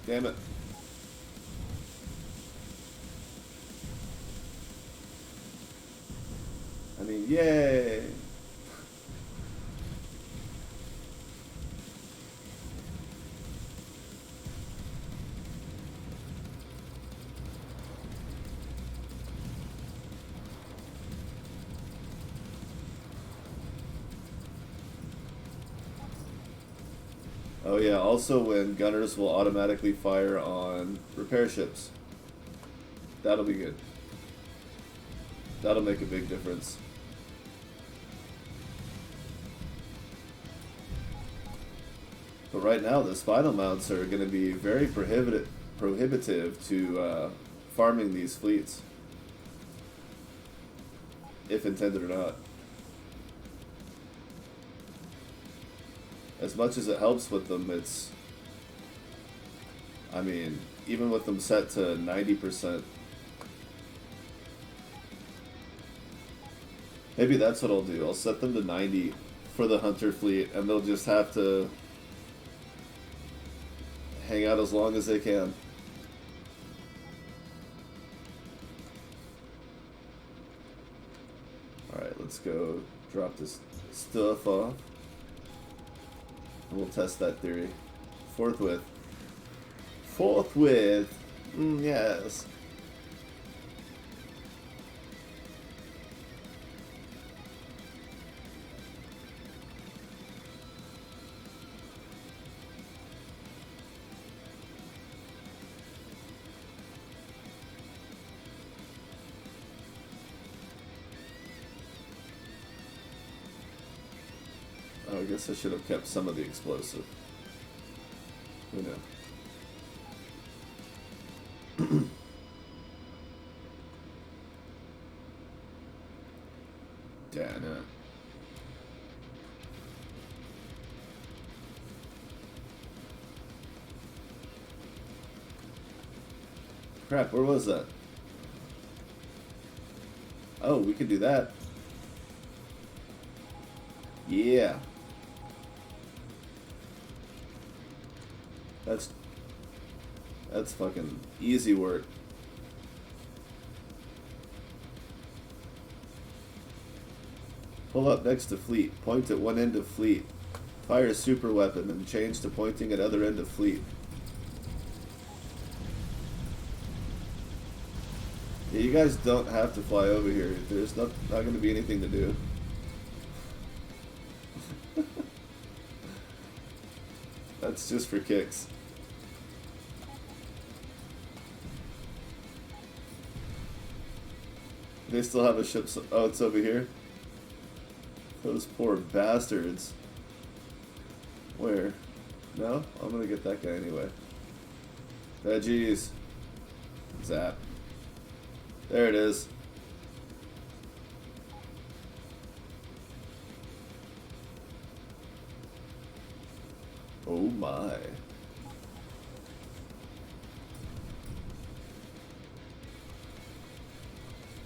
Damn it. I mean, yay! Oh yeah, also when gunners will automatically fire on repair ships. That'll be good. That'll make a big difference. But right now, the spinal mounts are going to be very prohibitive to farming these fleets. If intended or not. As much as it helps with them, it's... I mean, even with them set to 90%. Maybe that's what I'll do. I'll set them to 90 for the Hunter fleet, and they'll just have to hang out as long as they can. Alright, let's go drop this stuff off. And we'll test that theory. Forthwith. Forthwith! Yes. guess I should have kept some of the explosive. Who knows? Damn it. Crap, where was that? Oh, we could do that. Yeah. That's fucking easy work. Pull up next to fleet. Point at one end of fleet. Fire a super weapon and change to pointing at other end of fleet. Yeah, you guys don't have to fly over here. There's not going to be anything to do. That's just for kicks. They still have a ship. Oh, it's over here? Those poor bastards. Where? No? I'm gonna get that guy anyway. Veggies. Zap. There it is. Oh my.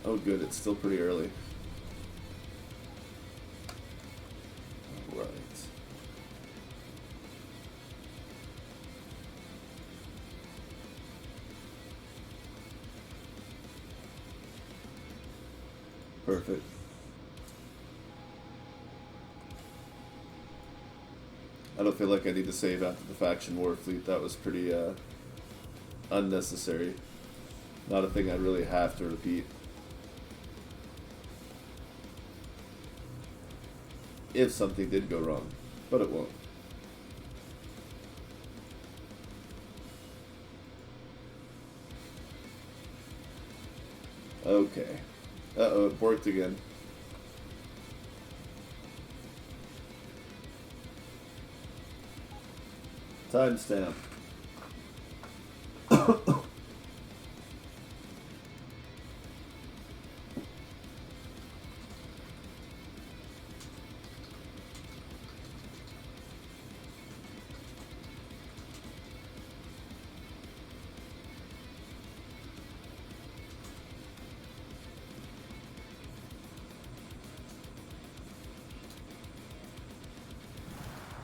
Oh good, it's still pretty early. Right. Perfect. I don't feel like I need to save after the faction war fleet. That was pretty unnecessary. Not a thing I really have to repeat. If something did go wrong, but it won't. Okay. Uh-oh, it worked again. Timestamp.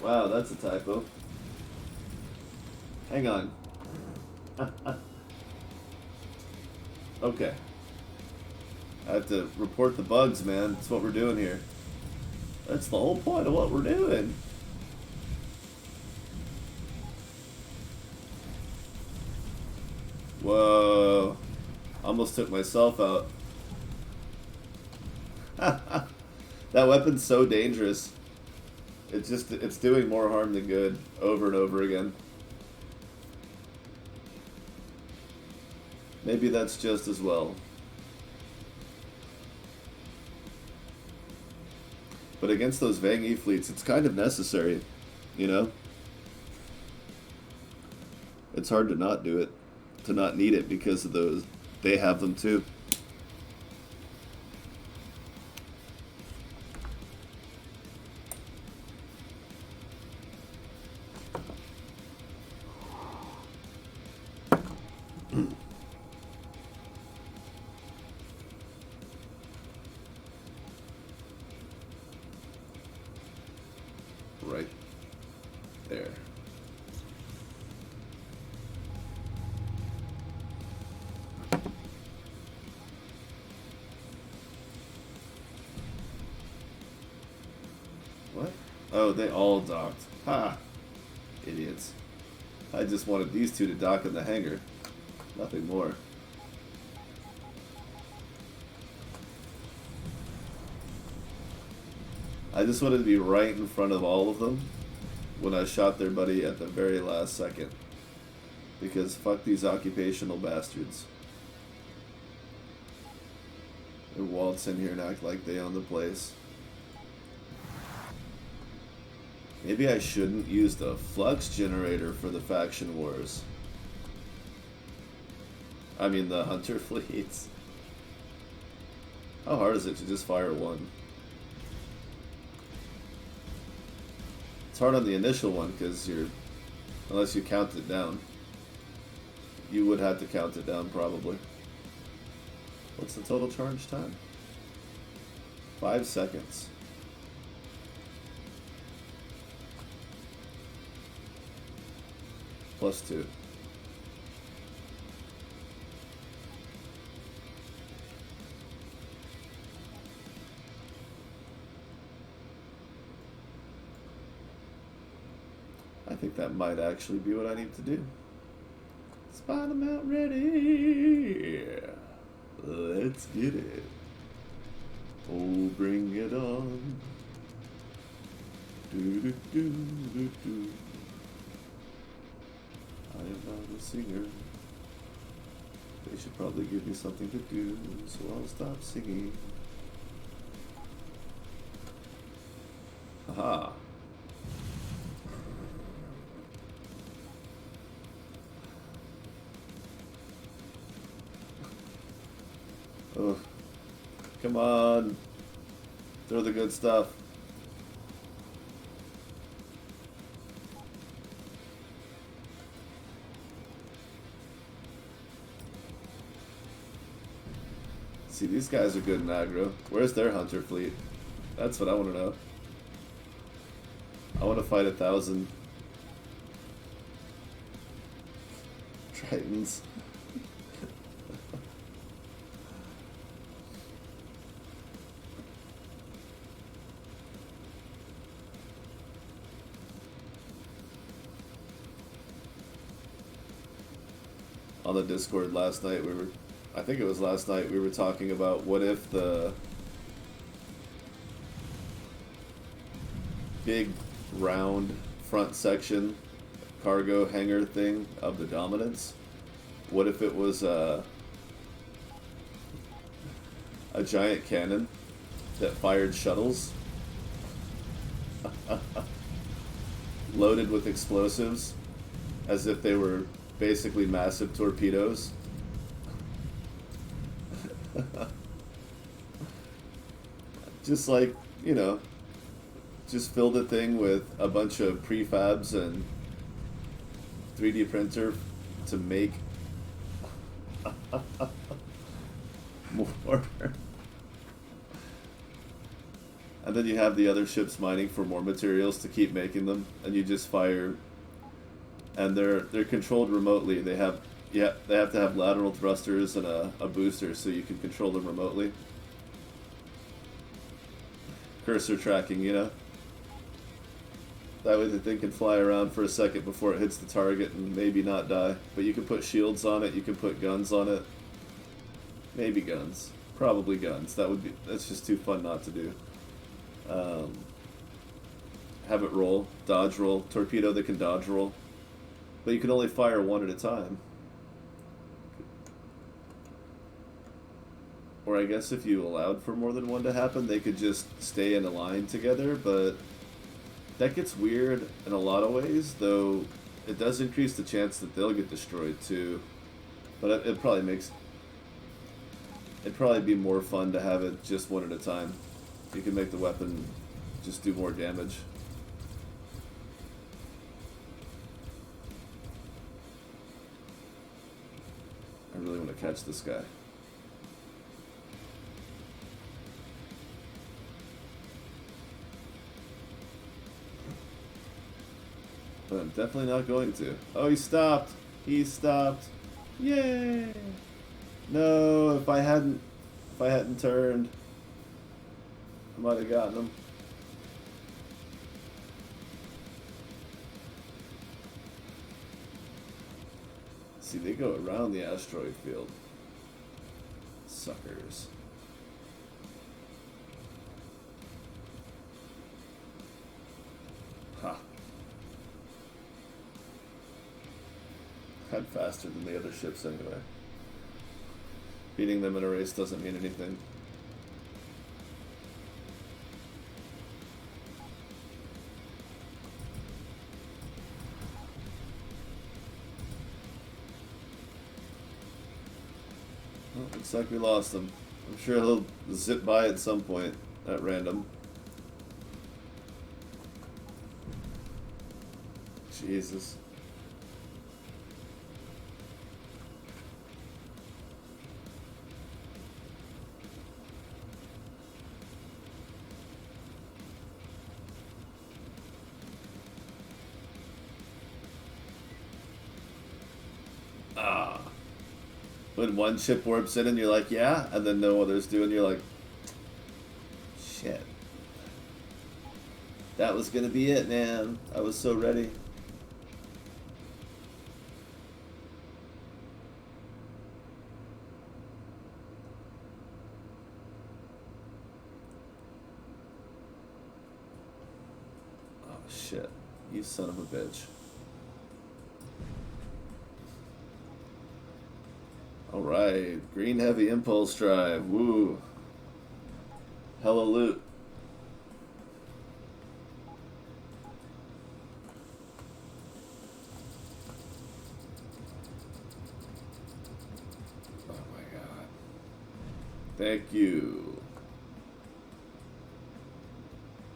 Wow, that's a typo. Hang on. Okay. I have to report the bugs, man. That's what we're doing here. That's the whole point of what we're doing. Whoa. Almost took myself out. That weapon's so dangerous. It's doing more harm than good over and over again. Maybe that's just as well. But against those Vang E fleets, it's kind of necessary, you know? It's hard to not do it, to not need it because of those. They have them too. Right there. What? Oh, they all docked. Ha! Idiots. I just wanted these two to dock in the hangar. Nothing more. I just wanted to be right in front of all of them when I shot their buddy at the very last second. Because fuck these occupational bastards. They waltz in here and act like they own the place. Maybe I shouldn't use the flux generator for the faction wars. I mean the hunter fleets. How hard is it to just fire one? It's hard on the initial one because you're, unless you count it down. You would have to count it down probably. What's the total charge time? 5 seconds. +2. I think that might actually be what I need to do. Spot them out ready. Let's get it. Oh, bring it on. Do do do do do. I am not a singer. They should probably give me something to do, so I'll stop singing. Haha. Oh, come on. Throw the good stuff. See, these guys are good in aggro. Where's their hunter fleet? That's what I want to know. I want to fight 1,000 Tritons. On the Discord last night, I think it was last night, we were talking about what if the big round front section cargo hangar thing of the Dominance, what if it was a giant cannon that fired shuttles loaded with explosives as if they were basically massive torpedoes. Just like, you know, just fill the thing with a bunch of prefabs and 3D printer to make more. And then you have the other ships mining for more materials to keep making them, and you just fire. And they're controlled remotely. They have to have lateral thrusters and a booster so you can control them remotely. Cursor tracking, you know. That way the thing can fly around for a second before it hits the target and maybe not die. But you can put shields on it, you can put guns on it. Maybe guns. Probably guns. That's just too fun not to do. Have it roll, dodge roll, torpedo that can dodge roll. But you can only fire one at a time. Or I guess if you allowed for more than one to happen, they could just stay in a line together, but that gets weird in a lot of ways, though it does increase the chance that they'll get destroyed too. But it'd probably be more fun to have it just one at a time. You can make the weapon just do more damage. I really want to catch this guy. But I'm definitely not going to. Oh, he stopped. He stopped. Yay! No, if I hadn't turned, I might have gotten him. See, they go around the asteroid field. Suckers. Ha. Head faster than the other ships anyway. Beating them in a race doesn't mean anything. Looks like we lost him. I'm sure he'll zip by at some point at random. Jesus. Ah. When one ship warps in and you're like, yeah, and then no others do, and you're like, shit. That was gonna be it, man. I was so ready. Oh, shit. You son of a bitch. Alright, green heavy impulse drive. Woo. Hella loot. Oh my god. Thank you.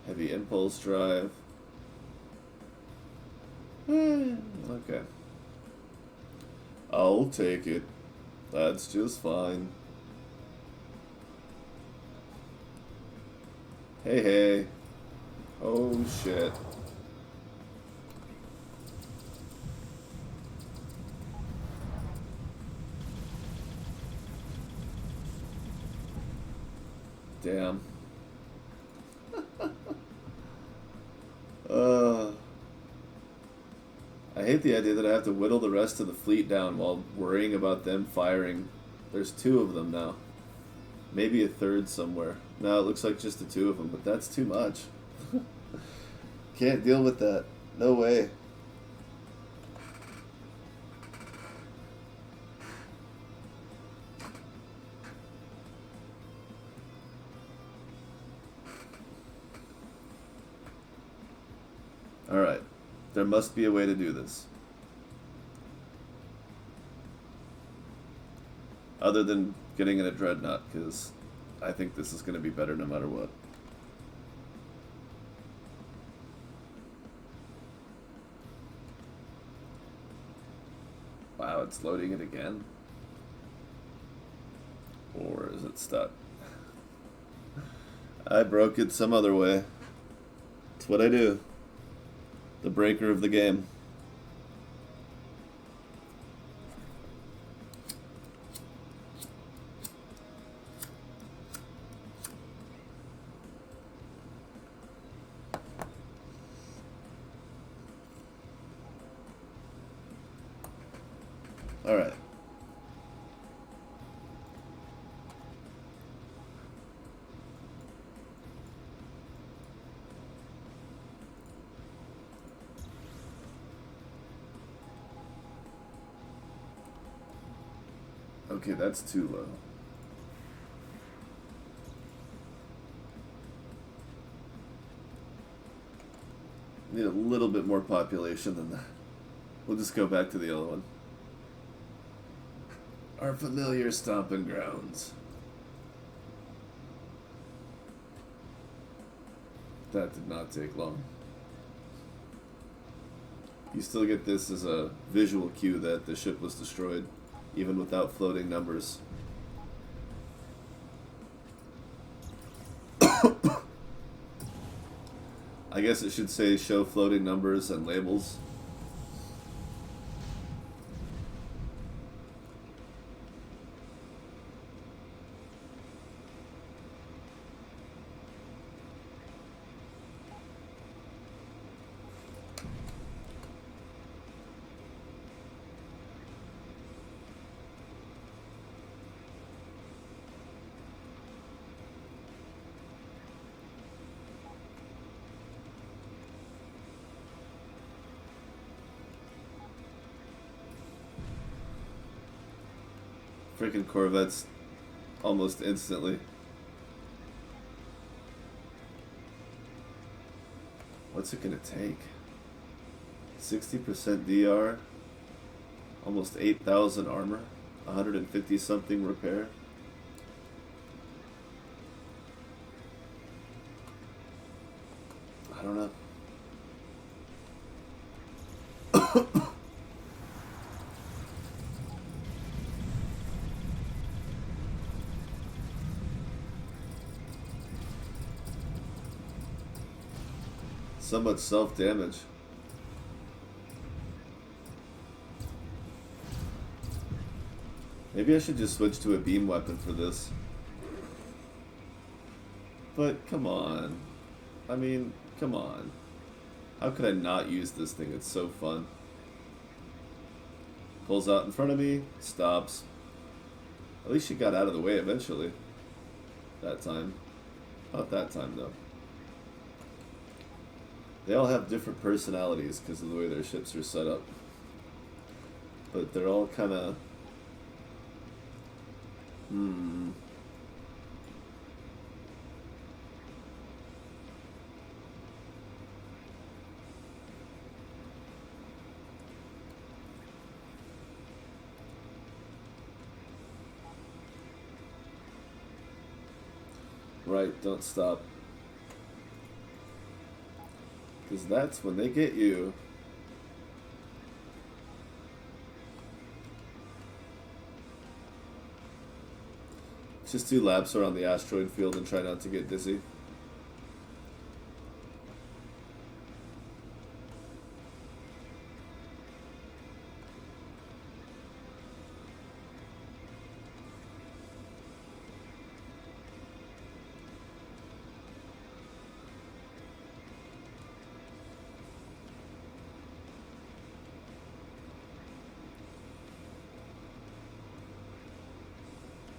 Heavy impulse drive. Okay. I'll take it. That's just fine. Hey, hey. Oh, shit. Damn. I hate the idea that I have to whittle the rest of the fleet down while worrying about them firing. There's 2 of them now. Maybe a third somewhere. No, it looks like just the 2 of them, but that's too much. Can't deal with that. No way. Alright. There must be a way to do this. Other than getting in a dreadnought, because I think this is going to be better no matter what. Wow, it's loading it again? Or is it stuck? I broke it some other way. It's what I do. The breaker of the game. All right. Okay, that's too low. Need a little bit more population than that. We'll just go back to the other one. Our familiar stomping grounds. That did not take long. You still get this as a visual cue that the ship was destroyed, even without floating numbers. I guess it should say show floating numbers and labels. Freaking Corvettes almost instantly. What's it gonna take? 60% DR, almost 8,000 armor, 150 something repair. don't know. So much self-damage. Maybe I should just switch to a beam weapon for this. But, come on. I mean, come on. How could I not use this thing? It's so fun. Pulls out in front of me, stops. At least she got out of the way eventually. That time. Not that time, though. They all have different personalities because of the way their ships are set up. But they're all kind of... Right, don't stop. Because that's when they get you. Just do laps around the asteroid field and try not to get dizzy.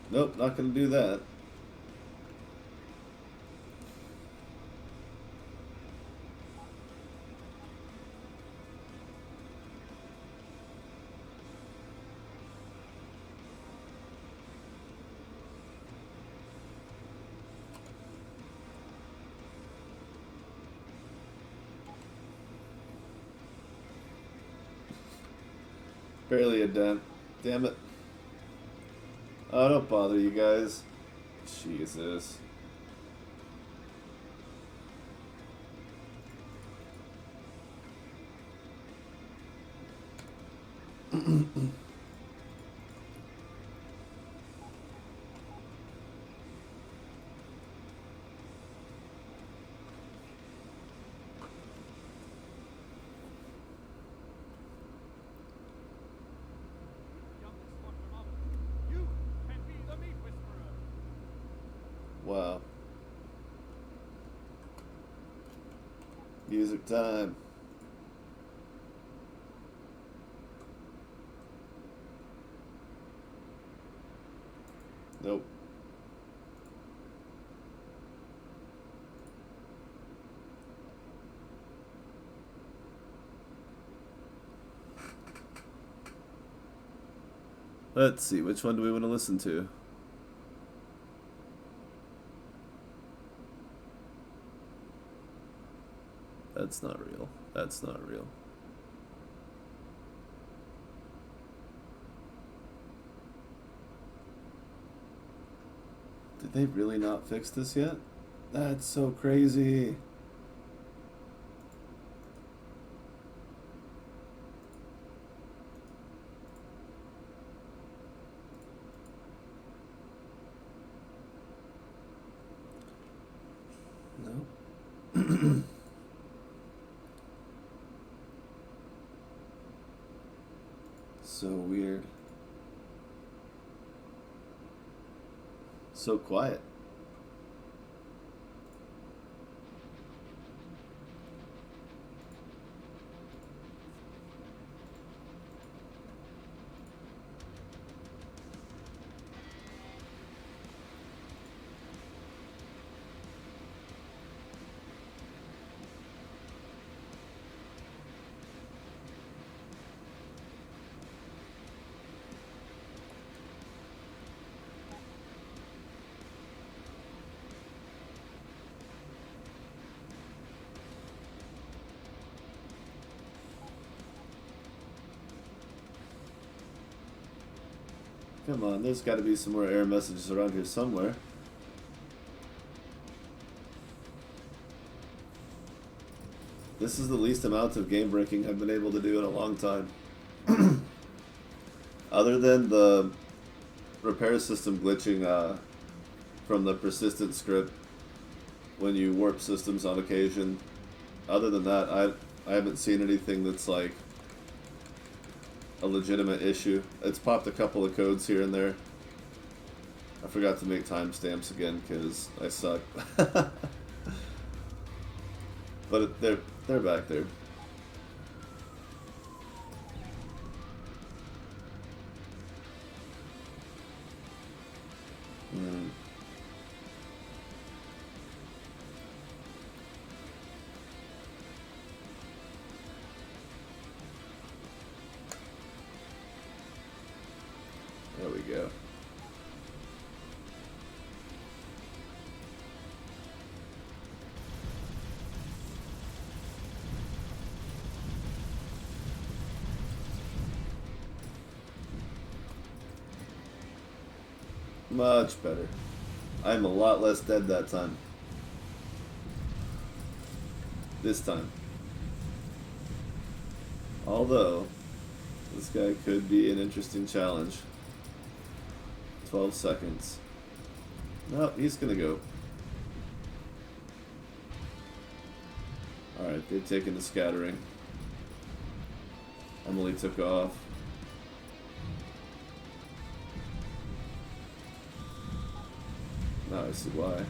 Nope, not gonna do that. Barely a dent. Damn it. Oh, don't bother you guys. Jesus. Wow. Music time. Nope. Let's see, which one do we want to listen to? That's not real. That's not real. Did they really not fix this yet? That's so crazy. No. So weird. So quiet. Come on, there's got to be some more error messages around here somewhere. This is the least amount of game breaking I've been able to do in a long time. Other than the repair system glitching from the persistent script when you warp systems on occasion. Other than that, I haven't seen anything that's like a legitimate issue. It's popped a couple of codes here and there. I forgot to make timestamps again because I suck. But they're back there. Mm. There we go. Much better. I'm a lot less dead that time. This time. Although, this guy could be an interesting challenge. 12 seconds. Nope, he's gonna go. Alright, they've taken the scattering. Emily took off. Now I see why.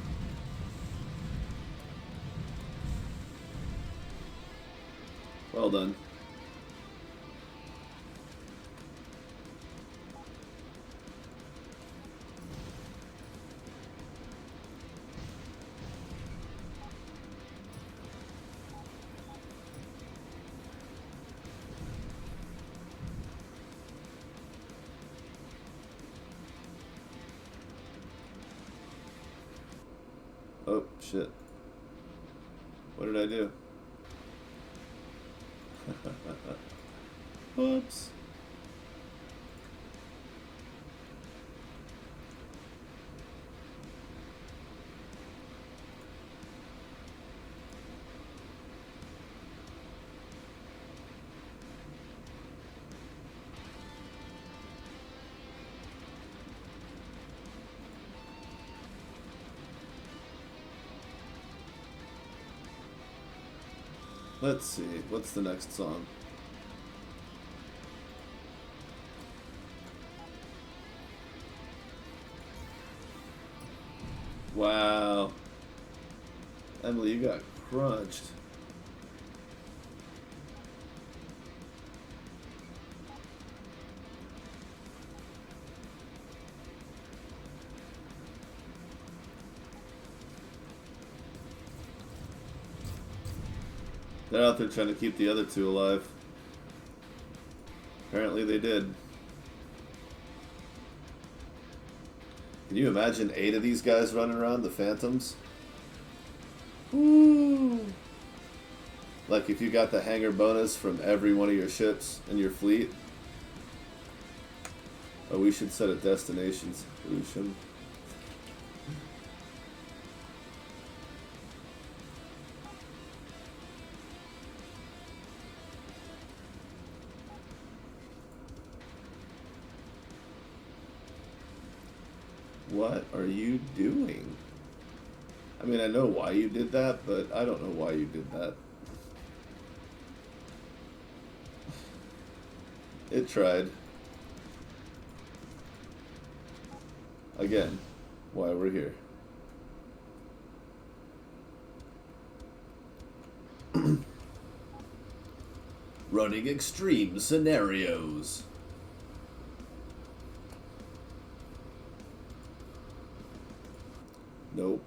Well done. Oh, shit. What did I do? Whoops. Let's see, what's the next song? Wow. Emily, you got crunched. They're out there trying to keep the other two alive. Apparently they did. Can you imagine 8 of these guys running around, the Phantoms? Woo! Like if you got the hangar bonus from every one of your ships in your fleet. Oh, we should set a destination solution. What are you doing? I mean, I know why you did that, but I don't know why you did that. It tried. Again, why we're here. Running extreme scenarios. Nope.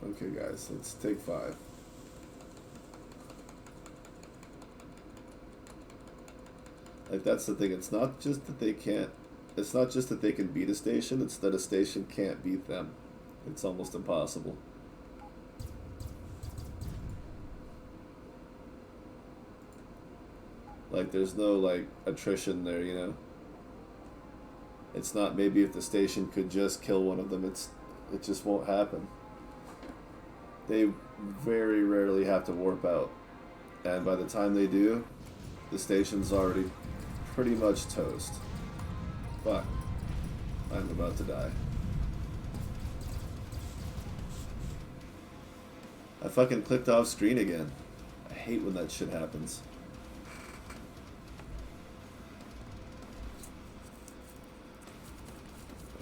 Okay, guys, let's take 5. Like, that's the thing. It's not just that they can't... It's not just that they can beat a station. It's that a station can't beat them. It's almost impossible. Like, there's no, like, attrition there, you know? It's not maybe if the station could just kill one of them. It just won't happen. They very rarely have to warp out. And by the time they do, the station's already pretty much toast. Fuck. I'm about to die. I fucking clicked off screen again. I hate when that shit happens.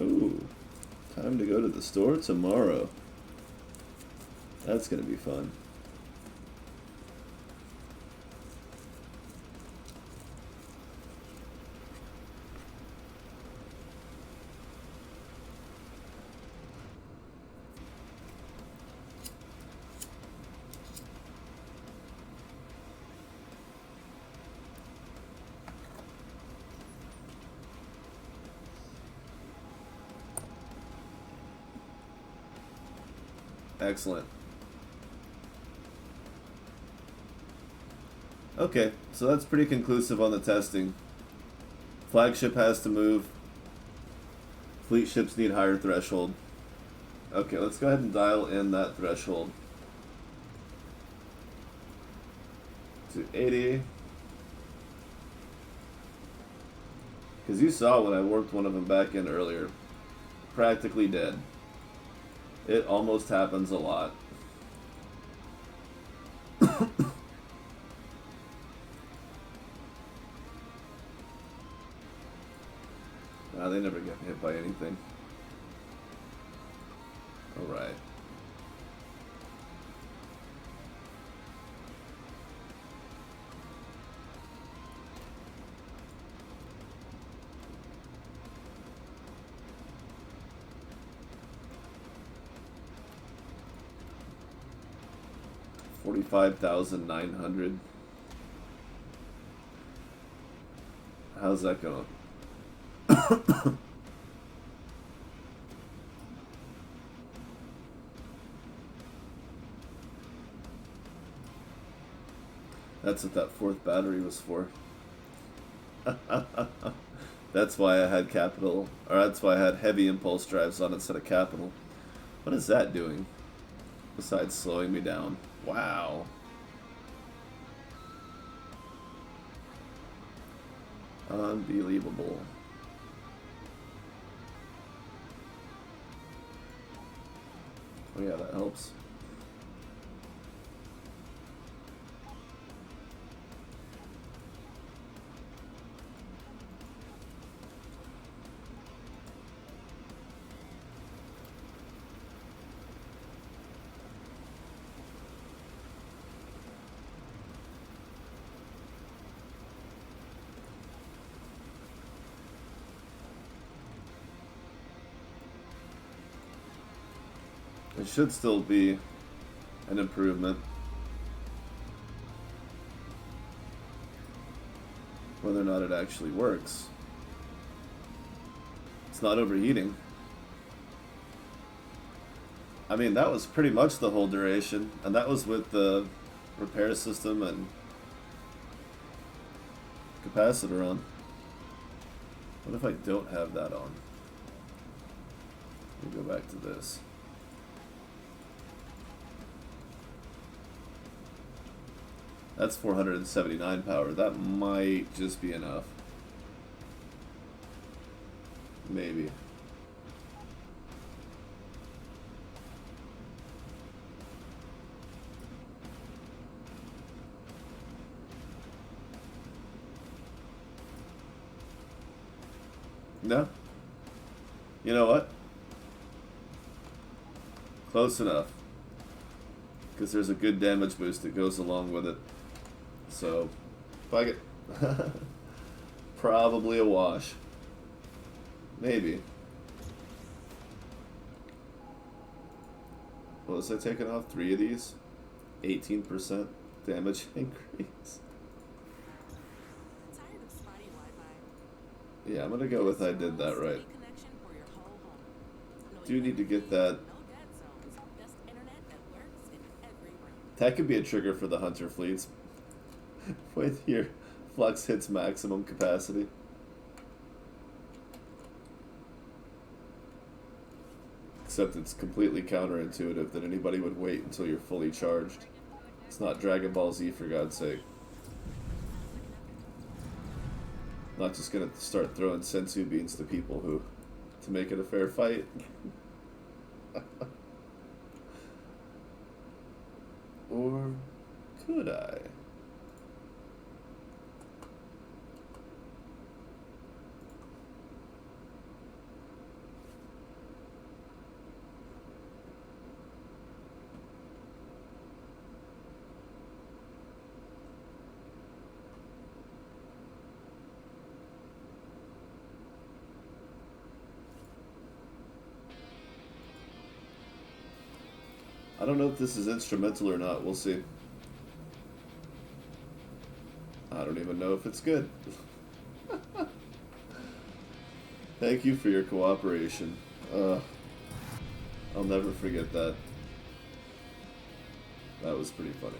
Ooh. Time to go to the store tomorrow. That's gonna be fun. Excellent. Okay, so that's pretty conclusive on the testing. Flagship has to move. Fleet ships need higher threshold. Okay, let's go ahead and dial in that threshold to 80. Because you saw when I worked one of them back in earlier. Practically dead. It almost happens a lot. Nah, they never get hit by anything. Alright. $45,900. How's that going? That's what that fourth battery was for. That's why I had capital, or that's why I had heavy impulse drives on instead of capital. What is that doing? Besides slowing me down. Wow. Unbelievable. Oh yeah, that helps. It should still be an improvement. Whether or not it actually works. It's not overheating. I mean, that was pretty much the whole duration, and that was with the repair system and capacitor on. What if I don't have that on? Let me go back to this. That's 479 power. That might just be enough. Maybe. No? You know what? Close enough. Because there's a good damage boost that goes along with it. So, fuck it. Probably a wash. Maybe. What was I taking off? 3 of these? 18% damage increase. Tired of spotty Wi-Fi? Yeah, I'm gonna go with I did that right. Do need to get that. That could be a trigger for the Hunter fleets. With your flux hits maximum capacity. Except it's completely counterintuitive that anybody would wait until you're fully charged. It's not Dragon Ball Z, for God's sake. Not just gonna start throwing sensu beans to people to make it a fair fight. Or could I? I don't know if this is instrumental or not. We'll see. I don't even know if it's good. Thank you for your cooperation. I'll never forget that. That was pretty funny.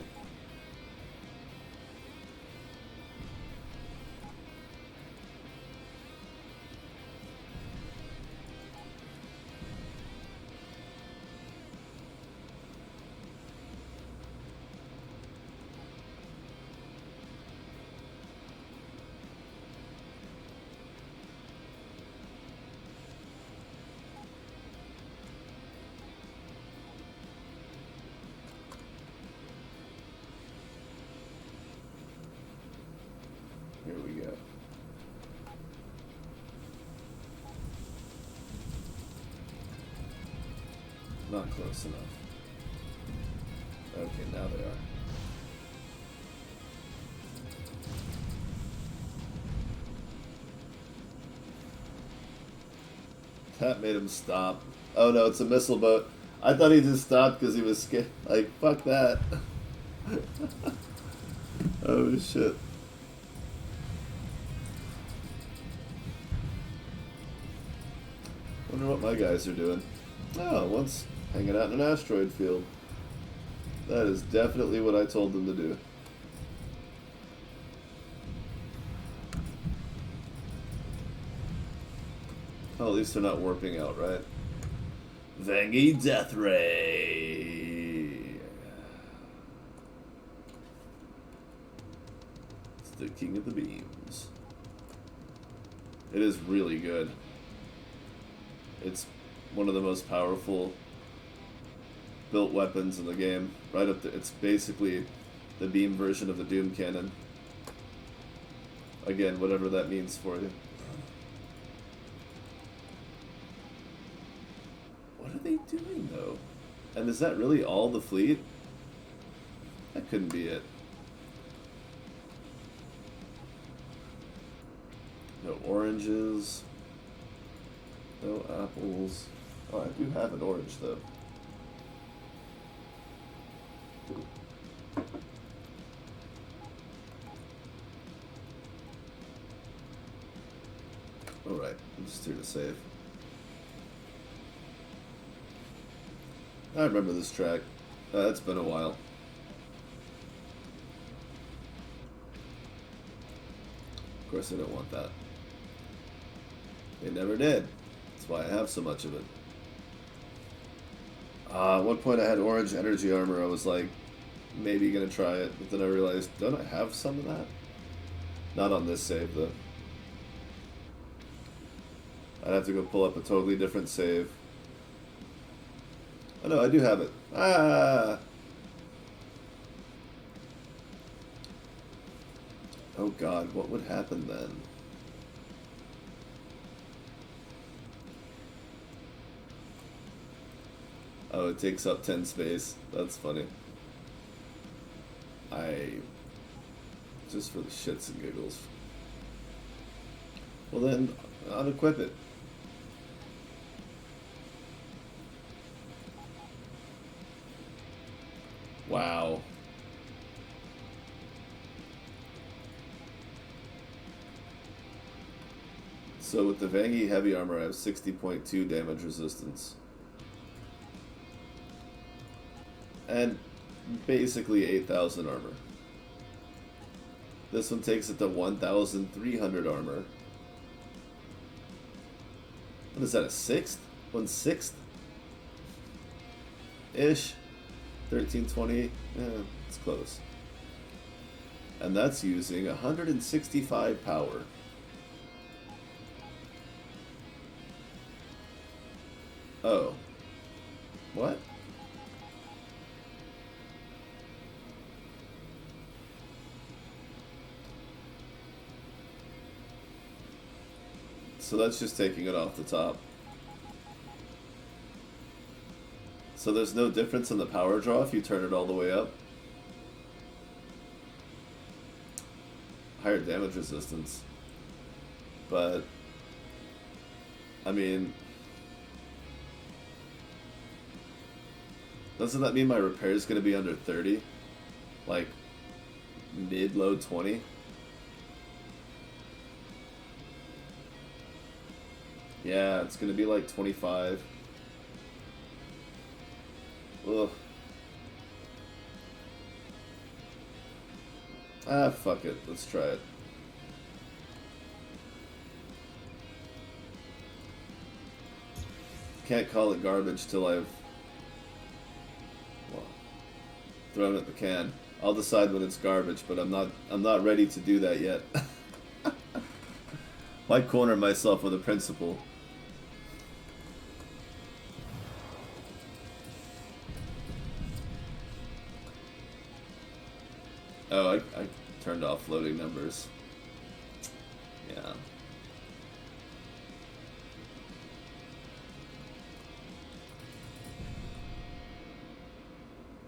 Here we go. Not close enough. Okay, now they are. That made him stop. Oh no, it's a missile boat. I thought he just stopped because he was scared. Like, fuck that. Oh shit. Wonder what my guys are doing. Oh, one's hanging out in an asteroid field. That is definitely what I told them to do. Oh, at least they're not warping out, right? Vangy Death Ray. It's the king of the beams. It is really good. It's one of the most powerful built weapons in the game. Right up there. It's basically the beam version of the Doom Cannon. Again, whatever that means for you. What are they doing, though? And is that really all the fleet? That couldn't be it. No oranges. No apples. Oh, I do have an orange, though. Alright, I'm just here to save. I remember this track. It's been a while. Of course I don't want that. They never did. That's why I have so much of it. At one point I had orange energy armor. I was like, maybe gonna try it. But then I realized, don't I have some of that? Not on this save, though. I'd have to go pull up a totally different save. Oh no, I do have it. Ah! Oh god, what would happen then? Oh, it takes up 10 space. That's funny. Just for the shits and giggles. Well then, unequip it. Wow. So with the Vangy heavy armor, I have 60.2 damage resistance. And basically 8,000 armor. This one takes it to 1,300 armor. What is that, a sixth? 1/6? Ish. 1320. It's close. And that's using 165 power. Oh. What? So that's just taking it off the top. So there's no difference in the power draw if you turn it all the way up? Higher damage resistance. But, I mean, doesn't that mean my repair is going to be under 30? Like, mid-low 20? Yeah, it's going to be like 25. Ugh. Ah, fuck it. Let's try it. Can't call it garbage till I've thrown it in the can. I'll decide when it's garbage, but I'm not ready to do that yet. Why corner myself with a principle? Oh, I turned off floating numbers. Yeah.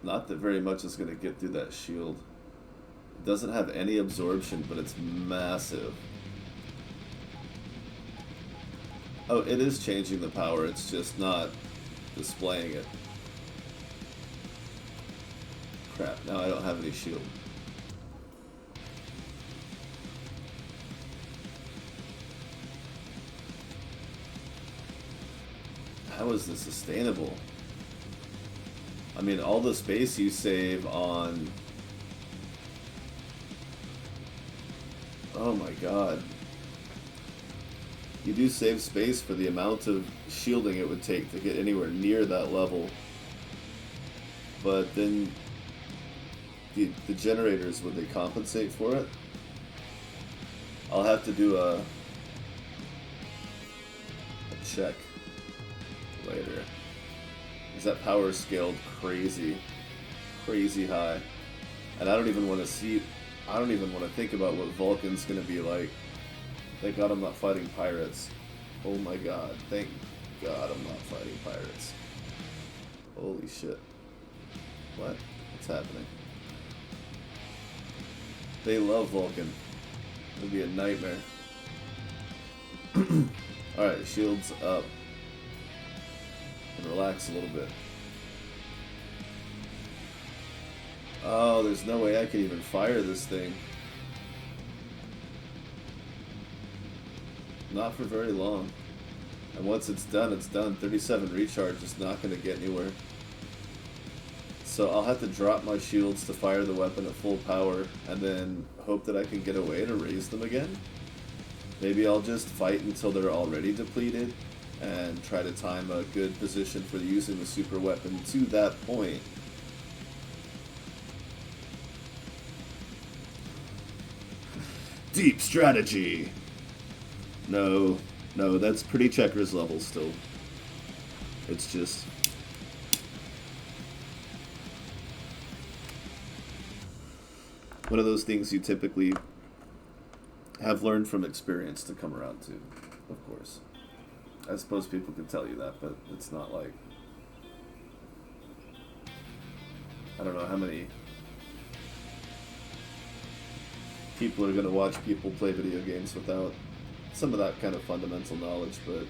Not that very much is going to get through that shield. It doesn't have any absorption, but it's massive. Oh, it is changing the power, it's just not displaying it. Crap, now I don't have any shield. How is this sustainable? I mean, all the space you save on... Oh my god. You do save space for the amount of shielding it would take to get anywhere near that level. But then... The generators, would they compensate for it? I'll have to do a check later. Because that power scaled crazy high. And I don't even want to think about what Vulcan's going to be like. Thank God I'm not fighting pirates. Oh my god, thank God I'm not fighting pirates. Holy shit. What? What's happening? They love Vulcan. It'll be a nightmare. Alright, shields up. And relax a little bit. Oh, there's no way I can even fire this thing. Not for very long. And once it's done, it's done. 37 recharge is not going to get anywhere. So I'll have to drop my shields to fire the weapon at full power, and then hope that I can get away to raise them again. Maybe I'll just fight until they're already depleted, and try to time a good position for using the super weapon to that point. Deep strategy! No, that's pretty checkers level still. It's just... one of those things you typically have learned from experience to come around to, of course. I suppose people could tell you that, but it's not like... I don't know how many people are going to watch people play video games without some of that kind of fundamental knowledge, but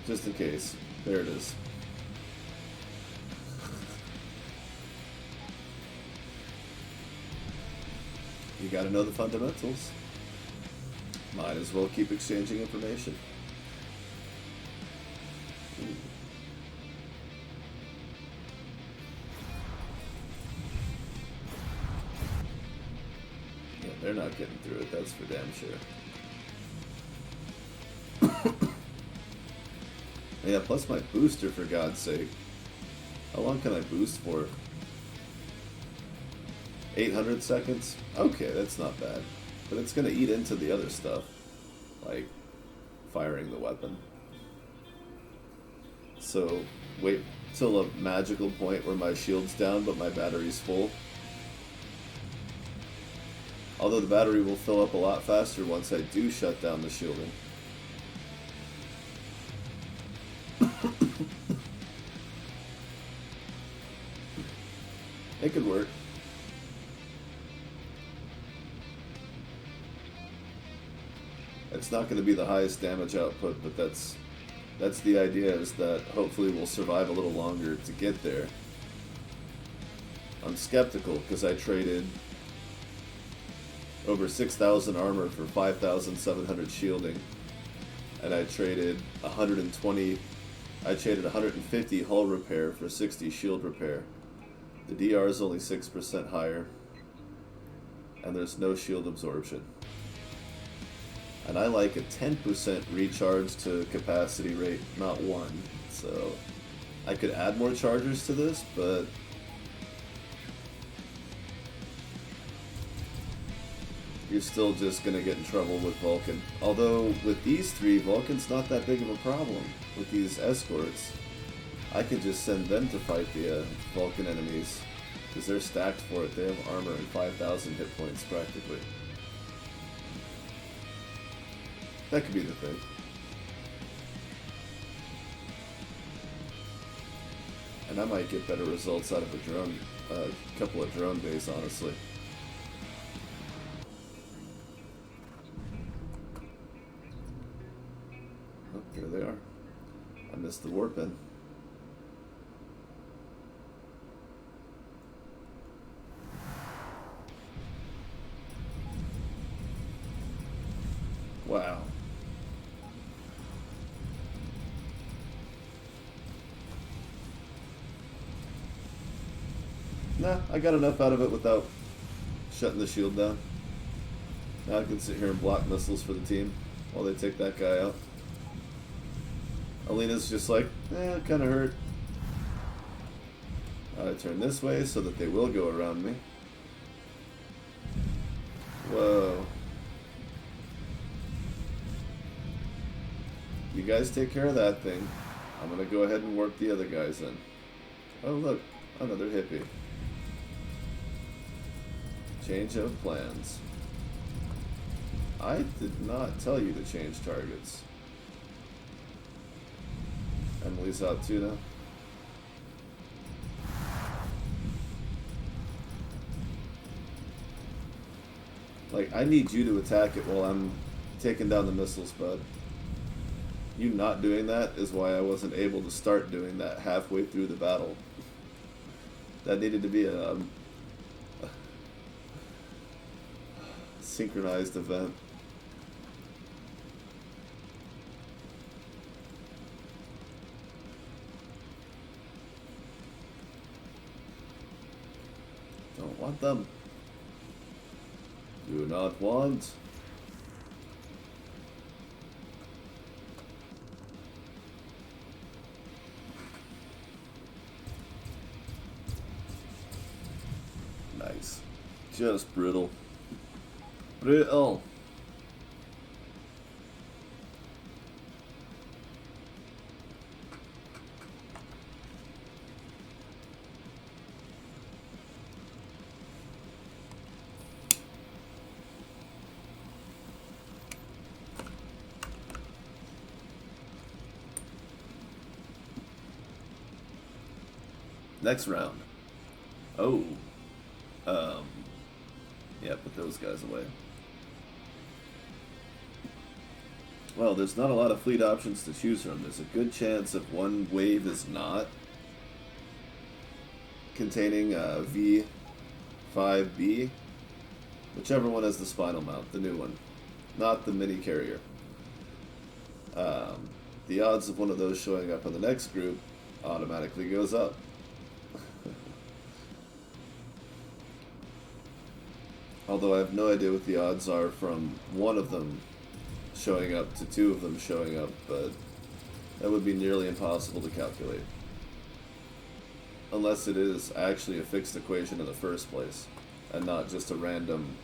just in case, there it is. You gotta know the fundamentals. Might as well keep exchanging information. Yeah, they're not getting through it, that's for damn sure. Yeah, plus my booster, for God's sake. How long can I boost for? 800 seconds? Okay, that's not bad. But it's gonna eat into the other stuff. Like, firing the weapon. So, wait till a magical point where my shield's down but my battery's full. Although the battery will fill up a lot faster once I do shut down the shielding. It could work. It's not going to be the highest damage output, but that's the idea, is that hopefully we'll survive a little longer to get there. I'm skeptical because I traded over 6,000 armor for 5,700 shielding, and I traded 150 hull repair for 60 shield repair. The DR is only 6% higher, and there's no shield absorption. And I like a 10% recharge to capacity rate, not 1. So I could add more chargers to this, but you're still just going to get in trouble with Vulcan. Although with these three, Vulcan's not that big of a problem. With these escorts, I could just send them to fight the Vulcan enemies, because they're stacked for it. They have armor and 5,000 hit points practically. That could be the thing. And I might get better results out of a drone, couple of drone bays, honestly. Oh, there they are. I missed the warp in. Wow. Nah, I got enough out of it without shutting the shield down. Now I can sit here and block missiles for the team while they take that guy out. Alina's just like, it kind of hurt. I turn this way so that they will go around me. Whoa. You guys take care of that thing. I'm gonna go ahead and warp the other guys in. Oh look, another hippie. Change of plans. I did not tell you to change targets. Emily's out too now. Like, I need you to attack it while I'm taking down the missiles, bud. You not doing that is why I wasn't able to start doing that halfway through the battle. That needed to be a synchronized event. Don't want them. Do not want. Nice. Just brittle. Brittle. Next round. Oh. Yeah, put those guys away. Well, there's not a lot of fleet options to choose from. There's a good chance if one wave is not containing V5B, whichever one has the spinal mount, the new one, not the mini carrier. The odds of one of those showing up in the next group automatically goes up. Although I have no idea what the odds are from one of them showing up to two of them showing up, but that would be nearly impossible to calculate. Unless it is actually a fixed equation in the first place, and not just a random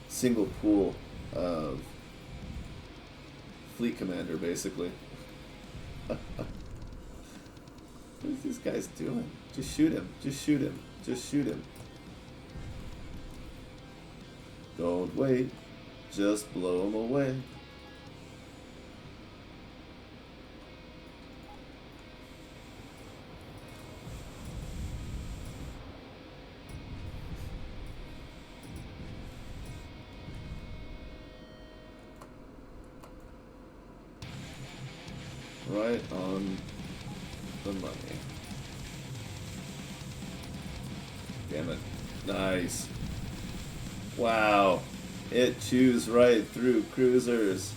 single pool of fleet commander, basically. What is this guy's doing? Just shoot him. Just shoot him. Just shoot him. Don't wait. Just blow him away. Right on the money. Damn it. Nice. Wow. It chews right through cruisers.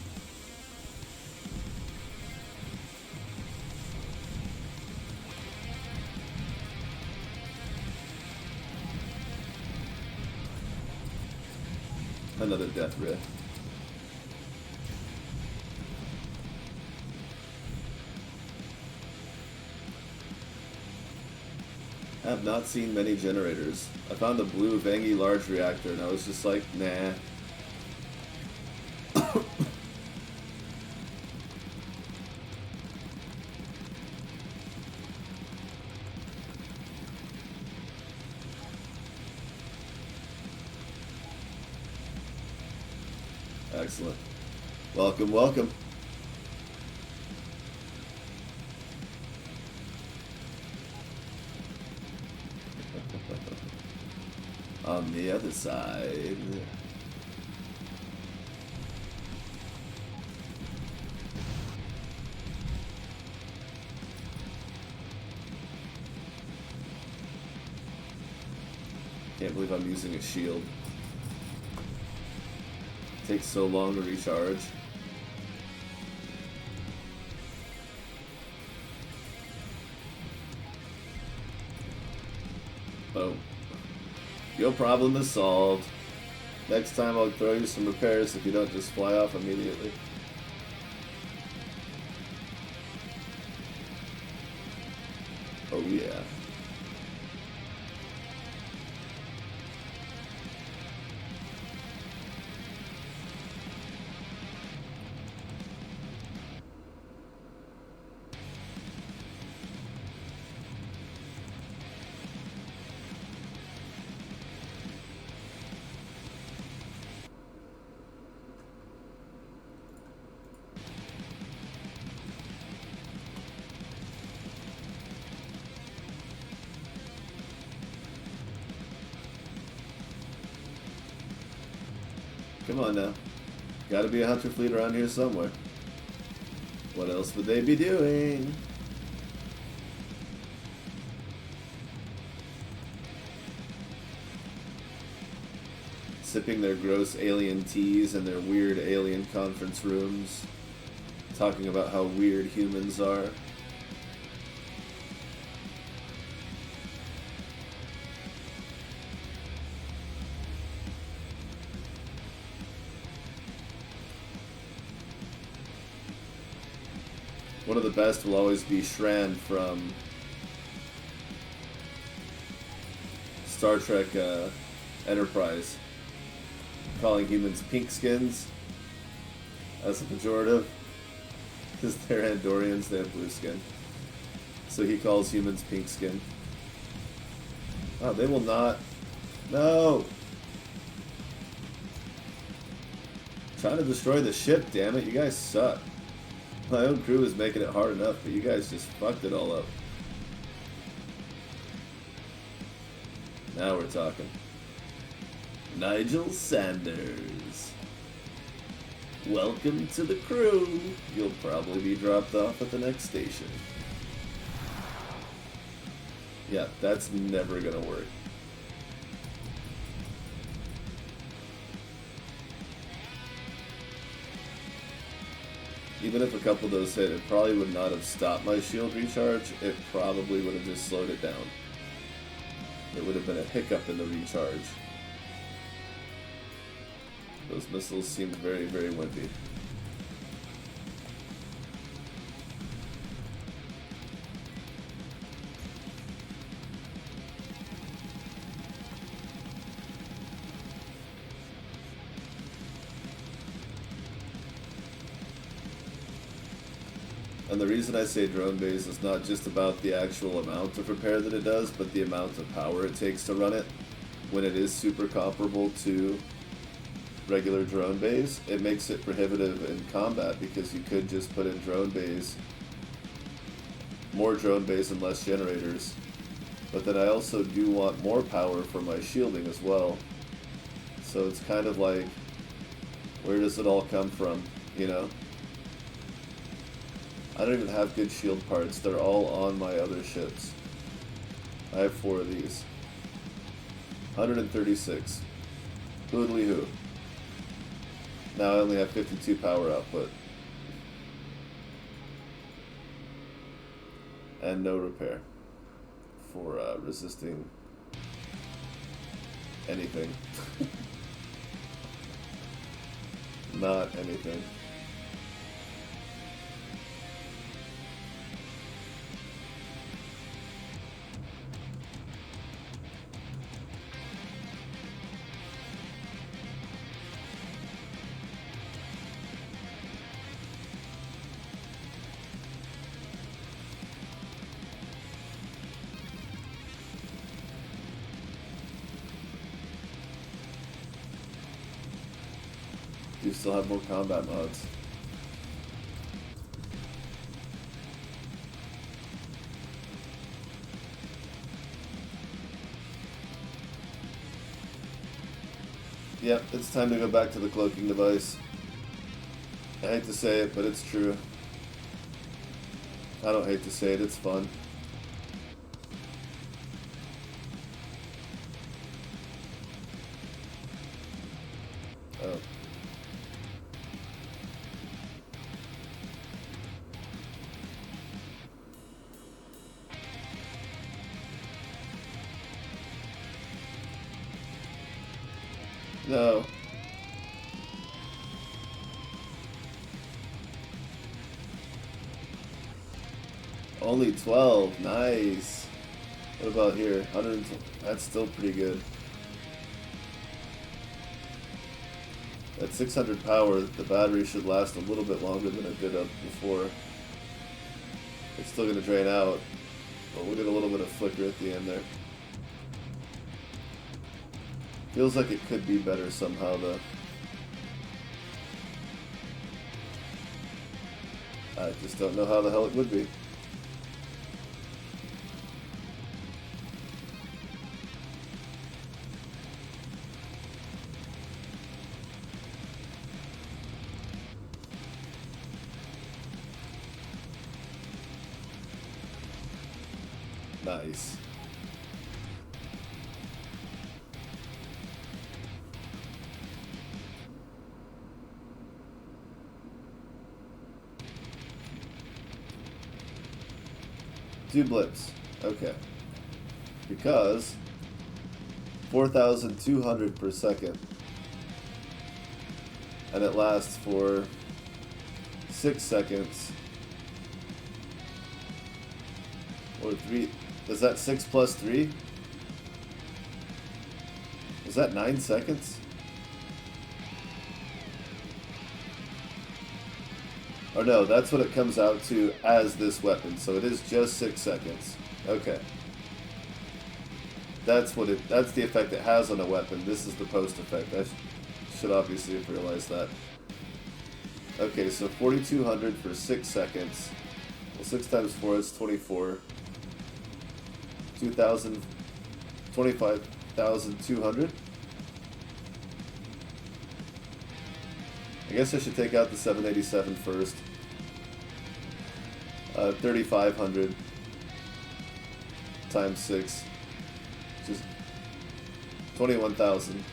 Another death rift. I have not seen many generators. I found a blue Vangi large reactor and I was just like, nah. Excellent. Welcome, welcome. On the other side. Can't believe I'm using a shield. Takes so long to recharge. Oh. Your problem is solved. Next time I'll throw you some repairs if you don't just fly off immediately. Oh yeah. Come on now. Gotta be a hunter fleet around here somewhere. What else would they be doing? Sipping their gross alien teas in their weird alien conference rooms. Talking about how weird humans are. One of the best will always be Shran from Star Trek Enterprise, calling humans pink skins as a pejorative, because they're Andorians, they have blue skin. So he calls humans pink skin. Oh, they will not. No! Trying to destroy the ship, damn it, you guys suck. My own crew is making it hard enough, but you guys just fucked it all up. Now we're talking. Nigel Sanders. Welcome to the crew. You'll probably be dropped off at the next station. Yeah, that's never gonna work. Even if a couple of those hit, it probably would not have stopped my shield recharge. It probably would have just slowed it down. There would have been a hiccup in the recharge. Those missiles seemed very, very wimpy. And the reason I say drone base is not just about the actual amount of repair that it does, but the amount of power it takes to run it. When it is super comparable to regular drone bays, it makes it prohibitive in combat because you could just put in drone bays, more drone bays and less generators. But then I also do want more power for my shielding as well. So it's kind of like, where does it all come from, you know? I don't even have good shield parts. They're all on my other ships. I have 4 of these. 136. Hoodly hoo. Now I only have 52 power output. And no repair for resisting anything. Not anything. You still have more combat mods. Yep, it's time to go back to the cloaking device. I hate to say it, but it's true. I don't hate to say it, it's fun. Oh. No. Only 12. Nice. What about here? 100. That's still pretty good. At 600 power, the battery should last a little bit longer than it did up before. It's still going to drain out, but we'll get a little bit of flicker at the end there. Feels like it could be better somehow, though. I just don't know how the hell it would be. Nice. Two blips. Okay. Because 4,200 per second. And it lasts for 6 seconds. Or 3. Is that 6 plus 3? Is that 9 seconds? Or no, that's what it comes out to as this weapon. So it is just 6 seconds. Okay. That's the effect it has on a weapon. This is the post effect. I should obviously have realized that. Okay, so 4,200 for 6 seconds. Well, 6 times 4 is 24. 2,000, 25,200. I guess I should take out the 787 first. 3,500 times 6, which is 21,000.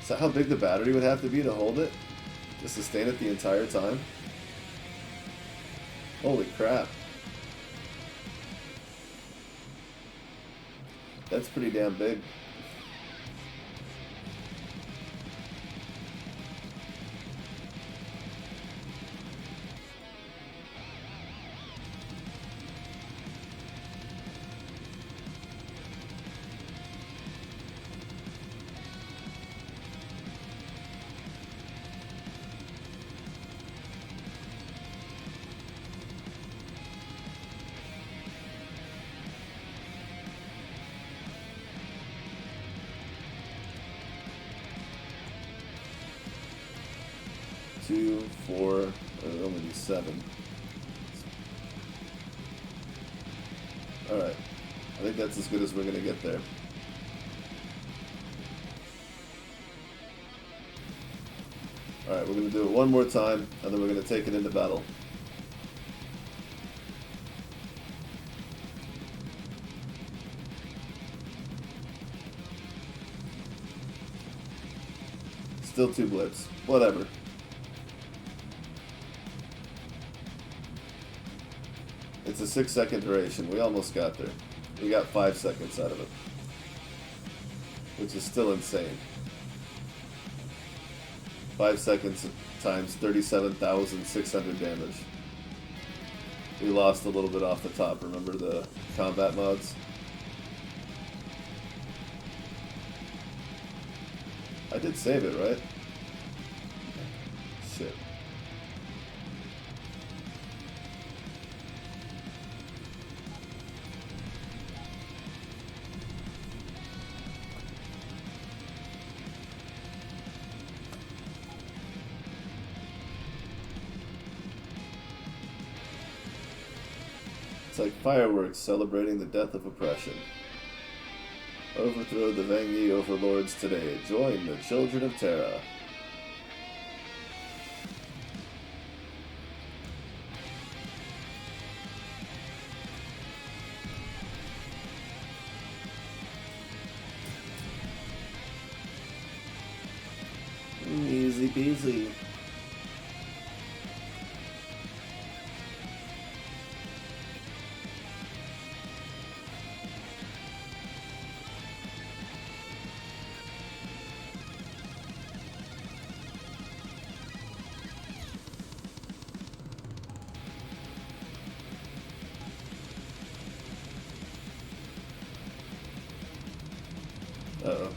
Is that how big the battery would have to be to hold it? To sustain it the entire time? Holy crap. That's pretty damn big. 2, 4, only do 7. Alright. I think that's as good as we're going to get there. Alright, we're going to do it one more time, and then we're going to take it into battle. Still 2 blips. Whatever. It's a 6-second duration. We almost got there. We got 5 seconds out of it. Which is still insane. 5 seconds times 37,600 damage. We lost a little bit off the top. Remember the combat mods? I did save it, right? Shit. It's like fireworks celebrating the death of oppression. Overthrow the Vang Yi overlords today. Join the children of Terra. Easy peasy. Uh-oh.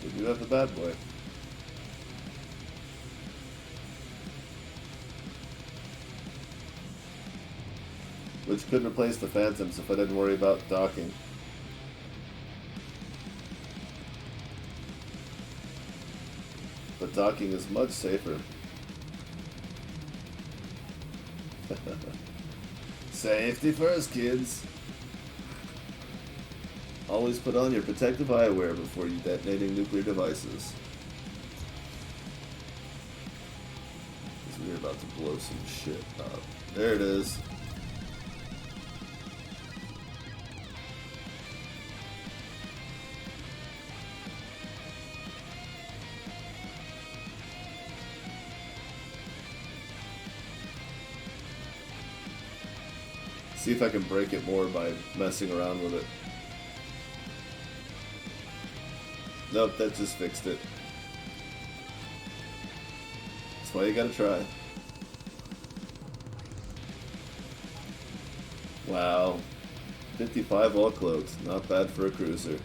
We do have the bad boy. Which could replace the Phantoms if I didn't worry about docking. But docking is much safer. Safety first, kids. Always put on your protective eyewear before you detonating nuclear devices. Because we're about to blow some shit up. There it is. See if I can break it more by messing around with it. Nope, that just fixed it. That's why you gotta try. Wow. 55 all cloaked. Not bad for a cruiser.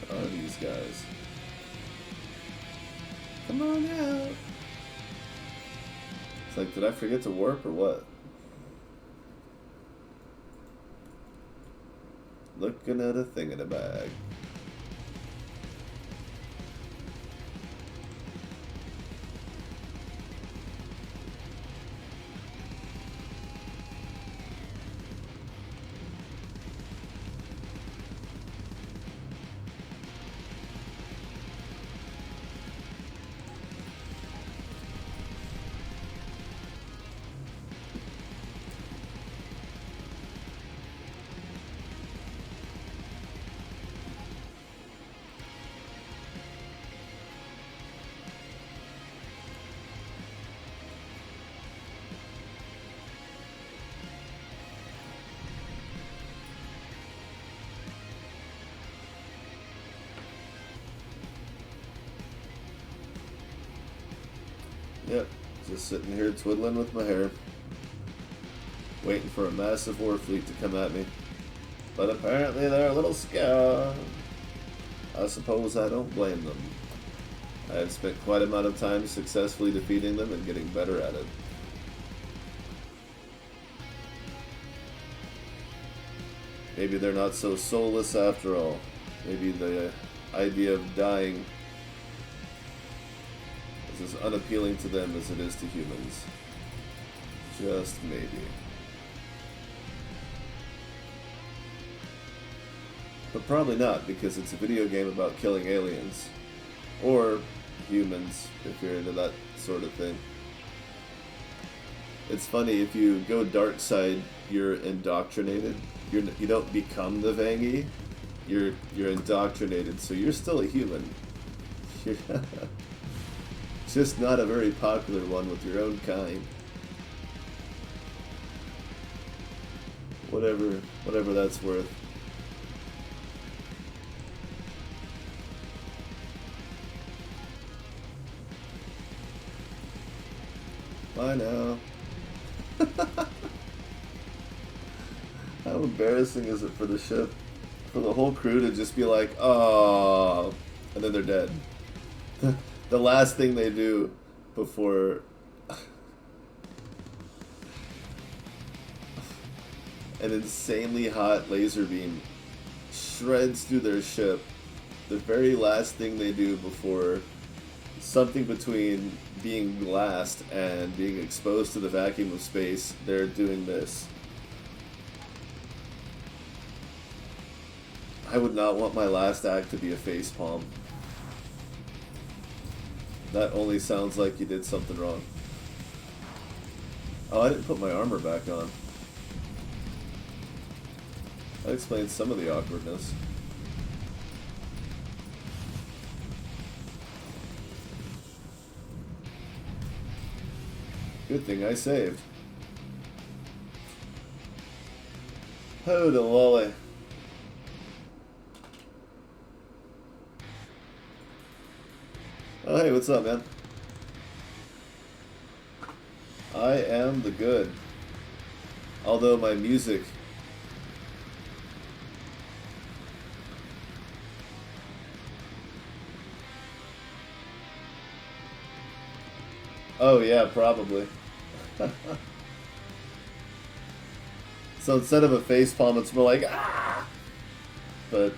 Are these guys? Come on out. It's like, did I forget to warp or what? Looking at a thing in a bag. Yep, just sitting here twiddling with my hair, waiting for a massive war fleet to come at me. But apparently they're a little scared. I suppose I don't blame them. I had spent quite a amount of time successfully defeating them and getting better at it. Maybe they're not so soulless after all. Maybe the idea of dying is as unappealing to them as it is to humans. Just maybe. But probably not, because it's a video game about killing aliens. Or humans, if you're into that sort of thing. It's funny, if you go dark side, you're indoctrinated. You don't become the Vangi. You're indoctrinated, so you're still a human. You're just not a very popular one with your own kind. Whatever that's worth. Bye now. How embarrassing is it for the ship? For the whole crew to just be like, oh, and then they're dead. The last thing they do before an insanely hot laser beam shreds through their ship. The very last thing they do before something between being glassed and being exposed to the vacuum of space, they're doing this. I would not want my last act to be a facepalm. That only sounds like you did something wrong. Oh, I didn't put my armor back on. That explains some of the awkwardness. Good thing I saved. Hoda lolly. Oh, hey, what's up, man? I am the good. Although my music... Oh, yeah, probably. So instead of a facepalm, it's more like, ah! But...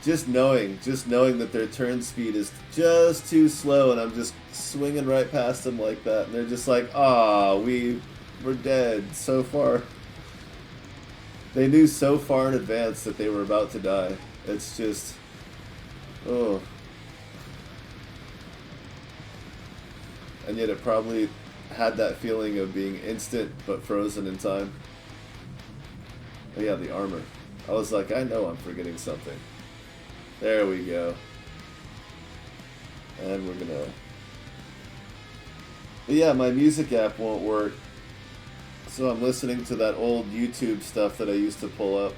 Just knowing that their turn speed is just too slow, and I'm just swinging right past them like that, and they're just like, ah, we're dead so far. They knew so far in advance that they were about to die. It's just, oh. And yet it probably had that feeling of being instant but frozen in time. Oh yeah, the armor. I was like, I know I'm forgetting something. There we go. And we're gonna... But yeah, my music app won't work. So I'm listening to that old YouTube stuff that I used to pull up.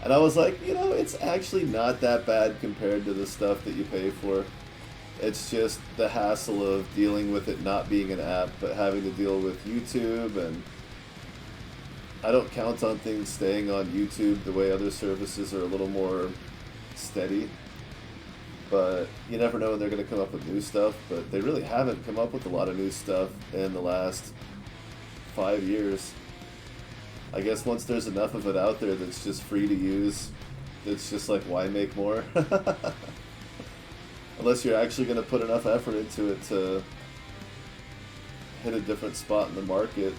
And I was like, you know, it's actually not that bad compared to the stuff that you pay for. It's just the hassle of dealing with it not being an app, but having to deal with YouTube, and I don't count on things staying on YouTube the way other services are a little more steady. But you never know when they're going to come up with new stuff, but they really haven't come up with a lot of new stuff in the last 5 years. I guess once there's enough of it out there that's just free to use, it's just like, why make more? Unless you're actually going to put enough effort into it to hit a different spot in the market,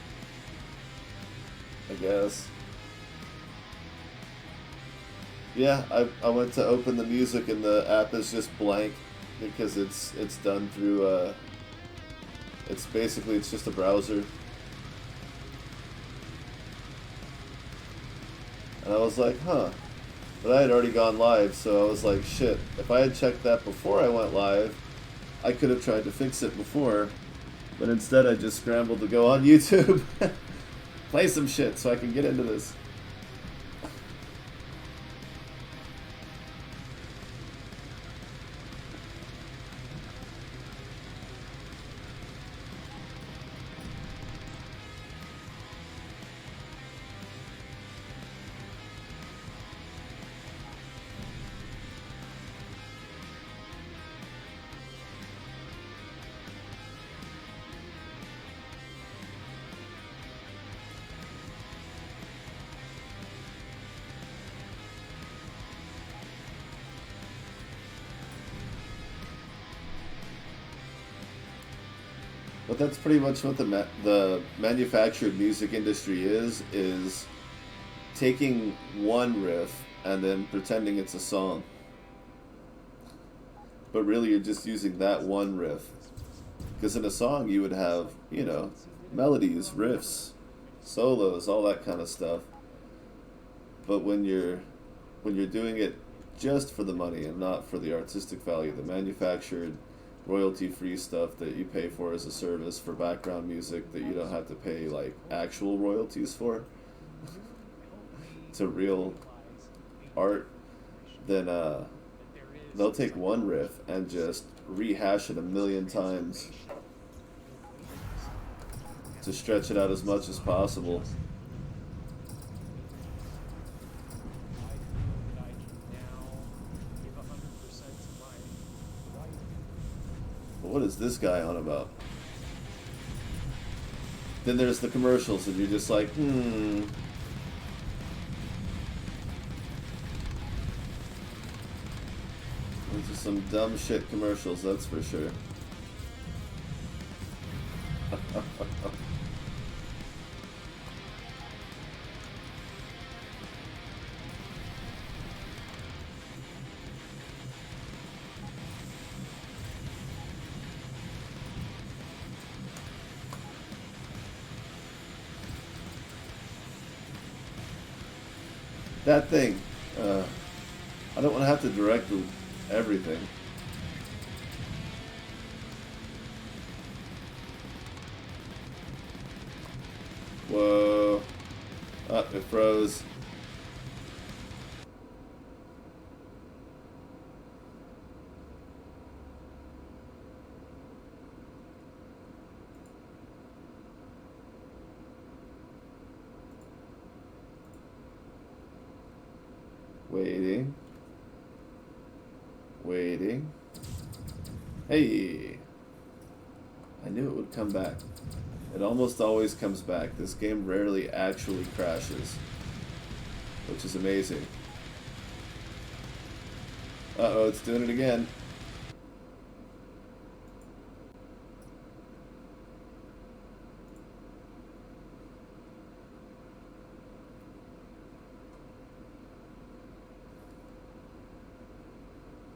I guess. Yeah, I went to open the music and the app is just blank because it's done through it's just a browser. And I was like, huh. But I had already gone live, so I was like, shit, if I had checked that before I went live, I could have tried to fix it before. But instead I just scrambled to go on YouTube. Play some shit so I can get into this. But that's pretty much what the manufactured music industry is taking one riff and then pretending it's a song. But really, you're just using that one riff. Because in a song, you would have, you know, melodies, riffs, solos, all that kind of stuff. But when you're doing it just for the money and not for the artistic value, the manufactured royalty-free stuff that you pay for as a service for background music that you don't have to pay like actual royalties for to real art, then they'll take one riff and just rehash it a million times to stretch it out as much as possible. But what is this guy on about? Then there's the commercials, and you're just like, Those are some dumb shit commercials, that's for sure. That thing. I don't want to have to direct everything. Whoa. It froze. Waiting. Waiting. Hey! I knew it would come back. It almost always comes back. This game rarely actually crashes, which is amazing. Uh-oh, it's doing it again.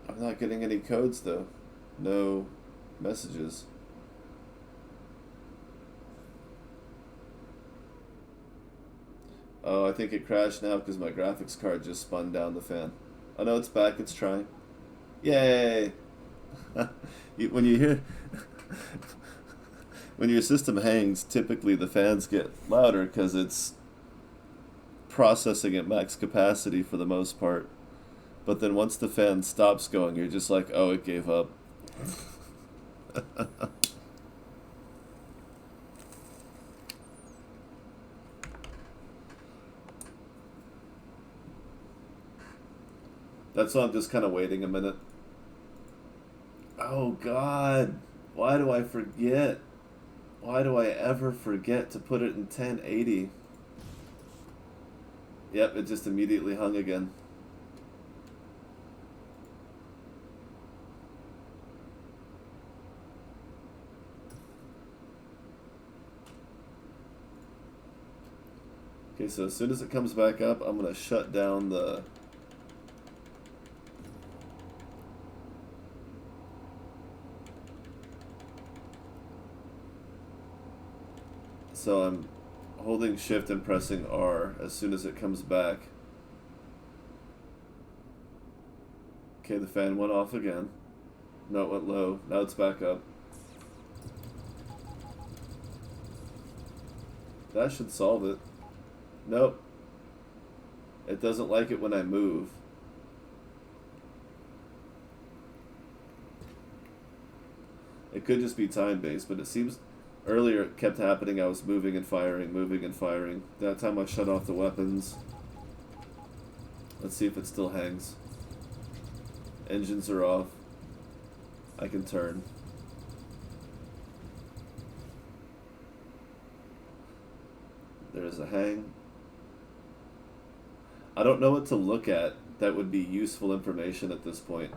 I'm not getting any codes though. No messages. Oh, I think it crashed now because my graphics card just spun down the fan. Oh no, it's back. It's trying. Yay! When you hear... when your system hangs, typically the fans get louder because it's processing at max capacity for the most part. But then once the fan stops going, you're just like, oh, it gave up. That's why I'm just kind of waiting a minute. Oh, God. Why do I forget? Why do I ever forget to put it in 1080? Yep, it just immediately hung again. Okay, so as soon as it comes back up, I'm going to shut down the... So I'm holding shift and pressing R as soon as it comes back. Okay, the fan went off again. No, it went low. Now it's back up. That should solve it. Nope. It doesn't like it when I move. It could just be time-based, but it seems... Earlier it kept happening. I was moving and firing, moving and firing. That time I shut off the weapons. Let's see if it still hangs. Engines are off. I can turn. There's a hang. I don't know what to look at that would be useful information at this point.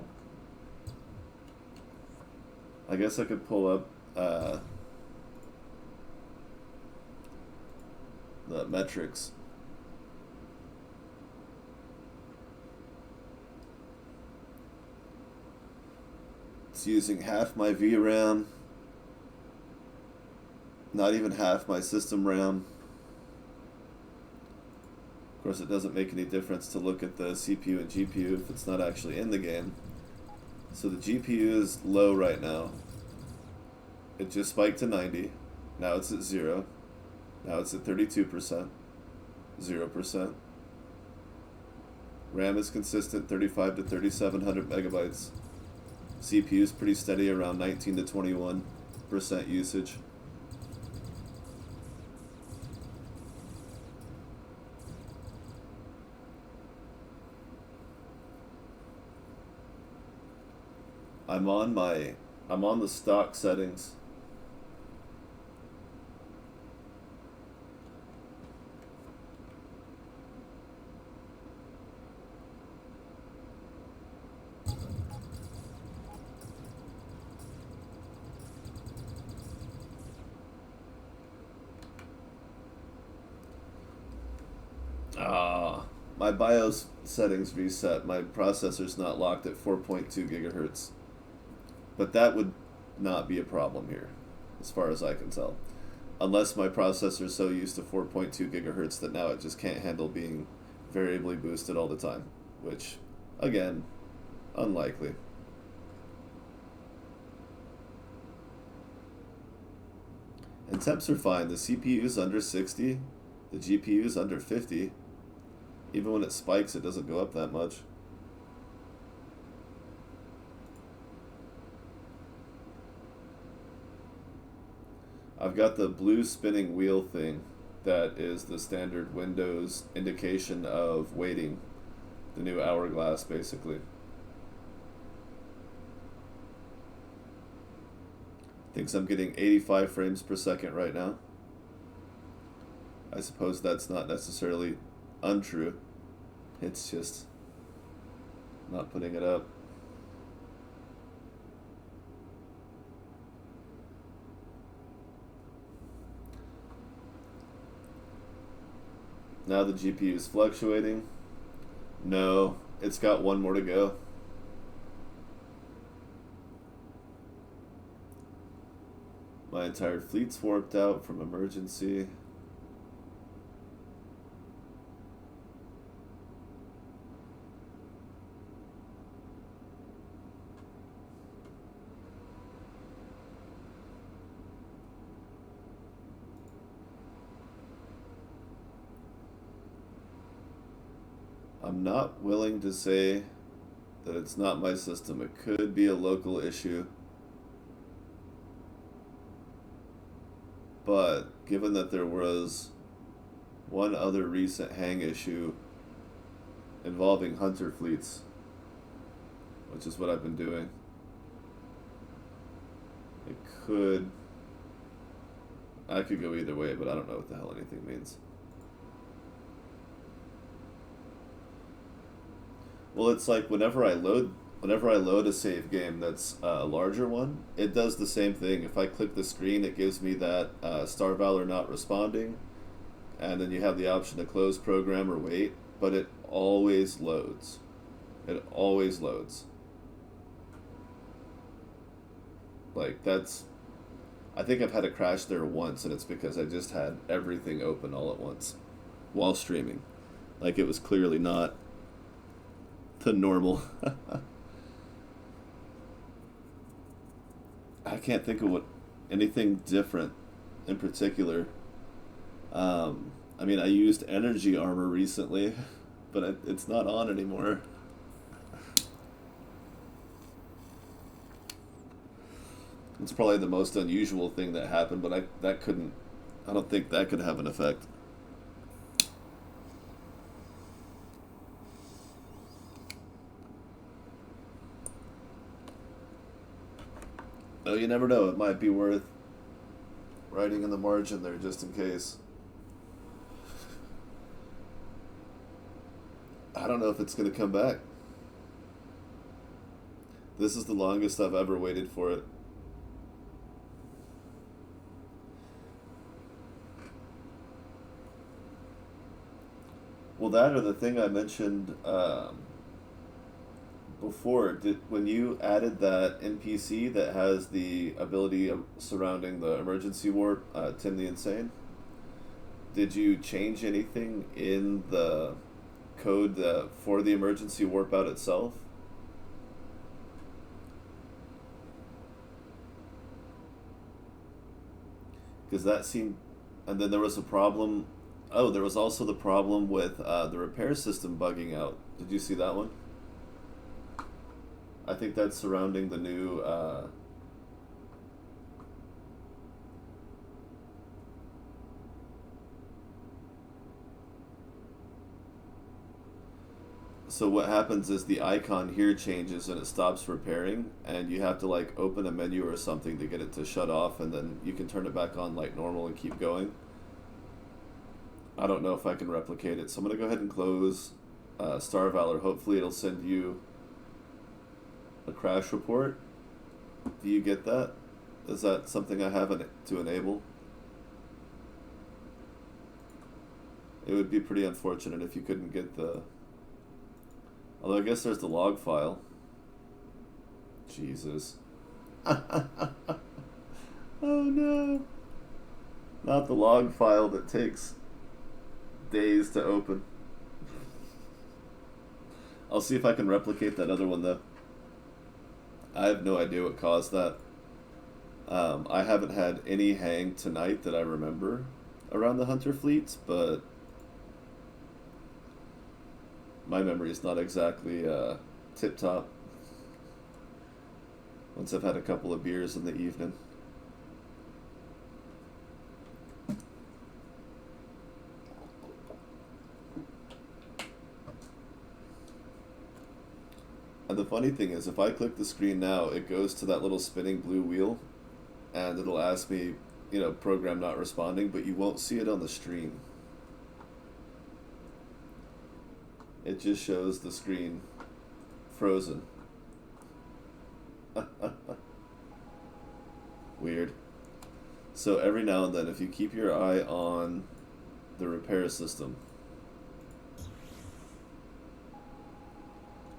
I guess I could pull up the metrics. It's using half my VRAM, not even half my system RAM. Of course, it doesn't make any difference to look at the CPU and GPU if it's not actually in the game. So the GPU is low right now. It just spiked to 90. Now it's at 0. Now it's at 32%. 0%. RAM is consistent, 35 to 3700 megabytes. CPU is pretty steady, around 19 to 21% usage. I'm on the stock settings. My BIOS settings reset. My processor's not locked at 4.2 gigahertz. But that would not be a problem here, as far as I can tell. Unless my processor's so used to 4.2 gigahertz that now it just can't handle being variably boosted all the time. Which, again, unlikely. And temps are fine. The CPU's under 60. The GPU's under 50. Even when it spikes, it doesn't go up that much. I've got the blue spinning wheel thing that is the standard Windows indication of waiting. The new hourglass, basically. Thinks I'm getting 85 frames per second right now. I suppose that's not necessarily untrue. It's just not putting it up. Now the GPU is fluctuating. No, it's got one more to go. My entire fleet's warped out from emergency. I'm not willing to say that it's not my system. It could be a local issue. But given that there was one other recent hang issue involving hunter fleets, which is what I've been doing, I could go either way, but I don't know what the hell anything means. Well, it's like whenever I load a save game that's a larger one, it does the same thing. If I click the screen, it gives me that Star Valor not responding, and then you have the option to close program or wait, but it always loads. It always loads. Like, I think I've had a crash there once, and it's because I just had everything open all at once while streaming. Like, it was clearly not the normal. I can't think of anything different in particular. I mean, I used energy armor recently, but it's not on anymore. It's probably the most unusual thing that happened, but I don't think that could have an effect. Oh, you never know. It might be worth writing in the margin there just in case. I don't know if it's going to come back. This is the longest I've ever waited for it. that or the thing I mentioned before. When you added that NPC that has the ability of surrounding the emergency warp, Tim the Insane, did you change anything in the code for the emergency warp out itself? Because that seemed, and then there was a problem. Oh, there was also the problem with the repair system bugging out. Did you see that one? I think that's surrounding the new. So what happens is the icon here changes and it stops repairing, and you have to like open a menu or something to get it to shut off, and then you can turn it back on like normal and keep going. I don't know if I can replicate it, so I'm gonna go ahead and close Star Valor. Hopefully it'll send you a crash report. Do you get that? Is that something I have to enable? It would be pretty unfortunate if you couldn't get the... Although I guess there's the log file. Jesus. Oh no. Not the log file that takes days to open. I'll see if I can replicate that other one though. I have no idea what caused that. I haven't had any hang tonight that I remember around the Hunter fleets, but my memory is not exactly tip-top once I've had a couple of beers in the evening. And the funny thing is, if I click the screen now, it goes to that little spinning blue wheel, and it'll ask me, program not responding, but you won't see it on the stream. It just shows the screen frozen. Weird. So every now and then, if you keep your eye on the repair system,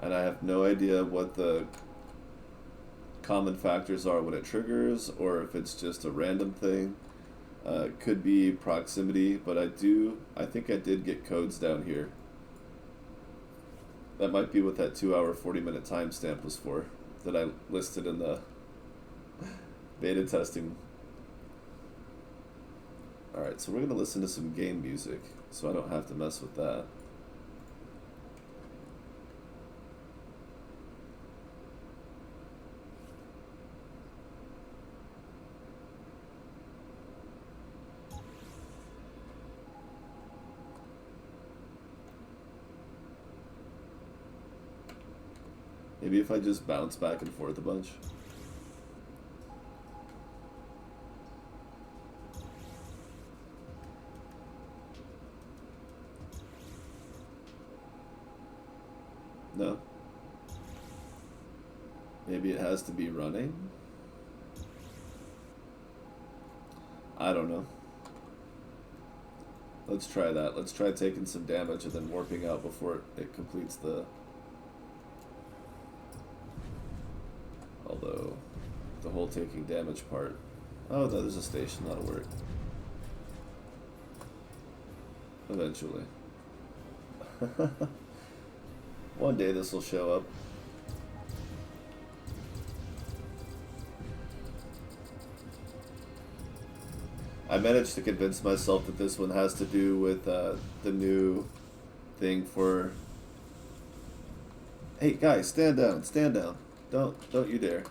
and I have no idea what the common factors are when it triggers, or if it's just a random thing. It could be proximity, but I think I did get codes down here. That might be what that 2-hour, 40-minute timestamp was for, that I listed in the beta testing. Alright, so we're going to listen to some game music, so I don't have to mess with that. Maybe if I just bounce back and forth a bunch. No. Maybe it has to be running? I don't know. Let's try that. Let's try taking some damage and then warping out before it completes the... Although, the whole taking damage part... Oh, no, there's a station. That'll work. Eventually. One day this will show up. I managed to convince myself that this one has to do with the new thing for... Hey, guys, stand down, stand down. Don't you dare.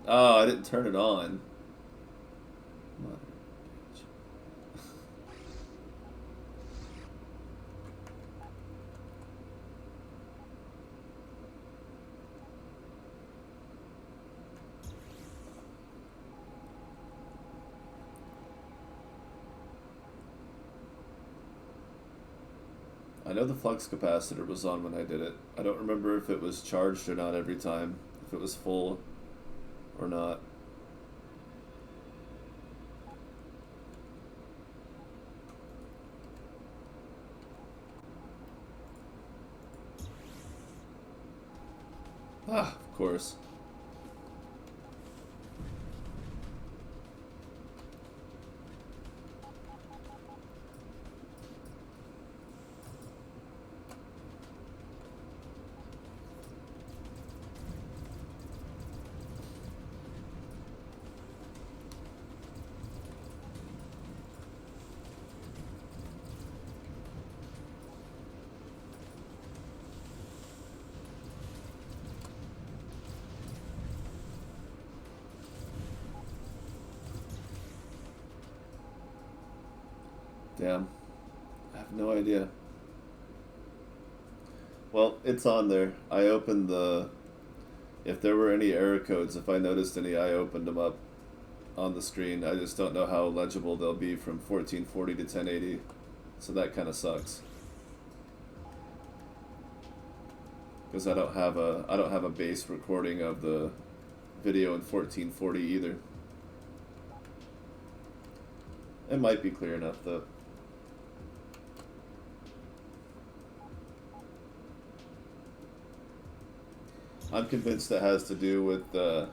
Oh, I didn't turn it on. Mother bitch. I know the flux capacitor was on when I did it. I don't remember if it was charged or not every time. If if it was full or not. Ah, of course. Damn. I have no idea. Well, it's on there. I opened the... If there were any error codes, if I noticed any, I opened them up on the screen. I just don't know how legible they'll be from 1440 to 1080. So that kind of sucks. Because I don't have a base recording of the video in 1440 either. It might be clear enough though. I'm convinced it has to do with the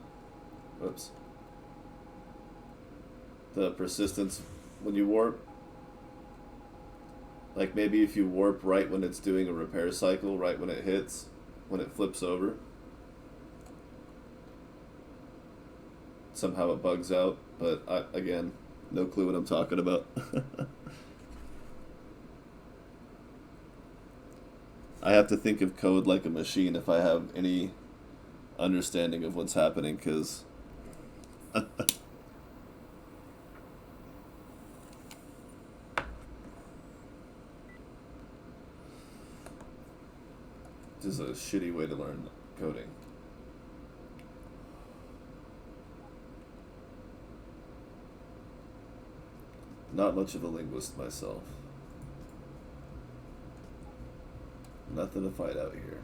persistence when you warp. Like maybe if you warp right when it's doing a repair cycle, right when it hits, when it flips over, somehow it bugs out. But again, no clue what I'm talking about. I have to think of code like a machine if I have any understanding of what's happening, because this is a shitty way to learn coding. Not much of a linguist myself. Nothing to fight out here.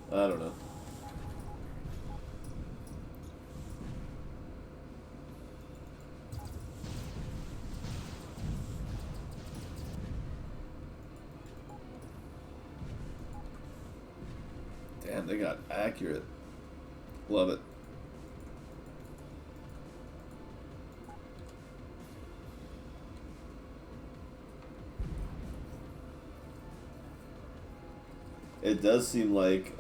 I don't know. Damn, they got accurate. Love it. It does seem like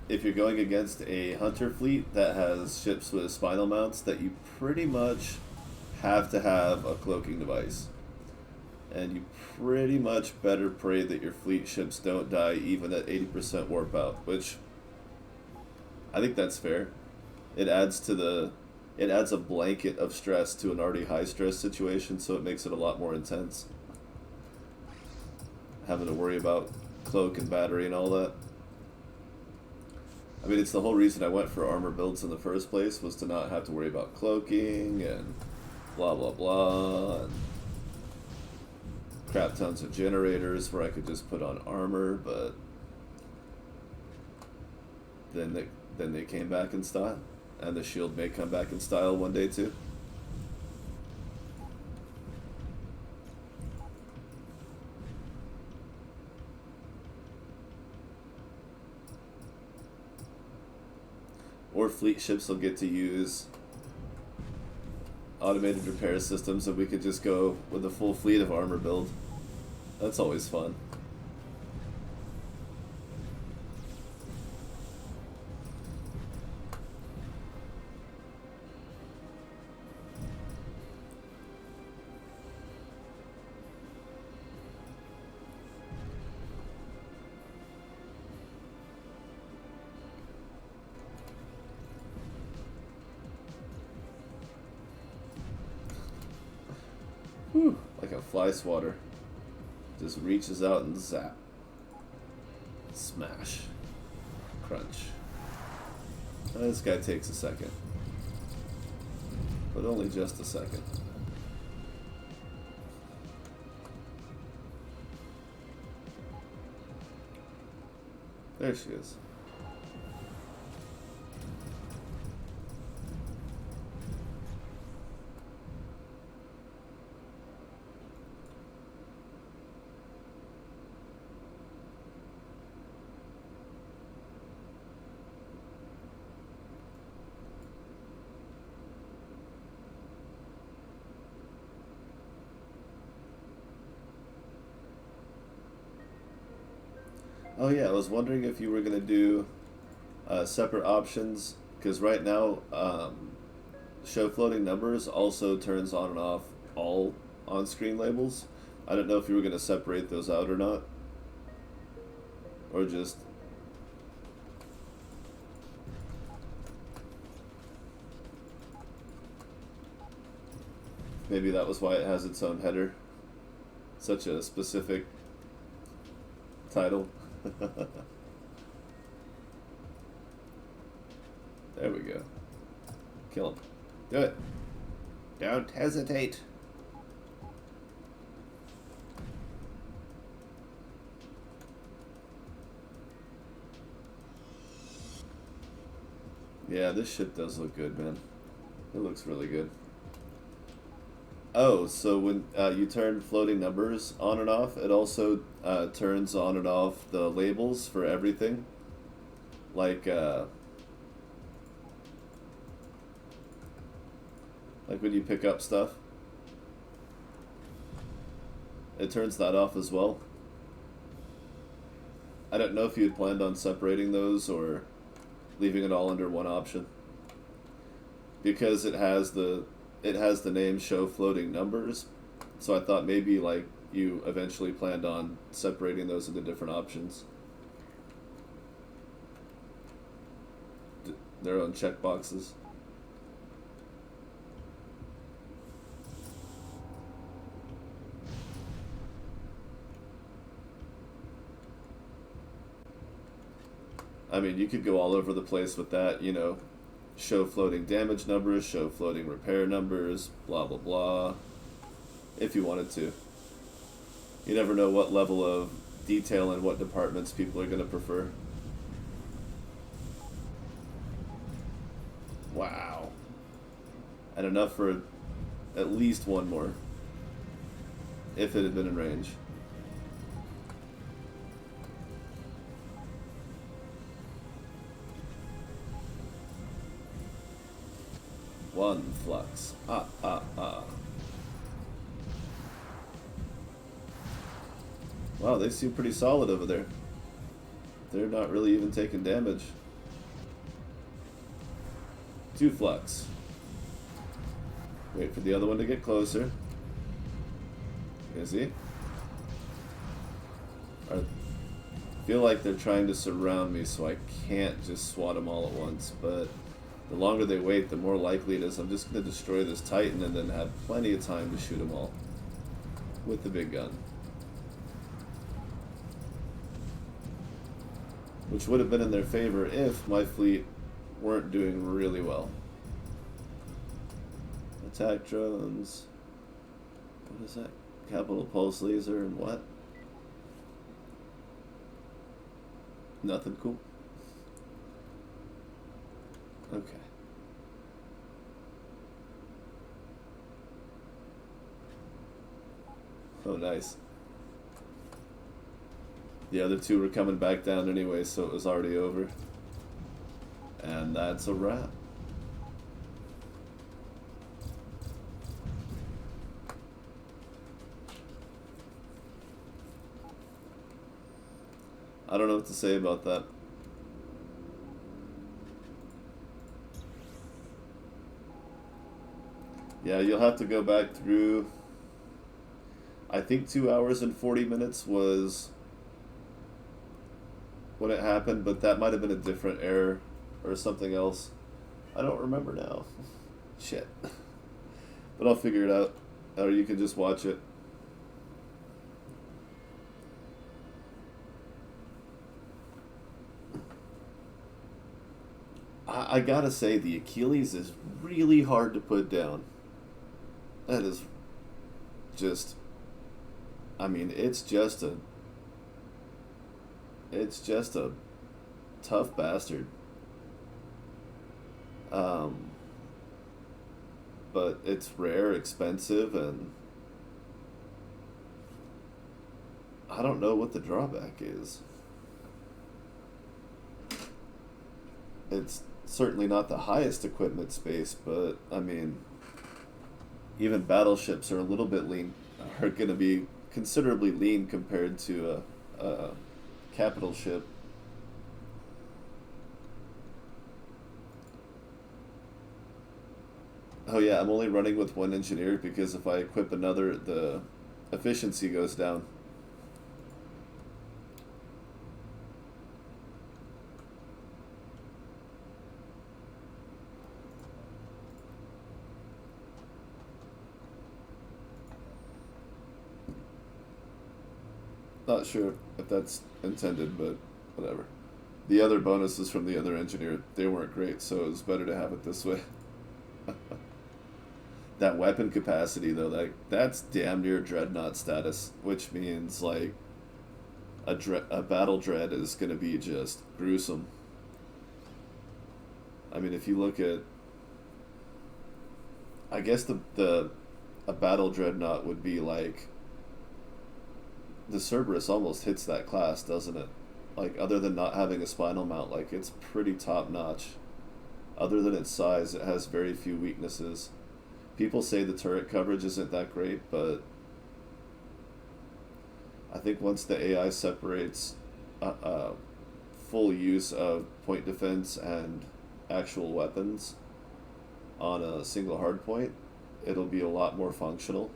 if you're going against a hunter fleet that has ships with spinal mounts, that you pretty much have to have a cloaking device. And you pretty much better pray that your fleet ships don't die even at 80% warp out, which I think that's fair. It adds a blanket of stress to an already high stress situation, so it makes it a lot more intense. Having to worry about cloak and battery and all that. I mean, it's the whole reason I went for armor builds in the first place, was to not have to worry about cloaking and blah blah blah, and crap tons of generators where I could just put on armor, but then they came back in style, and the shield may come back in style one day too. Or fleet ships will get to use automated repair systems, and we could just go with a full fleet of armor build. That's always fun. Whew, like a fly swatter. Just reaches out and zap. Smash. Crunch. This guy takes a second. But only just a second. There she is. Oh yeah, I was wondering if you were gonna do separate options because right now show floating numbers also turns on and off all on-screen labels. I don't know if you were gonna separate those out or not, or just maybe that was why it has its own header, such a specific title. There we go. Kill him. Do it. Don't hesitate. Yeah, this shit does look good, man. It looks really good. Oh, so when you turn floating numbers on and off, it also turns on and off the labels for everything. Like when you pick up stuff, it turns that off as well. I don't know if you had planned on separating those or leaving it all under one option, because it has the name show floating numbers, so I thought maybe like you eventually planned on separating those into different options, their own checkboxes. I mean, you could go all over the place with that, you know, show floating damage numbers, show floating repair numbers, blah blah blah, if you wanted to. You never know what level of detail and what departments people are going to prefer. Wow. And enough for at least one more, if it had been in range. One flux. Ah, ah, ah. Wow, they seem pretty solid over there. They're not really even taking damage. Two flux. Wait for the other one to get closer. Is he? I feel like they're trying to surround me, so I can't just swat them all at once, but the longer they wait, the more likely it is I'm just going to destroy this Titan and then have plenty of time to shoot them all with the big gun. Which would have been in their favor if my fleet weren't doing really well. Attack drones. What is that? Capital pulse laser and what? Nothing cool. Okay. Oh, nice. The other two were coming back down anyway, so it was already over. And that's a wrap. I don't know what to say about that. Yeah, you'll have to go back through. I think 2 hours and 40 minutes was when it happened, but that might have been a different error or something else. I don't remember now. Shit. But I'll figure it out. Or you can just watch it. I gotta say, the Achilles is really hard to put down. That is just, I mean, it's just a tough bastard. Um, but it's rare, expensive, and I don't know what the drawback is. It's certainly not the highest equipment space, but I mean, even battleships are a little bit lean, are going to be considerably lean compared to a capital ship. Oh yeah, I'm only running with one engineer because if I equip another, the efficiency goes down. Not sure if that's intended, but whatever. The other bonuses from the other engineer, they weren't great, so it was better to have it this way. That weapon capacity though, that's damn near dreadnought status, which means like a battle dread is gonna be just gruesome. I mean, if you look at, I guess the a battle dreadnought would be like the Cerberus almost hits that class, doesn't it? Like other than not having a spinal mount, like it's pretty top notch. Other than its size, it has very few weaknesses. People say the turret coverage isn't that great, but I think once the AI separates full use of point defense and actual weapons on a single hardpoint, it'll be a lot more functional.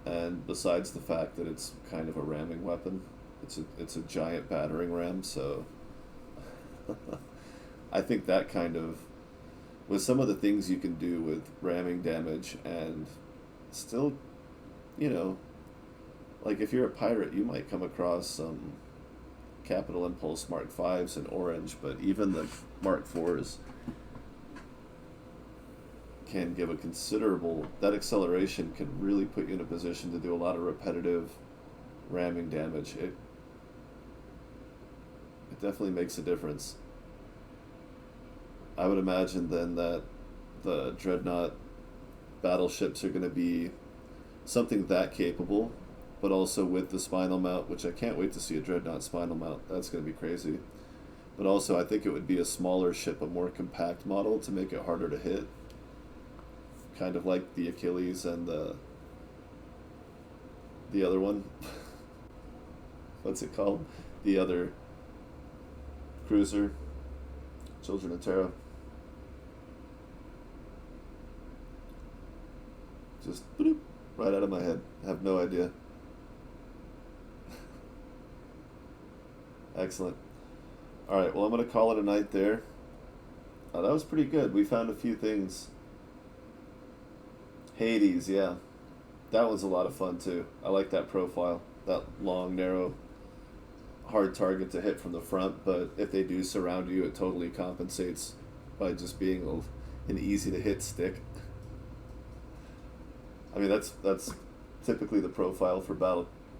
And besides the fact that it's kind of a ramming weapon, it's a giant battering ram, so I think that kind of, with some of the things you can do with ramming damage and still, you know, like if you're a pirate, you might come across some Capital Impulse Mark Fives in orange, but even the Mark Fours can give a considerable, that acceleration can really put you in a position to do a lot of repetitive ramming damage. It definitely makes a difference. I would imagine then that the dreadnought battleships are going to be something that capable, but also with the spinal mount, which I can't wait to see a dreadnought spinal mount. That's going to be crazy. But also, I think it would be a smaller ship, a more compact model to make it harder to hit. Kind of like the Achilles and the other one. What's it called? The other cruiser. Children of Terra. Just bloop, right out of my head. I have no idea. Excellent. Alright, well, I'm going to call it a night there. That was pretty good. We found a few things. Hades, yeah. That was a lot of fun, too. I like that profile. That long, narrow, hard target to hit from the front, but if they do surround you, it totally compensates by just being an easy-to-hit stick. I mean, that's typically the profile for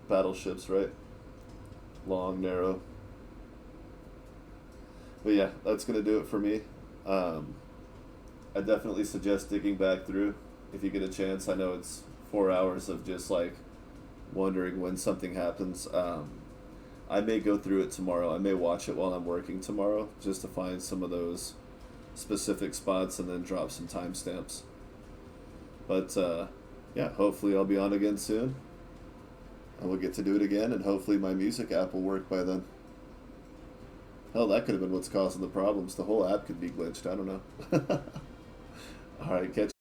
battleships, right? Long, narrow. But yeah, that's going to do it for me. I definitely suggest digging back through if you get a chance. I know it's 4 hours of just like wondering when something happens. I may go through it tomorrow. I may watch it while I'm working tomorrow just to find some of those specific spots and then drop some timestamps. But yeah, hopefully I'll be on again soon. And we'll get to do it again, and hopefully my music app will work by then. Hell, that could have been what's causing the problems. The whole app could be glitched. I don't know. Alright, catch